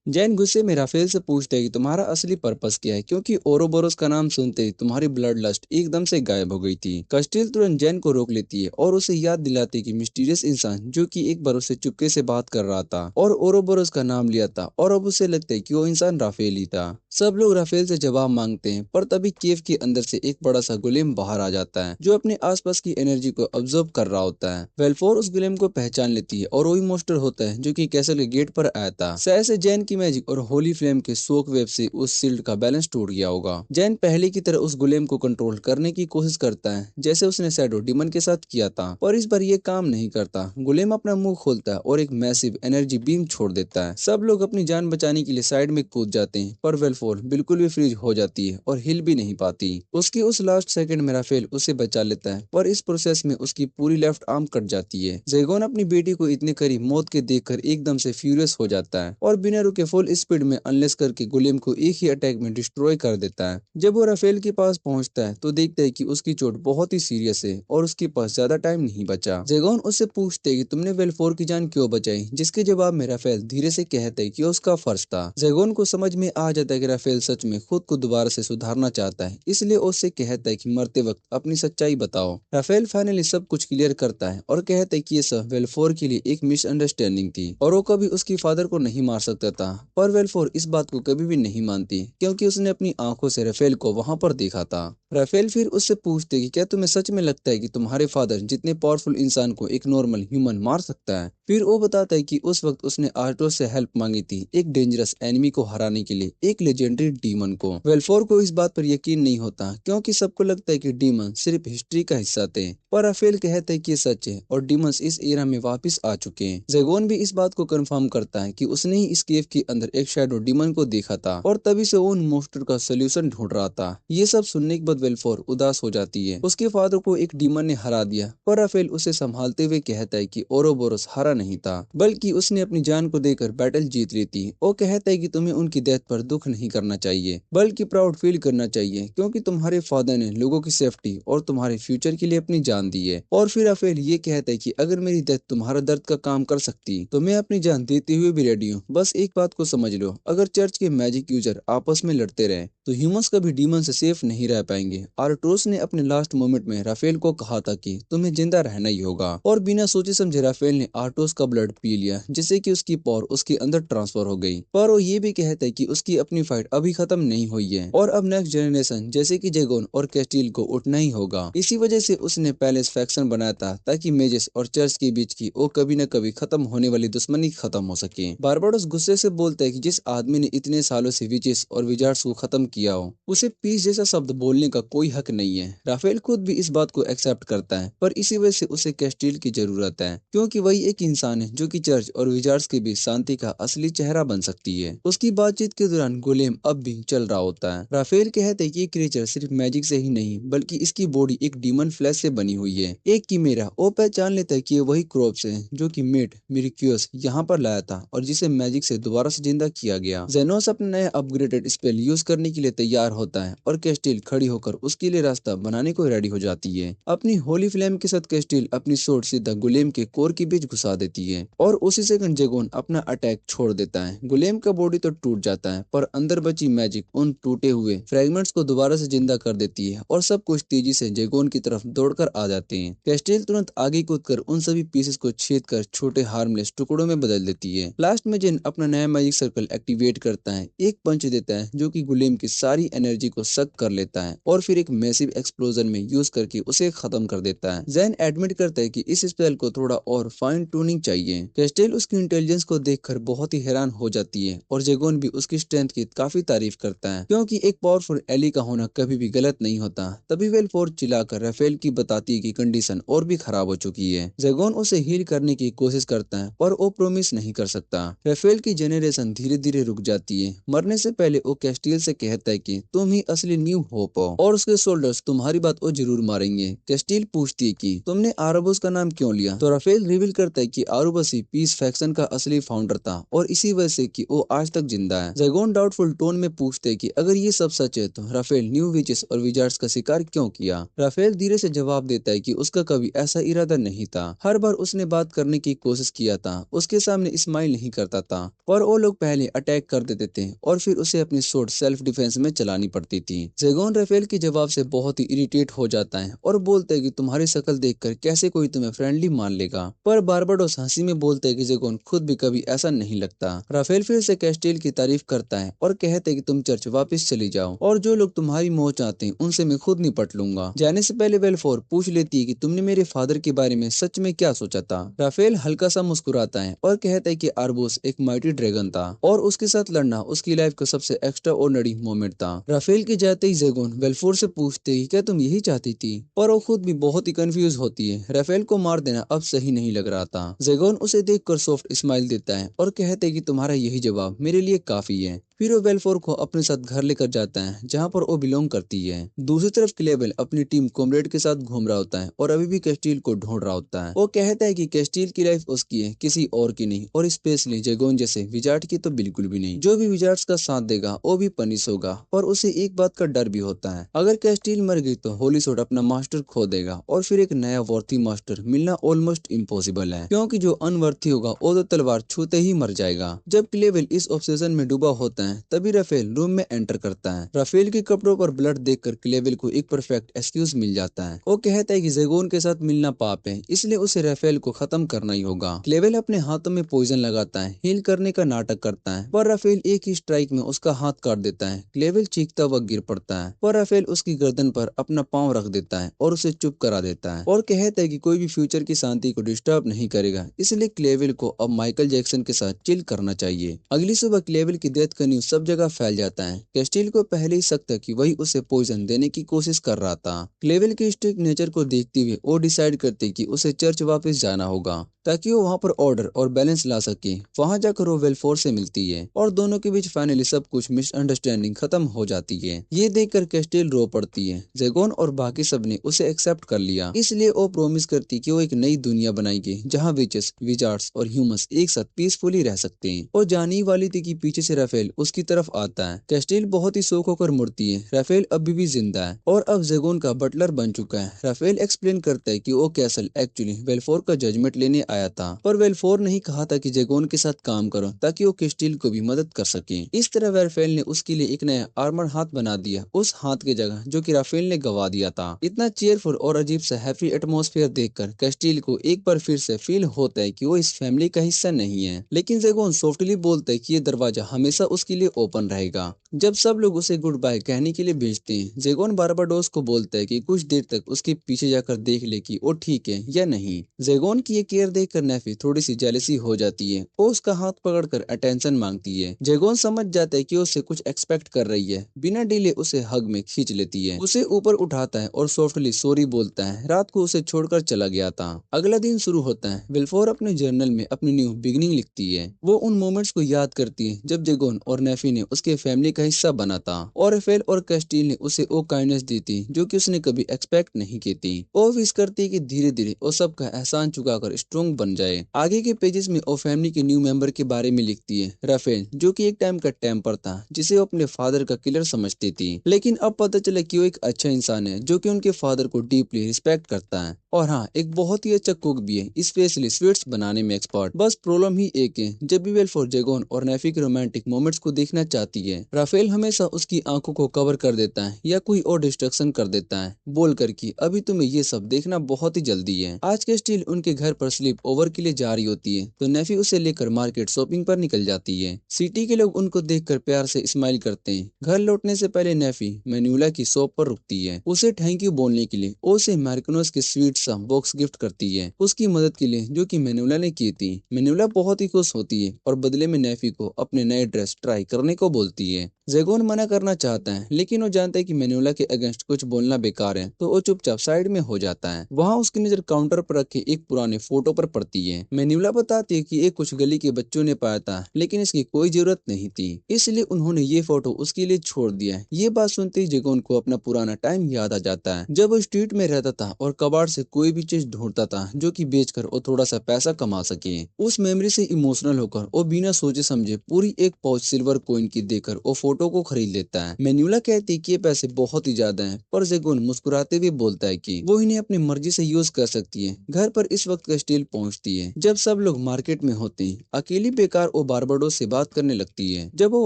S1: जैन गुस्से में राफेल से पूछते हैं कि तुम्हारा असली पर्पस क्या है, क्योंकि ओरोबोरोस का नाम सुनते ही तुम्हारी ब्लड लस्ट एकदम से गायब हो गई थी। कस्टिल तुरंत जैन को रोक लेती है और उसे याद दिलाती है कि मिस्टीरियस इंसान जो कि एक बार उसे चुपके से बात कर रहा था और ओरोबोरोस का नाम लिया था, और अब उसे लगता है कि वो इंसान राफेल ही था। सब लोग राफेल से जवाब मांगते हैं, पर तभी केव के अंदर से एक बड़ा सा गुलेम बाहर आ जाता है जो अपने आसपास की एनर्जी को ऑब्जर्व कर रहा होता है। वेलफोर उस गुलेम को पहचान लेती है और वही मोस्टर होता है जो कि कैसल के गेट पर आया था। शायद से जैन की मैजिक और होली फ्लेम के शोक वेव से उस शील्ड का बैलेंस टूट गया होगा। जैन पहले की तरह उस गुलेम को कंट्रोल करने की कोशिश करता है जैसे उसने शैडो डीमन के साथ किया था, पर इस बार ये काम नहीं करता। गुलेम अपना मुंह खोलता है और एक मैसिव एनर्जी बीम छोड़ देता है। सब लोग अपनी जान बचाने के लिए साइड में कूद जाते हैं, पर वेलफोर बिल्कुल भी फ्रीज हो जाती है और हिल भी नहीं पाती। उसकी उस लास्ट सेकंड में राफेल उसे बचा लेता है, पर इस प्रोसेस में उसकी पूरी लेफ्ट आर्म कट जाती है। जेगोन अपनी बेटी को इतने करीब मौत के देखकर एकदम से फ्यूरियस हो जाता है और बिना रुके फुल स्पीड में अनलेस करके गुलेम को एक ही अटैक में डिस्ट्रॉय कर देता है। जब वो राफेल के पास पहुंचता है तो देखता है कि उसकी चोट बहुत ही सीरियस है और उसके पास ज्यादा टाइम नहीं बचा। जेगोन उससे पूछते है कि तुमने वेलफोर की जान क्यों बचाई, जिसके जवाब में राफेल धीरे से कहता है कि उसका फर्ज था। जेगोन को समझ में आ जाता है कि राफेल सच में खुद को दोबारा से सुधारना चाहता है, इसलिए उससे कहता है कि मरते वक्त अपनी सच्चाई बताओ। राफेल फाइनली सब कुछ क्लियर करता है और कहता है कि ये सब वेलफोर के लिए एक मिसअंडरस्टैंडिंग थी और वो कभी उसकी फादर को नहीं मार सकता था। पर वेलफोर इस बात को कभी भी नहीं मानती, क्योंकि उसने अपनी आंखों से राफेल को वहां पर देखा था। राफेल फिर उससे पूछते कि क्या तुम्हें सच में लगता है कि तुम्हारे फादर जितने पावरफुल इंसान को एक नॉर्मल ह्यूमन मार सकता है। फिर वो बताता है कि उस वक्त उसने आर्टोस से हेल्प मांगी थी एक डेंजरस एनिमी को हराने के लिए, एक लेजेंडरी डीमन को। वेलफोर को इस बात पर यकीन नहीं होता, क्योंकि सबको लगता है कि डीमन सिर्फ हिस्ट्री का हिस्सा थे, पर राफेल कहता है कि ये सच है और डीमंस इस एरा में वापस आ चुके हैं। जेगोन भी इस बात को कंफर्म करता है कि उसने ही इस केव के अंदर एक शैडो डीमन को देखा था और तभी से वो उन मोस्टर का सोल्यूशन ढूंढ रहा था। ये सब सुनने के बाद वेलफोर उदास हो जाती है। उसके फादर को एक डीमन ने हरा दिया, पर राफेल उसे संभालते हुए कहता है कि ओरोबोरोस हरा नहीं था, बल्कि उसने अपनी जान को देकर बैटल जीत ली थी। वो कहता है कि तुम्हें उनकी डेथ पर दुख नहीं करना चाहिए, बल्कि प्राउड फील करना चाहिए, क्योंकि तुम्हारे फादर ने लोगों की सेफ्टी और तुम्हारे फ्यूचर के लिए अपनी जान दी है। और फिर राफेल ये कहता है कि अगर मेरी डेथ तुम्हारा दर्द का काम कर सकती तो मैं अपनी जान देते हुए भी रेडी हूँ। बस एक बात को समझ लो, अगर चर्च के मैजिक यूजर आपस में लड़ते रहे तो ह्यूमंस कभी डीमन से सेफ नहीं रह पाएंगे। आर्टोस ने अपने लास्ट मोमेंट में राफेल को कहा था कि तुम्हें जिंदा रहना ही होगा, और बिना सोचे समझे राफेल ने आर्टोस का ब्लड पी लिया, जिससे कि उसकी पावर उसके अंदर ट्रांसफर हो गई। पर वो ये भी कहता है कि उसकी अपनी फाइट अभी खत्म नहीं हुई है और अब नेक्स्ट जनरेशन जैसे कि जेगोन और कैस्टिल को उठना ही होगा। इसी वजह से उसने पैलेस फैक्शन बनाया था, ताकि मेजेस और चर्च के बीच की वो कभी न कभी खत्म होने वाली दुश्मनी खत्म हो सके। बारबाडोस गुस्से से बोलता है कि जिस आदमी ने इतने सालों से विचेस और विजार्ड्स को खत्म किया हो, उसे पीस जैसा शब्द बोलने का कोई हक नहीं है। राफेल खुद भी इस बात को एक्सेप्ट करता है, पर इसी वजह से उसे कैस्टिल की जरूरत है, क्योंकि वही एक इंसान है जो कि चर्च और विजार्ड्स के बीच शांति का असली चेहरा बन सकती है। उसकी बातचीत के दौरान गुलेम अब भी चल रहा होता है। राफेल कहते हैं कि ये क्रिएचर सिर्फ मैजिक से ही नहीं, बल्कि इसकी बॉडी एक डीमन फ्लैश से बनी हुई है, एक कीमेरा। वो पहचान लेता है कि ये वही क्रॉप्स है जो कि मेट मिरिक्यूस यहाँ पर लाया था और जिसे मैजिक से दोबारा से जिंदा किया गया। जेनोस अपना नया अपग्रेडेड स्पेल यूज करने के लिए तैयार होता है और कैस्टिल खड़ी होकर उसके लिए रास्ता बनाने को रेडी हो जाती है। अपनी होली फ्लेम के साथ कैस्टिल अपनी सोर्ड सीधा गुलेम के कोर के बीच घुसा देती है और उसी सेकंड जेगोन अपना अटैक छोड़ देता है। गुलेम का बॉडी तो टूट जाता है, पर अंदर बची मैजिक उन टूटे हुए फ्रेगमेंट्स को दोबारा से जिंदा कर देती है और सब कुछ तेजी से जेगोन की तरफ दौड़कर आ जाते हैं। कैस्टिल तुरंत आगे कूदकर उन सभी पीसेस को छेद कर छोटे हार्मलेस टुकड़ों में बदल देती है। लास्ट में जेन अपना नया मैजिक सर्कल एक्टिवेट करता है, एक पंच देता है जो कि गुलेम की सारी एनर्जी को सक कर लेता है और फिर एक मैसिव एक्सप्लोजन में यूज करके उसे खत्म कर देता है। जैन एडमिट करता है कि इस स्पेल को थोड़ा और फाइन ट्यूनिंग चाहिए। कैस्टिल उसकी इंटेलिजेंस को देखकर बहुत ही हैरान हो जाती है और जेगोन भी उसकी स्ट्रेंथ की काफी तारीफ करता है, क्योंकि एक पावरफुल एली का होना कभी भी गलत नहीं होता। तभी वेलफोर्ड चिल्लाकर राफेल की बताती है कि कंडीशन और भी खराब हो चुकी है। जेगोन उसे हील करने की कोशिश करता है पर वो प्रोमिस नहीं कर सकता। राफेल की जनरेशन धीरे धीरे रुक जाती है। मरने से पहले वो कैस्टिल से कहता है कि तुम ही असली न्यू होप हो और उसके सोल्जर्स तुम्हारी बात वो जरूर मारेंगे। कैस्टिल पूछती है कि तुमने आरबस का नाम क्यों लिया, तो राफेल रिवील करता है कि आरबस ही पीस फैक्शन का असली फाउंडर था और इसी वजह से कि वो आज तक जिंदा है। जेगोन डाउटफुल टोन में पूछते है कि अगर ये सब सच है तो राफेल न्यू विचेस और विजार्ड्स का शिकार क्यों किया। राफेल धीरे से जवाब देता है कि उसका कभी ऐसा इरादा नहीं था। हर बार उसने बात करने की कोशिश किया था, उसके सामने स्माइल नहीं करता था, पर वो लोग पहले अटैक कर देते थे और फिर उसे अपनी सोर्ड सेल्फ डिफेंस में चलानी पड़ती थी। जेगोन राफेल के जवाब से बहुत ही इरिटेट हो जाता है और बोलता है कि तुम्हारी शक्ल देखकर कैसे कोई तुम्हें फ्रेंडली मान लेगा। पर बारबाडोस हंसी में बोलते है कि जेगोन खुद भी कभी ऐसा नहीं लगता। राफेल फिर से कैस्टिल की तारीफ करता है और कहते है कि तुम चर्च वापस चली जाओ और जो लोग तुम्हारी मौत चाहते हैं उनसे मैं खुद निपट लूंगा। जाने से पहले वेलफोर पूछ लेती है कि तुमने मेरे फादर के बारे में सच में क्या सोचा था। राफेल हल्का सा मुस्कुराता है और कहता है कि आरबोस एक माइटी ड्रैगन था और उसके साथ लड़ना उसकी लाइफ का सबसे एक्स्ट्रा ऑर्डिनरी मोमेंट था। राफेल के जाते ही जेगोन वेलफोर से पूछते ही क्या तुम यही चाहती थी, पर वो खुद भी बहुत ही कंफ्यूज होती है। राफेल को मार देना अब सही नहीं लग रहा था। जेगोन उसे देखकर सॉफ्ट स्माइल देता है और कहते है कि तुम्हारा यही जवाब मेरे लिए काफी है। फिर वो वेलफोर को अपने साथ घर लेकर जाता है जहाँ पर वो बिलोंग करती है। दूसरी तरफ क्लेवेल अपनी टीम कॉमरेड के साथ घूम रहा होता है और अभी भी कैस्टिल को ढूंढ रहा होता है। वो कहता है कि कैस्टिल की लाइफ उसकी है, किसी और की नहीं, और स्पेशली जेगोन जैसे विजार्ड की तो बिल्कुल भी नहीं। जो भी विजार्ड्स का साथ देगा वो भी पनिश होगा। और उसे एक बात का डर भी होता है, अगर कैस्टिल मर गई तो होली सोड अपना मास्टर खो देगा और फिर एक नया वर्थी मास्टर मिलना ऑलमोस्ट इम्पॉसिबल है, क्योंकि जो अनवर्थी होगा वो तो तलवार छूते ही मर जाएगा। जब क्लेवेल इस ऑब्सेशन में डूबा होता है तभी राफेल रूम में एंटर करता है। राफेल के कपड़ों पर ब्लड देखकर क्लेवेल को एक परफेक्ट एक्सक्यूज मिल जाता है। वो कहता है कि जेगोन के साथ मिलना पाप है, इसलिए उसे राफेल को खत्म करना ही होगा। क्लेवेल अपने हाथों में पॉइजन लगाता है, हील करने का नाटक करता है, पर राफेल एक ही स्ट्राइक में उसका हाथ काट देता है। क्लेवेल चीखता हुआ गिर पड़ता है, पर राफेल उसकी गर्दन पर अपना पाँव रख देता है और उसे चुप करा देता है और कहता है कि कोई भी फ्यूचर की शांति को डिस्टर्ब नहीं करेगा, इसलिए क्लेवेल को अब माइकल जैक्सन के साथ चिल करना चाहिए। अगली सुबह क्लेवेल की डेथ का न्यूज सब जगह फैल जाता है। कैस्टिल को पहले ही शक था कि वही उसे पॉइजन देने की कोशिश कर रहा था। क्लेवेल के स्ट्रिक्ट नेचर को देखते हुए वो डिसाइड करते कि उसे चर्च वापस जाना होगा ताकि वो वहाँ पर ऑर्डर और बैलेंस ला सके। वहाँ जाकर वो वेलफोर से मिलती है और दोनों के बीच फाइनली सब कुछ मिसअंडरस्टैंडिंग खत्म हो जाती है। ये देखकर कैस्टिल रो पड़ती है। जेगोन और बाकी सब ने उसे एक्सेप्ट कर लिया, इसलिए वो प्रॉमिस करती कि वो एक नई दुनिया बनाएगी जहाँ विचेस, विजार्ड्स और ह्यूमंस एक साथ पीसफुली रह सकते हैं। और जानी वाली थी कि पीछे से राफेल उसकी तरफ आता है। कैस्टिल बहुत ही शौक होकर मुड़ती है। राफेल अभी भी जिंदा है और अब जेगोन का बटलर बन चुका है। राफेल एक्सप्लेन करता है कि वो कैसल एक्चुअली वेलफोर का जजमेंट लेने आया था, पर वेलफोर ने ही कहा था कि जेगोन के साथ काम करो ताकि वो कैस्टिल को भी मदद कर सके। इस तरह राफेल ने उसके लिए एक नया आर्मर हाथ बना दिया, उस हाथ की जगह जो कि राफेल ने गवा दिया था। इतना चेयरफुल और अजीब सा हैप्पी एटमॉस्फेयर देखकर कैस्टिल को एक बार फिर से फील होता है कि वो इस फैमिली का हिस्सा नहीं है, लेकिन जेगोन सॉफ्टली बोलता है कि ये दरवाजा हमेशा उसके लिए ओपन रहेगा। जब सब लोग उसे गुड बाय कहने के लिए भेजते हैं, जेगोन बारबाडोस को बोलता है कि कुछ देर तक उसके पीछे जाकर देख ले कि वो ठीक है या नहीं। जेगोन की ये केयर देखकर नेफी थोड़ी सी जेलसी हो जाती है। वो उसका हाथ पकड़कर अटेंशन मांगती है। जेगोन समझ जाता है कि उससे कुछ एक्सपेक्ट कर रही है, बिना डिले उसे हग में खींच लेती है, उसे ऊपर उठाता है और सॉफ्टली सॉरी बोलता है, रात को उसे छोड़कर चला गया था। अगला दिन शुरू होता है। विल्फोर अपने जर्नल में अपनी न्यू बिगिनिंग लिखती है। वो उन मोमेंट्स को याद करती है जब जेगोन और नेफी ने उसके फैमिली का हिस्सा बना था और राफेल और कैस्टिल ने उसे वो काइंडनेस दी थी जो कि उसने कभी एक्सपेक्ट नहीं की थी। वो विश करती है कि धीरे धीरे वो सबका एहसान चुकाकर स्ट्रॉन्ग बन जाए। आगे के पेजेस में वो फैमिली के न्यू मेंबर के बारे में लिखती है। राफेल जो कि एक टाइम का टेम्पर था जिसे वो अपने फादर का किलर समझती थी, लेकिन अब पता चला कि वो एक अच्छा इंसान है जो कि उनके फादर को डीपली रिस्पेक्ट करता है। और हाँ, एक बहुत ही अच्छा कुक भी है, स्पेशली स्वीट्स बनाने में एक्सपर्ट। बस प्रॉब्लम ही एक है, जब भी वेलफोर जेगोन और नेफी के रोमांटिक मोमेंट्स को देखना चाहती है, राफेल हमेशा उसकी आंखों को कवर कर देता है या कोई और डिस्ट्रक्शन कर देता है, बोलकर कि अभी तुम्हें ये सब देखना बहुत ही जल्दी है। आज के स्टील उनके घर पर स्लीप ओवर के लिए जा रही होती है तो नेफी उसे लेकर मार्केट शॉपिंग पर निकल जाती है। सिटी के लोग उनको देखकर प्यार से स्माइल करते हैं। घर लौटने से पहले नेफी मैन्युला की शॉप पर रुकती है, उसे थैंक यू बोलने के लिए। उसे मैरिकनोस के स्वीट्स हिस्सा बॉक्स गिफ्ट करती है उसकी मदद के लिए जो कि मैनुला ने की थी। मैनुला बहुत ही खुश होती है और बदले में नेफी को अपने नए ड्रेस ट्राई करने को बोलती है। जैगोन मना करना चाहता है लेकिन वो जानता है कि मैनुला के अगेंस्ट कुछ बोलना बेकार है, तो वो चुपचाप साइड में हो जाता है। वहाँ उसकी नजर काउंटर पर रखे एक पुराने फोटो पर पड़ती है। मैनुला बताती है कि ये कुछ गली के बच्चों ने पाया था लेकिन इसकी कोई जरूरत नहीं थी, इसलिए उन्होंने ये फोटो उसके लिए छोड़ दिया है। ये बात सुनते ही जैगोन को अपना पुराना टाइम याद आ जाता है जब वो स्ट्रीट में रहता था और कबाड़ से कोई भी चीज ढूंढता था जो कि बेचकर वो थोड़ा सा पैसा कमा सके। उस मेमोरी से इमोशनल होकर वो बिना सोचे समझे पूरी एक पाउच सिल्वर कॉइन की देकर वो फोटो को खरीद लेता है। मैनुला कहती है कि ये पैसे बहुत ही ज्यादा हैं, पर जैगोन मुस्कुराते हुए बोलता है कि वो इन्हें अपनी मर्जी से यूज कर सकती है। घर पर इस वक्त कैस्टिल पहुंचती है जब सब लोग मार्केट में होते हैं। अकेली बेकार वो बारबाडोस से बात करने लगती है। जब वो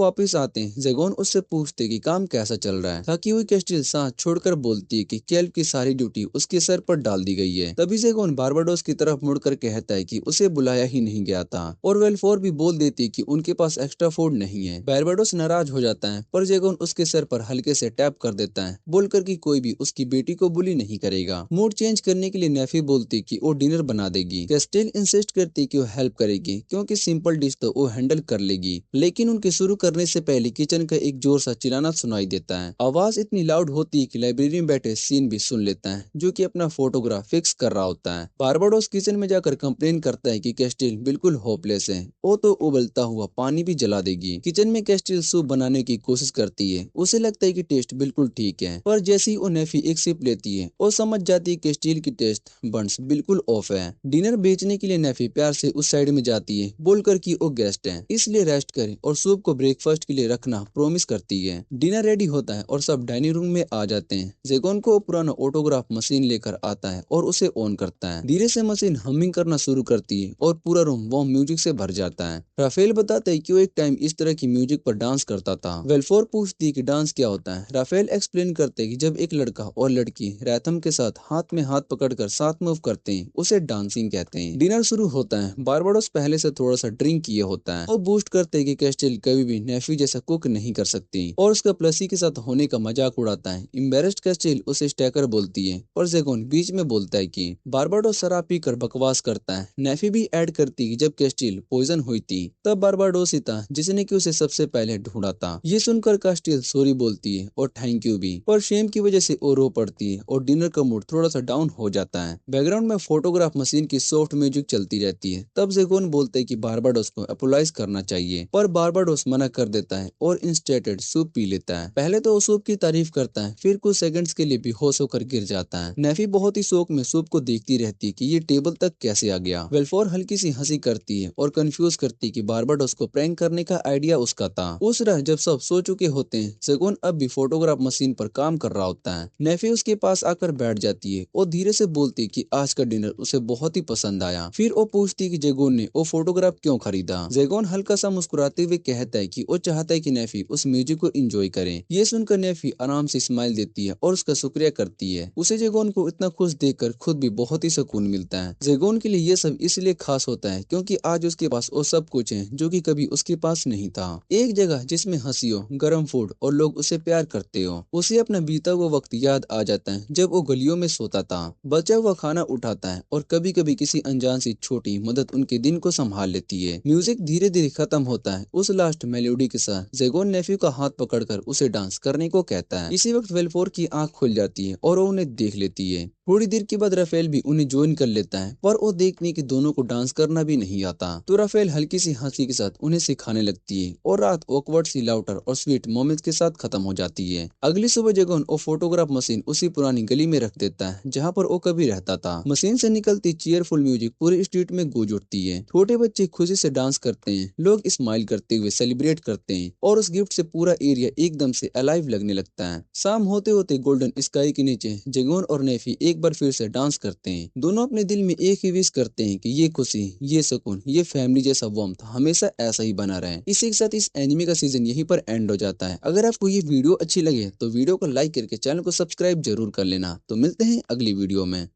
S1: वापस आते हैं जैगोन उससे पूछते कि काम कैसा चल रहा है। थकी हुई कैस्टिल सांस छोड़कर बोलती है कि केल्प की सारी ड्यूटी उसके सर पर डाल दी गई है। तभी जैगोन बारबाडोस की तरफ मुड़कर कहता है कि उसे बुलाया ही नहीं गया था और वेलफोर भी बोल देती है कि उनके पास एक्स्ट्रा फूड नहीं है। बारबाडोस नाराज हो जाता है पर जैगोन उसके सर पर हल्के से टैप कर देता है बोलकर कि कोई भी उसकी बेटी को बुली नहीं करेगा। मूड चेंज करने के लिए नेफी बोलती कि वो डिनर बना देगी। कैस्टिल इंसिस्ट करती कि वो हेल्प करेगी क्योंकि सिंपल डिश तो वो हैंडल कर लेगी, लेकिन उनके शुरू करने से पहले किचन का एक जोर सा चिल्लाना सुनाई देता है। आवाज इतनी लाउड होती है कि लाइब्रेरी में बैठे सीन भी सुन लेता है जो कि अपना फोटोग्राफ फिक्स कर रहा होता है। बारबाडोस किचन में जाकर कंप्लेन करता है कि कैस्टिल बिल्कुल होपलेस है, वो तो उबलता हुआ पानी भी जला देगी। किचन में कैस्टिल सूप बनाने की कोशिश करती है, उसे लगता है कि टेस्ट बिल्कुल ठीक है, पर जैसे ही वो नेफी एक सिप लेती है वो समझ जाती है कि कैस्टिल की टेस्ट बंस बिल्कुल ऑफ है। डिनर बेचने के लिए नेफी प्यार से उस साइड में जाती है बोलकर कि वो गेस्ट है इसलिए रेस्ट करे और सूप को ब्रेकफास्ट के लिए रखना प्रॉमिस करती है। डिनर रेडी होता है और सब डाइनिंग रूम में आ जाते हैं। जैगोन को पुराना ऑटोग्राफ मशीन लेकर आता है और उसे ऑन करता है। धीरे से मशीन हमिंग करना शुरू करती है और पूरा रूम वार्म म्यूजिक से भर जाता है। राफेल बताता है कि वो एक टाइम इस तरह की म्यूजिक पर डांस करता था। वेलफोर पूछती है कि डांस क्या होता है। राफेल एक्सप्लेन करते हैं कि जब एक लड़का और लड़की रैथम के साथ हाथ पकड़कर साथ मूव करते हैं उसे डांसिंग कहते हैं। डिनर शुरू होता है। बारबाडोस पहले से थोड़ा सा ड्रिंक किए होता है और बूस्ट करते हैं कि कैस्टिल कभी भी नेफी जैसा कुक नहीं कर सकती और उसका प्लसी के साथ होने का मजाक उड़ाता है। एम्बेरेस्ड कैस्टिल उसे स्टैकर बोलती है और जैगोन बीच में बोलता है कि बारबाडोस शराब पीकर बकवास करता है। नेफी भी ऐड करती है जब कैस्टिल पॉइजन हुई थी तब बारबाडोस ही था जिसने कि उसे सबसे पहले ढूंढा था। ये सुनकर कैस्टिल सॉरी बोलती है और थैंक यू भी, पर शेम की वजह से वो रो पड़ती है और डिनर का मूड थोड़ा सा डाउन हो जाता है। बैकग्राउंड में फोटोग्राफ मशीन की सॉफ्ट म्यूजिक चलती रहती है। तब जैगोन बोलते है कि बारबाडोस को अपोलाइज करना चाहिए, पर बारबाडोस मना कर देता है और इंस्टेंट सूप पी लेता है। पहले तो वो सूप की तारीफ करता है फिर कुछ सेकंड्स के लिए बेहोश होकर गिर जाता है। नेफी बहुत ही शौक में सूप को देखती रहती है कि ये टेबल तक कैसे आ गया। वेलफोर हल्की सी हंसी करती है और कंफ्यूज करती है कि बारबाडोस को प्रैंक करने का आइडिया उसका था। उस रात जब सब सो चुके होते हैं जैगोन अब भी फोटोग्राफ मशीन पर काम कर रहा होता है। नेफी उसके पास आकर बैठ जाती है और धीरे से बोलती है कि आज का डिनर उसे बहुत ही पसंद आया। फिर वो पूछती है कि जैगोन ने वो फोटोग्राफ क्यों खरीदा। जैगोन हल्का सा मुस्कुराते हुए कहता है कि वो चाहता है कि नेफी उस म्यूजिक को एंजॉय करे। ये सुनकर नेफी आराम से स्माइल देती है और उसका शुक्रिया करती है। उसे जैगोन को इतना खुश देखकर खुद भी बहुत ही सुकून मिलता है। जैगोन के लिए ये सब इसलिए खास होता है क्योंकि आज उसके पास वो सब कुछ है जो कि कभी उसके पास नहीं था। एक जगह जिसमें हंसी हो, गर्म फूड और लोग उसे प्यार करते हो। उसे अपना बीता हुआ वक्त याद आ जाता है जब वो गलियों में सोता था, बचा हुआ खाना उठाता है और कभी कभी किसी अनजान सी छोटी मदद उनके दिन को संभाल लेती है। म्यूजिक धीरे धीरे खत्म होता है। उस लास्ट मेलोडी के साथ जैगोन नेफ्यू का हाथ पकड़कर उसे डांस करने को कहता है। इसी वक्त वेलफोर की आंख खुल जाती है और वो उन्हें देख लेती है। थोड़ी देर के बाद राफेल भी उन्हें ज्वाइन कर लेता है, पर वो देखने की दोनों को डांस करना भी नहीं आता, तो राफेल हल्की सी हंसी के साथ उन्हें सिखाने लगती है और रात ऑकवर्ड सी लाउटर और स्वीट मोमेंट्स के साथ खत्म हो जाती है। अगली सुबह जैगोन वो फोटोग्राफ मशीन उसी पुरानी गली में रख देता है जहाँ पर वो कभी रहता था। मशीन से निकलती चीयरफुल म्यूजिक पूरी स्ट्रीट में गूंज उठती है। छोटे बच्चे खुशी से डांस करते हैं, लोग स्माइल करते हुए सेलिब्रेट करते हैं और उस गिफ्ट से पूरा एरिया एकदम से अलाइव लगने लगता है। शाम होते होते गोल्डन स्काई के नीचे जैगोन और नेफी एक बार फिर से डांस करते हैं। दोनों अपने दिल में एक ही विश करते हैं कि ये खुशी, ये सुकून, ये फैमिली जैसा वार्मथ हमेशा ऐसा ही बना रहे। इसी के साथ इस एनिमे का सीजन यहीं पर एंड हो जाता है। अगर आपको ये वीडियो अच्छी लगे तो वीडियो को लाइक करके चैनल को सब्सक्राइब जरूर कर लेना। तो मिलते हैं अगली वीडियो में।